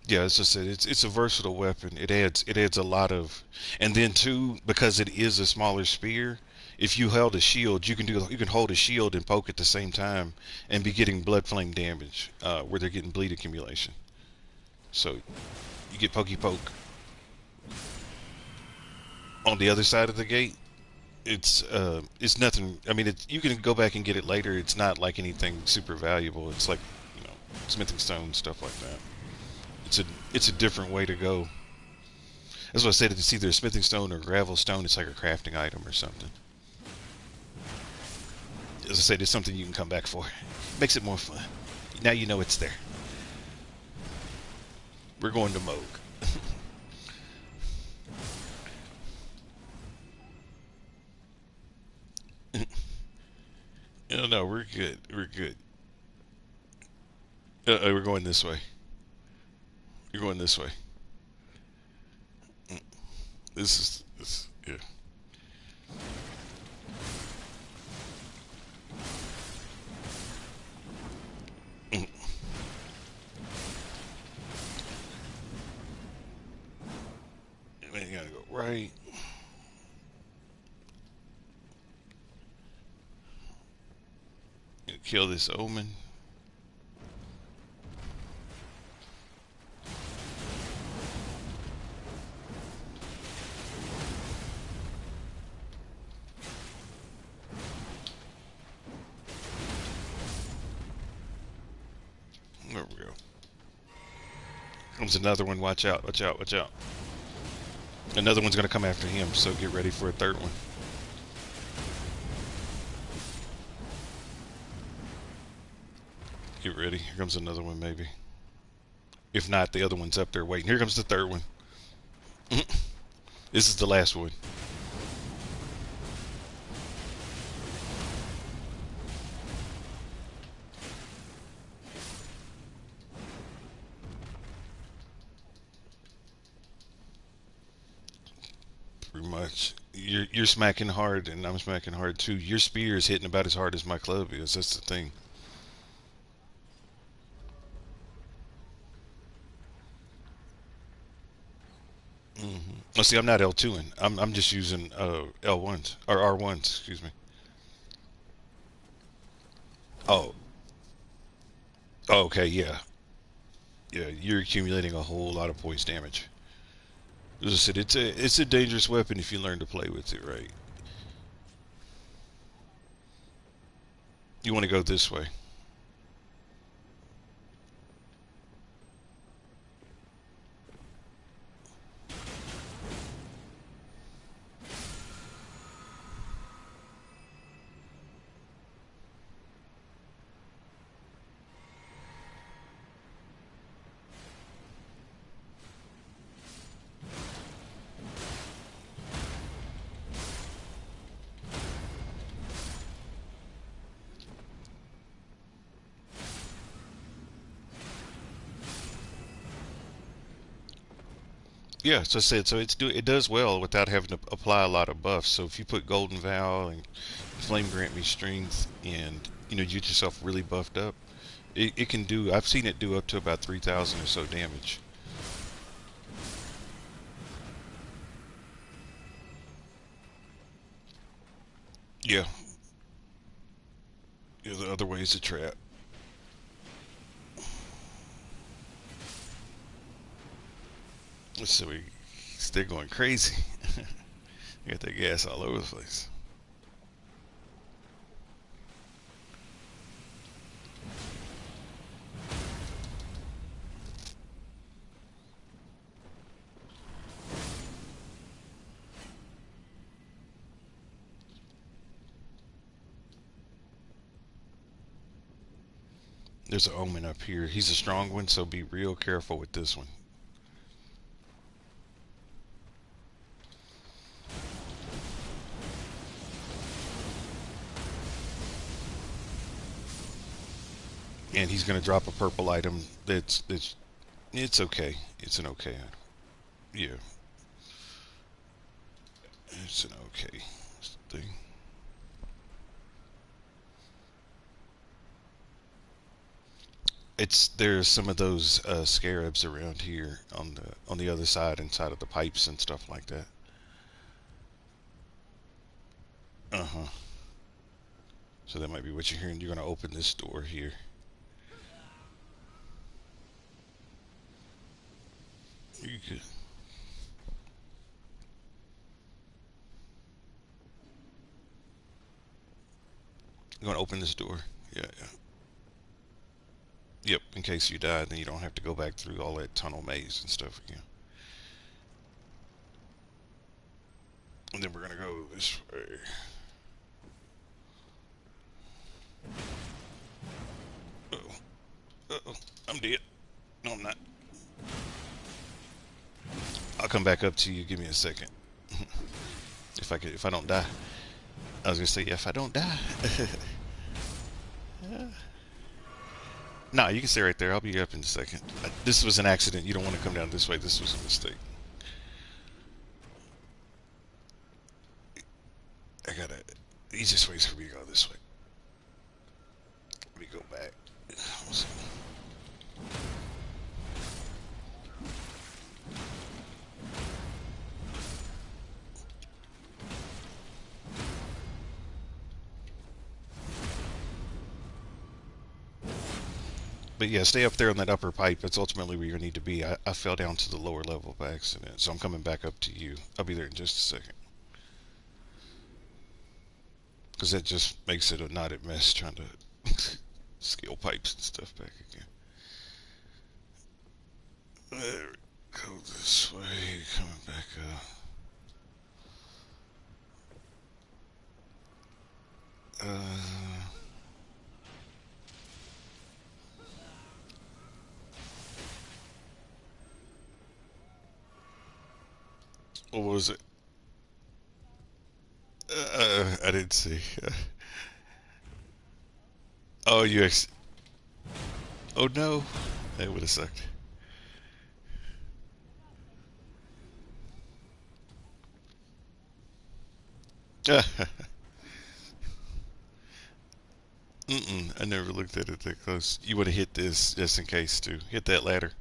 Yeah, it's just it's a versatile weapon. It adds a lot of, and then too because it is a smaller spear. If you held a shield, you can hold a shield and poke at the same time and be getting blood flame damage where they're getting bleed accumulation. So you get pokey poke on the other side of the gate. It's nothing. I mean, you can go back and get it later. It's not like anything super valuable. It's like you know smithing stone stuff like that. It's a it's a different way to go. That's what I said. It's either a smithing stone or gravel stone. It's like a crafting item or something. As I said, it's something you can come back for. Makes it more fun. Now you know it's there. We're going to Moog. No, no, we're good. We're good. We're going this way. You're going this way. This. Yeah. Mm. You gotta go right. Kill this omen. There we go. Comes another one. Watch out. Watch out. Watch out. Another one's gonna come after him. So get ready for a third one. Get ready. Here comes another one. Maybe. If not, the other one's up there waiting. Here comes the third one. This is the last one. Pretty much. You're smacking hard, and I'm smacking hard too. Your spear is hitting about as hard as my club is. That's the thing. Well, see, I'm not L2ing. I'm just using L1s or R1s. Excuse me. Oh. Oh, okay. Yeah. Yeah. You're accumulating a whole lot of points damage. As I said, it's a dangerous weapon if you learn to play with it right. You want to go this way. Yeah, so I said so. It does well without having to apply a lot of buffs. So if you put Golden Vow and Flame Grant Me Strength, and you get yourself really buffed up, it can do. I've seen it do up to about 3,000 or so damage. Yeah, yeah. The other way is a trap. So they're going crazy. You got that gas all over the place. There's an omen up here. He's a strong one, so be real careful with this one. And he's going to drop a purple item. That's it's okay. It's an okay item. Yeah, it's an okay thing. It's there's some of those scarabs around here on the other side, inside of the pipes and stuff like that. Uh huh. So that might be what you're hearing. You're going to open this door here. You could. You're going to open this door. Yeah, yeah. Yep. In case you die, then you don't have to go back through all that tunnel maze and stuff again. And then we're going to go this way. Uh oh. Uh oh. I'm dead. No, I'm not. I'll come back up to you. Give me a second. If I don't die. I was gonna say, yeah, if I don't die. No, you can stay right there. I'll be up in a second. This was an accident. You don't want to come down this way. This was a mistake. I gotta. The easiest way is for me to go this way. Let me go back. But yeah, stay up there on that upper pipe. That's ultimately where you need to be. I fell down to the lower level by accident, so I'm coming back up to you. I'll be there in just a second. Because that just makes it a knotted mess trying to scale pipes and stuff back again. There we go this way, coming back up. What was it? I didn't see. Oh, oh no, that would have sucked. I never looked at it that close. You would have hit this just in case too. Hit that ladder.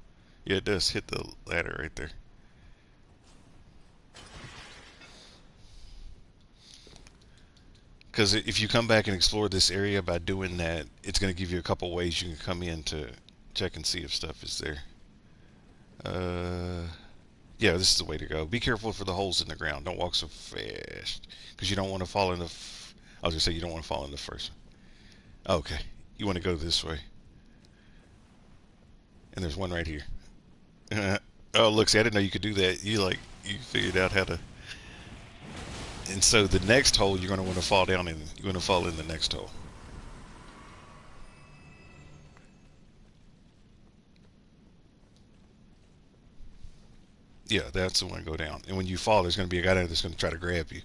Yeah, it does. Hit the ladder right there. Because if you come back and explore this area by doing that, it's going to give you a couple ways you can come in to check and see if stuff is there. Uh, yeah, this is the way to go. Be careful for the holes in the ground. Don't walk so fast because you don't want to fall in the. I was gonna say you don't want to fall in the first one. Okay, you want to go this way, and there's one right here. Oh, look, see, I didn't know you could do that. You figured out how to. And so the next hole you're going to want to fall down in. You're going to fall in the next hole. Yeah, that's the one to go down. And when you fall, there's going to be a guy there that's going to try to grab you.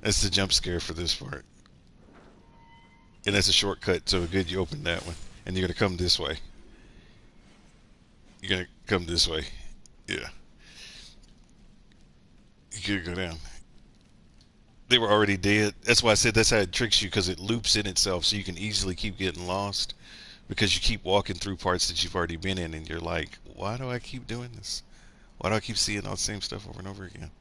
That's the jump scare for this part. And that's a shortcut, so good you open that one. And you're going to come this way. You're gonna come this way. Yeah, you gotta go down. They were already dead. That's why I said that's how it tricks you because it loops in itself, so you can easily keep getting lost because you keep walking through parts that you've already been in, and you're like, why do I keep doing this? Why do I keep seeing all the same stuff over and over again?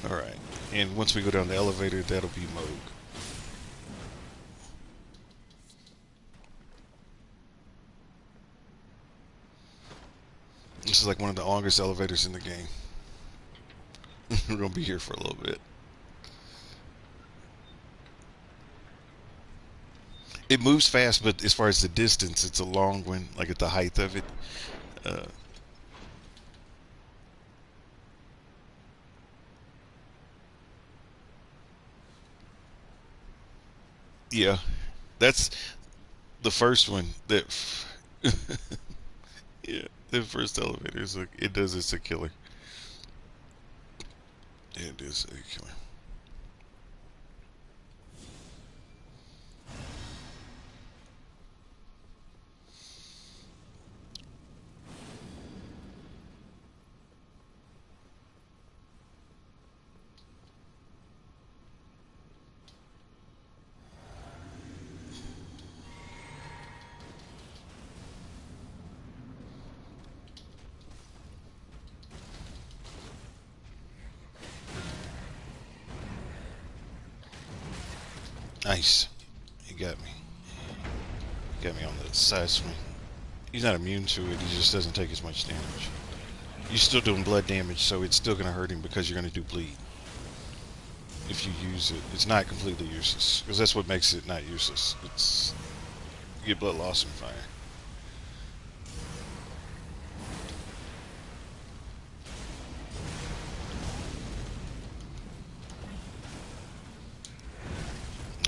All right, and once we go down the elevator, that'll be Moog. This is like one of the longest elevators in the game. We're gonna be here for a little bit. It moves fast, but as far as the distance, it's a long one. Like at the height of it, uh, yeah, that's the first one. That yeah, the first elevator is like it does. It's a killer. It is a killer. Nice. You got me. You got me on the side swing. He's not immune to it. He just doesn't take as much damage. You're still doing blood damage, so it's still gonna hurt him because you're gonna do bleed if you use it. It's not completely useless because that's what makes it not useless. It's you get blood loss from fire.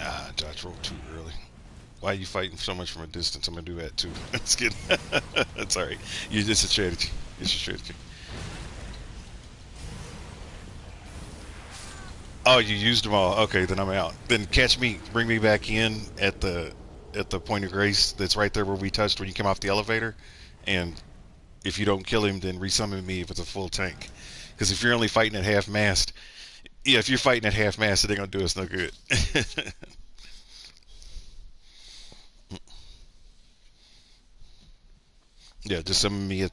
Ah, dodge roll too early. Why are you fighting so much from a distance? I'm gonna do that too. That's good. That's alright. It's a strategy. It's a strategy. Oh, you used them all. Okay, then I'm out. Then catch me. Bring me back in at the point of grace that's right there where we touched when you came off the elevator. And if you don't kill him, then resummon me if it's a full tank. Because if you're only fighting at half mast, yeah, if you're fighting at half mast, it ain't gonna do us no good. Yeah, just summon me at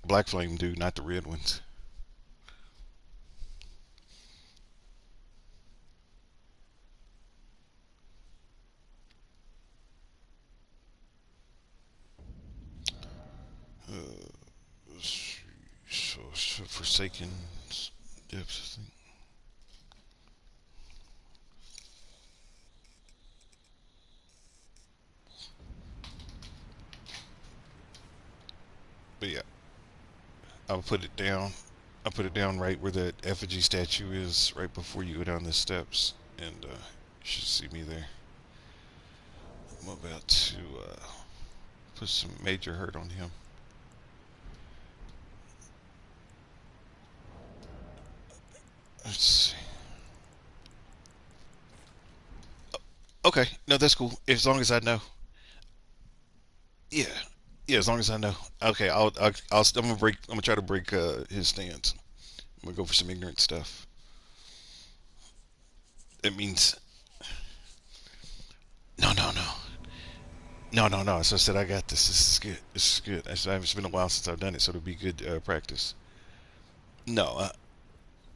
Black Flame, dude, not the red ones. So Forsaken Depths, I think. But yeah, I'll put it down. I'll put it down right where that effigy statue is, right before you go down the steps, and you should see me there. I'm about to put some major hurt on him. Let's see. Okay, no, that's cool. As long as I know. Yeah, yeah. As long as I know. Okay, I'm gonna break. I'm gonna try to break his stance. I'm gonna go for some ignorant stuff. It means no, no, no. No, no, no. So I said I got this. This is good. This is good. It's been a while since I've done it, so it'll be good practice. No,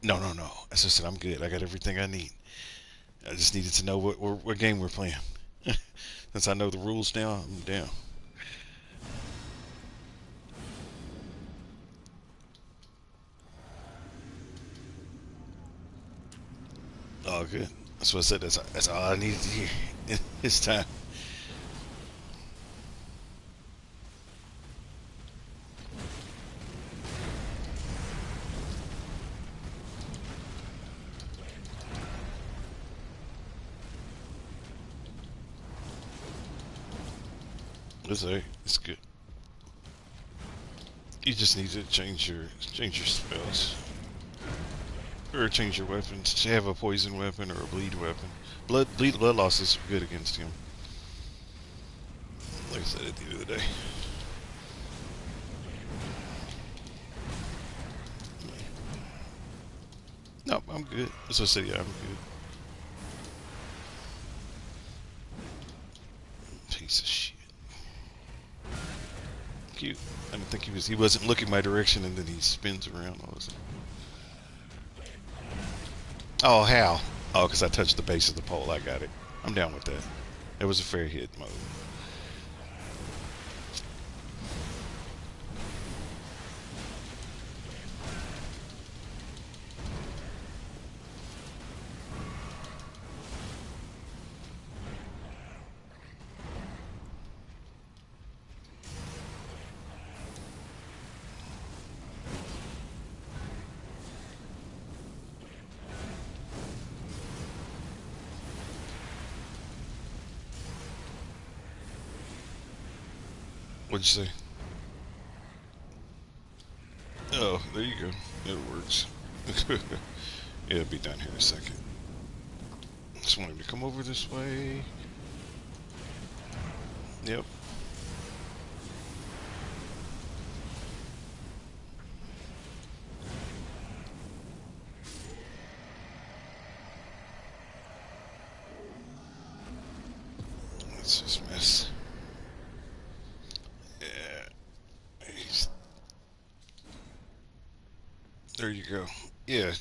no, no, no. As I said, I'm good. I got everything I need. I just needed to know what game we're playing. Since I know the rules now, I'm down. Oh, good. That's what I said. That's all I needed to hear. It's time. It's alright. It's good. You just need to change your spells or change your weapons. Have a poison weapon or a bleed weapon. Blood loss is good against him. Like I said at the end of the day. No, I'm good. That's what I said. Yeah, I'm good. Piece of shit. Cute. I didn't think he was. He wasn't looking my direction, and then he spins around all of a sudden. Oh, how? Oh, because I touched the base of the pole. I got it. I'm down with that. It was a fair hit mode. What'd you say? Oh, there you go. It works. Yeah, it'll be done here in a second. Just want him to come over this way. Yep. Let's just mess. Yeah. There you go. Yeah.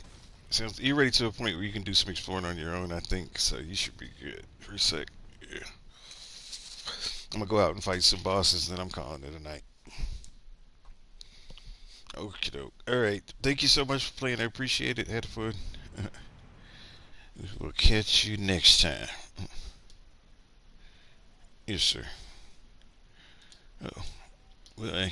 Sounds you're ready to a point where you can do some exploring on your own, I think. So you should be good for a sec. Yeah. I'm gonna go out and fight some bosses, and then I'm calling it a night. Okie doke. All right. Thank you so much for playing. I appreciate it. Had fun. We'll catch you next time. Yes, sir. Oh, well,